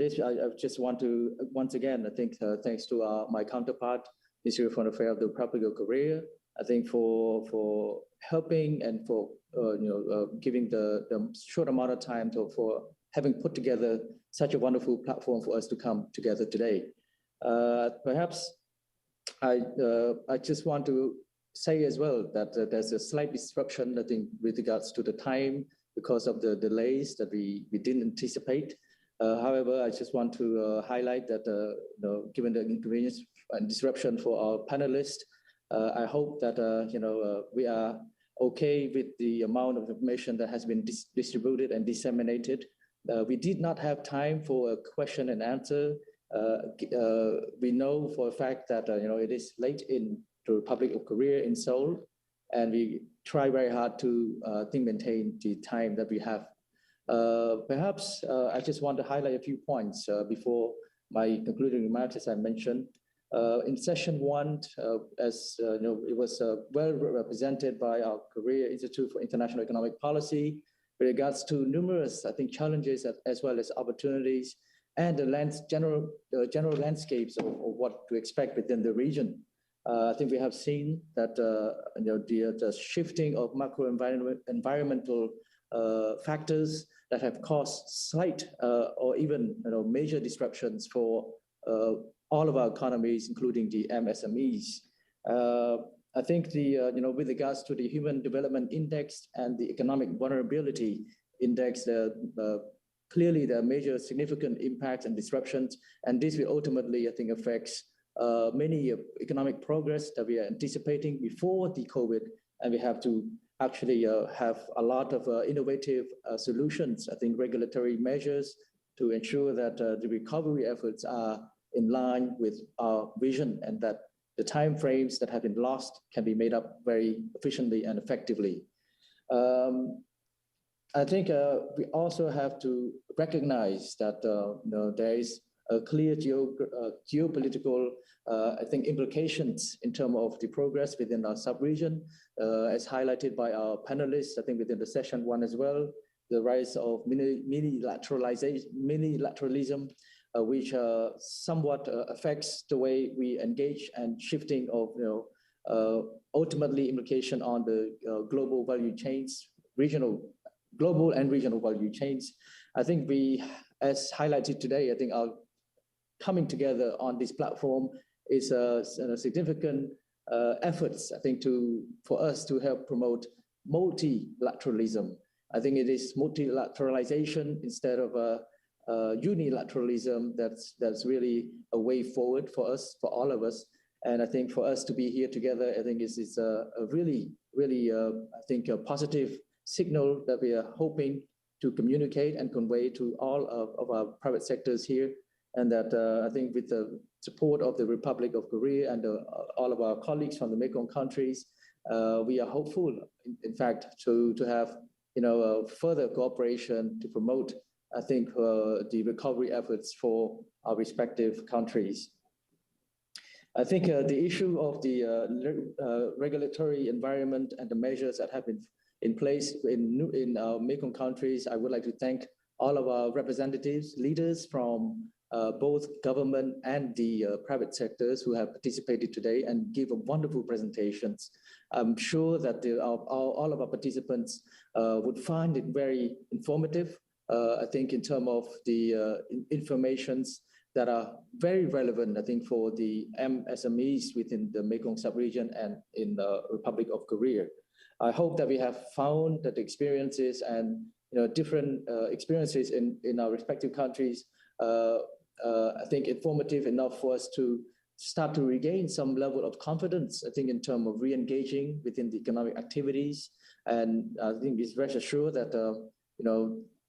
S2: just want to, once again, I think, thanks to my counterpart, Ministry of Foreign Affairs of the Republic of Korea, I think for helping and for giving the short amount of time for having put together such a wonderful platform for us to come together today. Perhaps I just want to say as well that there's a slight disruption, I think, with regards to the time because of the delays that we didn't anticipate. However, I just want to highlight that given the inconvenience and disruption for our panelists, I hope that we are okay with the amount of information that has been distributed and disseminated. We did not have time for a question and answer. We know for a fact that it is late in the Republic of Korea in Seoul, and we try very hard to maintain the time that we have. Perhaps I just want to highlight a few points before my concluding remarks, as I mentioned. In session one, as it was well represented by our Korea Institute for International Economic Policy with regards to numerous, I think, challenges as well as opportunities and the general landscapes of what to expect within the region. I think we have seen that the shifting of macro environmental factors that have caused slight or even major disruptions for all of our economies, including the MSMEs. I think with regards to the Human Development Index and the Economic Vulnerability Index, clearly there are major significant impacts and disruptions, and this will ultimately, I think, affects many economic progress that we are anticipating before the COVID, and we have to actually have a lot of innovative solutions, I think regulatory measures to ensure that the recovery efforts are in line with our vision and that the timeframes that have been lost can be made up very efficiently and effectively. I think we also have to recognize that there is a clear geopolitical, I think, implications in terms of the progress within our sub-region, as highlighted by our panelists, I think within the session one as well, the rise of mini-lateralism, which somewhat affects the way we engage and shifting of, ultimately implication on the global value chains, global and regional value chains. I think we, as highlighted today, I think our coming together on this platform is a significant efforts, I think, for us to help promote multilateralism. I think it is multilateralization instead of unilateralism that's really a way forward for us, for all of us. And I think for us to be here together, I think is a really, I think, a positive signal that we are hoping to communicate and convey to all of our private sectors here. And that I think with the support of the Republic of Korea and all of our colleagues from the Mekong countries, we are hopeful, in fact, to have further cooperation to promote, I think, the recovery efforts for our respective countries. I think the issue of the regulatory environment and the measures that have been in place in our Mekong countries, I would like to thank all of our representatives, leaders from both government and the private sectors who have participated today and give wonderful presentations. I'm sure that all of our participants would find it very informative, I think, in terms of the informations that are very relevant, I think, for the MSMEs within the Mekong sub-region and in the Republic of Korea. I hope that we have found that the experiences and different experiences in our respective countries, I think, informative enough for us to start to regain some level of confidence, I think, in terms of re-engaging within the economic activities. And I think it's rest assured that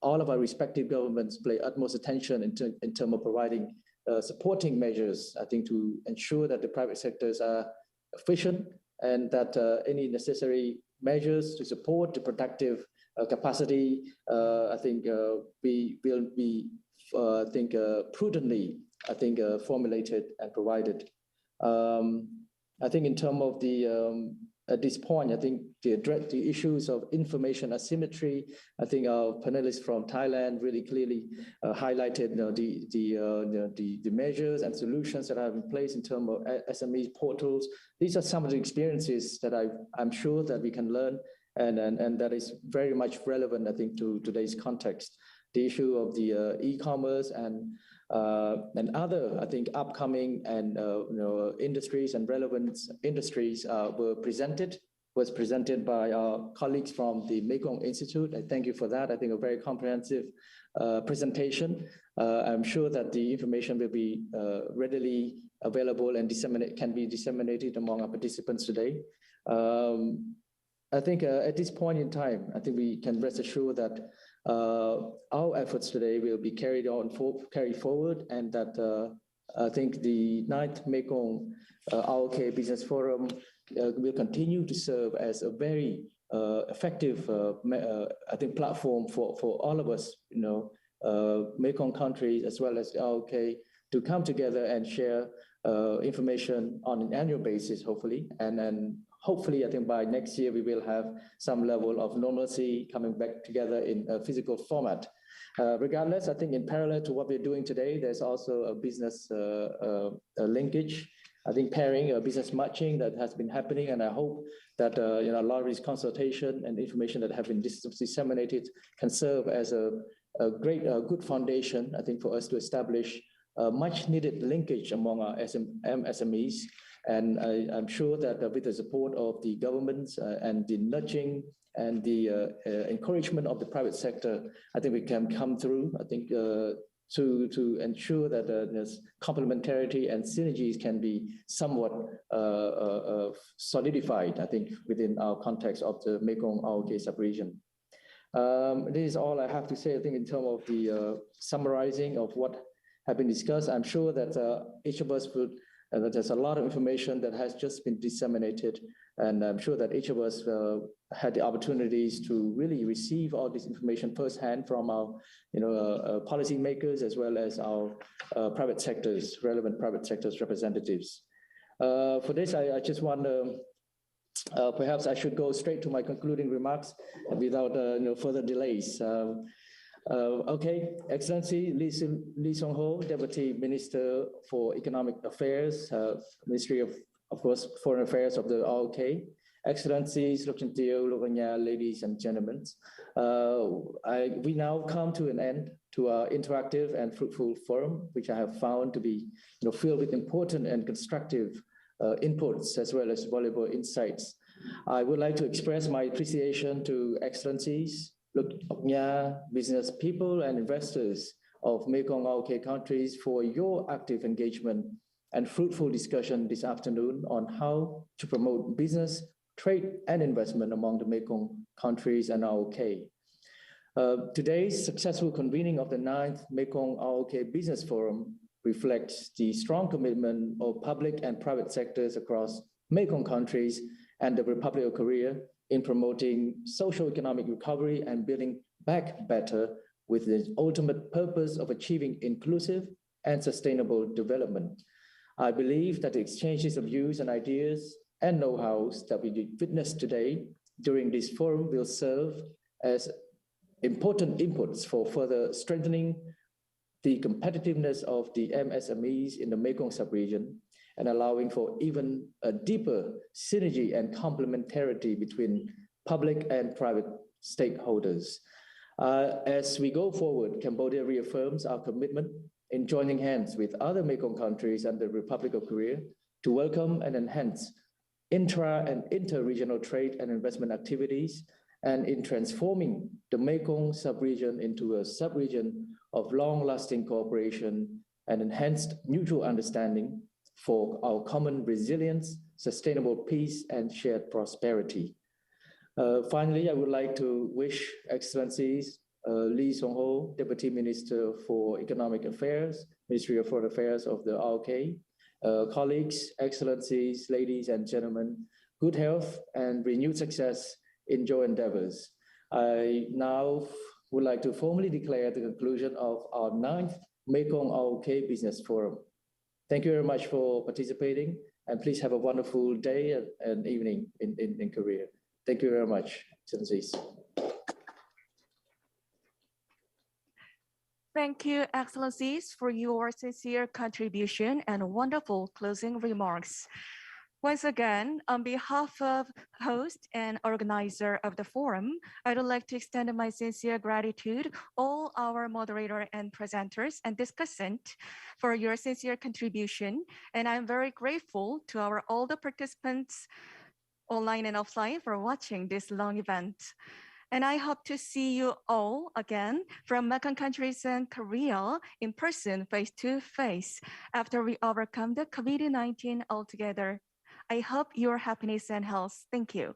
S2: all of our respective governments pay utmost attention in terms of providing supporting measures, I think, to ensure that the private sectors are efficient, and that any necessary measures to support the productive capacity, I think we will be, prudently, formulated and provided. I think in terms of the at this point, I think the issues of information asymmetry, I think our panelists from Thailand really clearly highlighted the measures and solutions that are in place in terms of SME portals. These are some of the experiences that I'm sure that we can learn, and that is very much relevant, I think, to today's context. The issue of the e-commerce and other, I think, upcoming and industries and relevant industries was presented by our colleagues from the Mekong Institute. I thank you for that. I think a very comprehensive presentation. I'm sure that the information will be readily available and can be disseminated among our participants today. I think at this point in time, I think we can rest assured that our efforts today will be carried forward, and that I think the 9th Mekong-ROK Business Forum will continue to serve as a very effective, I think, platform for all of us, Mekong countries as well as ROK, to come together and share information on an annual basis, hopefully, and then hopefully, I think by next year, we will have some level of normalcy coming back together in a physical format. Regardless, I think in parallel to what we're doing today, there's also a business linkage, I think pairing, business matching that has been happening. And I hope that a lot of this consultation and information that have been disseminated can serve as a good foundation, I think, for us to establish a much needed linkage among our MSMEs. And I'm sure that with the support of the governments and the nudging and the encouragement of the private sector, I think we can come through, I think, to ensure that there's complementarity and synergies can be somewhat solidified, I think, within our context of the Mekong-ROK sub-region. This is all I have to say, I think, in terms of the summarizing of what have been discussed. I'm sure that each of us would there's a lot of information that has just been disseminated, and I'm sure that each of us had the opportunities to really receive all this information firsthand from our, policy makers as well as our private sectors, relevant private sectors representatives. For this, I just want to, perhaps I should go straight to my concluding remarks without further delays. Okay, Excellency Lee Seong-ho, Deputy Minister for Economic Affairs, Ministry of course, Foreign Affairs of the ROK, Excellencies, ladies and gentlemen, we now come to an end to our interactive and fruitful forum, which I have found to be filled with important and constructive inputs as well as valuable insights. I would like to express my appreciation to Excellencies, business people and investors of Mekong-ROK countries for your active engagement and fruitful discussion this afternoon on how to promote business, trade, and investment among the Mekong countries and ROK. Today's successful convening of the 9th Mekong-ROK Business Forum reflects the strong commitment of public and private sectors across Mekong countries and the Republic of Korea in promoting socio-economic recovery and building back better with the ultimate purpose of achieving inclusive and sustainable development. I believe that the exchanges of views and ideas and know-hows that we witnessed today during this forum will serve as important inputs for further strengthening the competitiveness of the MSMEs in the Mekong sub-region and allowing for even a deeper synergy and complementarity between public and private stakeholders. As we go forward, Cambodia reaffirms our commitment in joining hands with other Mekong countries and the Republic of Korea to welcome and enhance intra and inter-regional trade and investment activities, and in transforming the Mekong sub-region into a sub-region of long-lasting cooperation and enhanced mutual understanding for our common resilience, sustainable peace, and shared prosperity. Finally, I would like to wish Excellencies Lee Seong-ho, Deputy Minister for Economic Affairs, Ministry of Foreign Affairs of the ROK, Colleagues, excellencies, ladies and gentlemen, good health and renewed success in your endeavors. I now would like to formally declare the conclusion of our 9th Mekong-ROK Business Forum. Thank you very much for participating, and please have a wonderful day and evening in Korea. Thank you very much, excellencies.
S1: Thank you, excellencies, for your sincere contribution and wonderful closing remarks. Once again, on behalf of host and organizer of the forum, I'd like to extend my sincere gratitude all our moderator and presenters and discussant for your sincere contribution. And I'm very grateful to all the participants online and offline for watching this long event. And I hope to see you all again from Mekong countries and Korea in person, face to face, after we overcome the COVID-19 altogether. I hope your happiness and health. Thank you.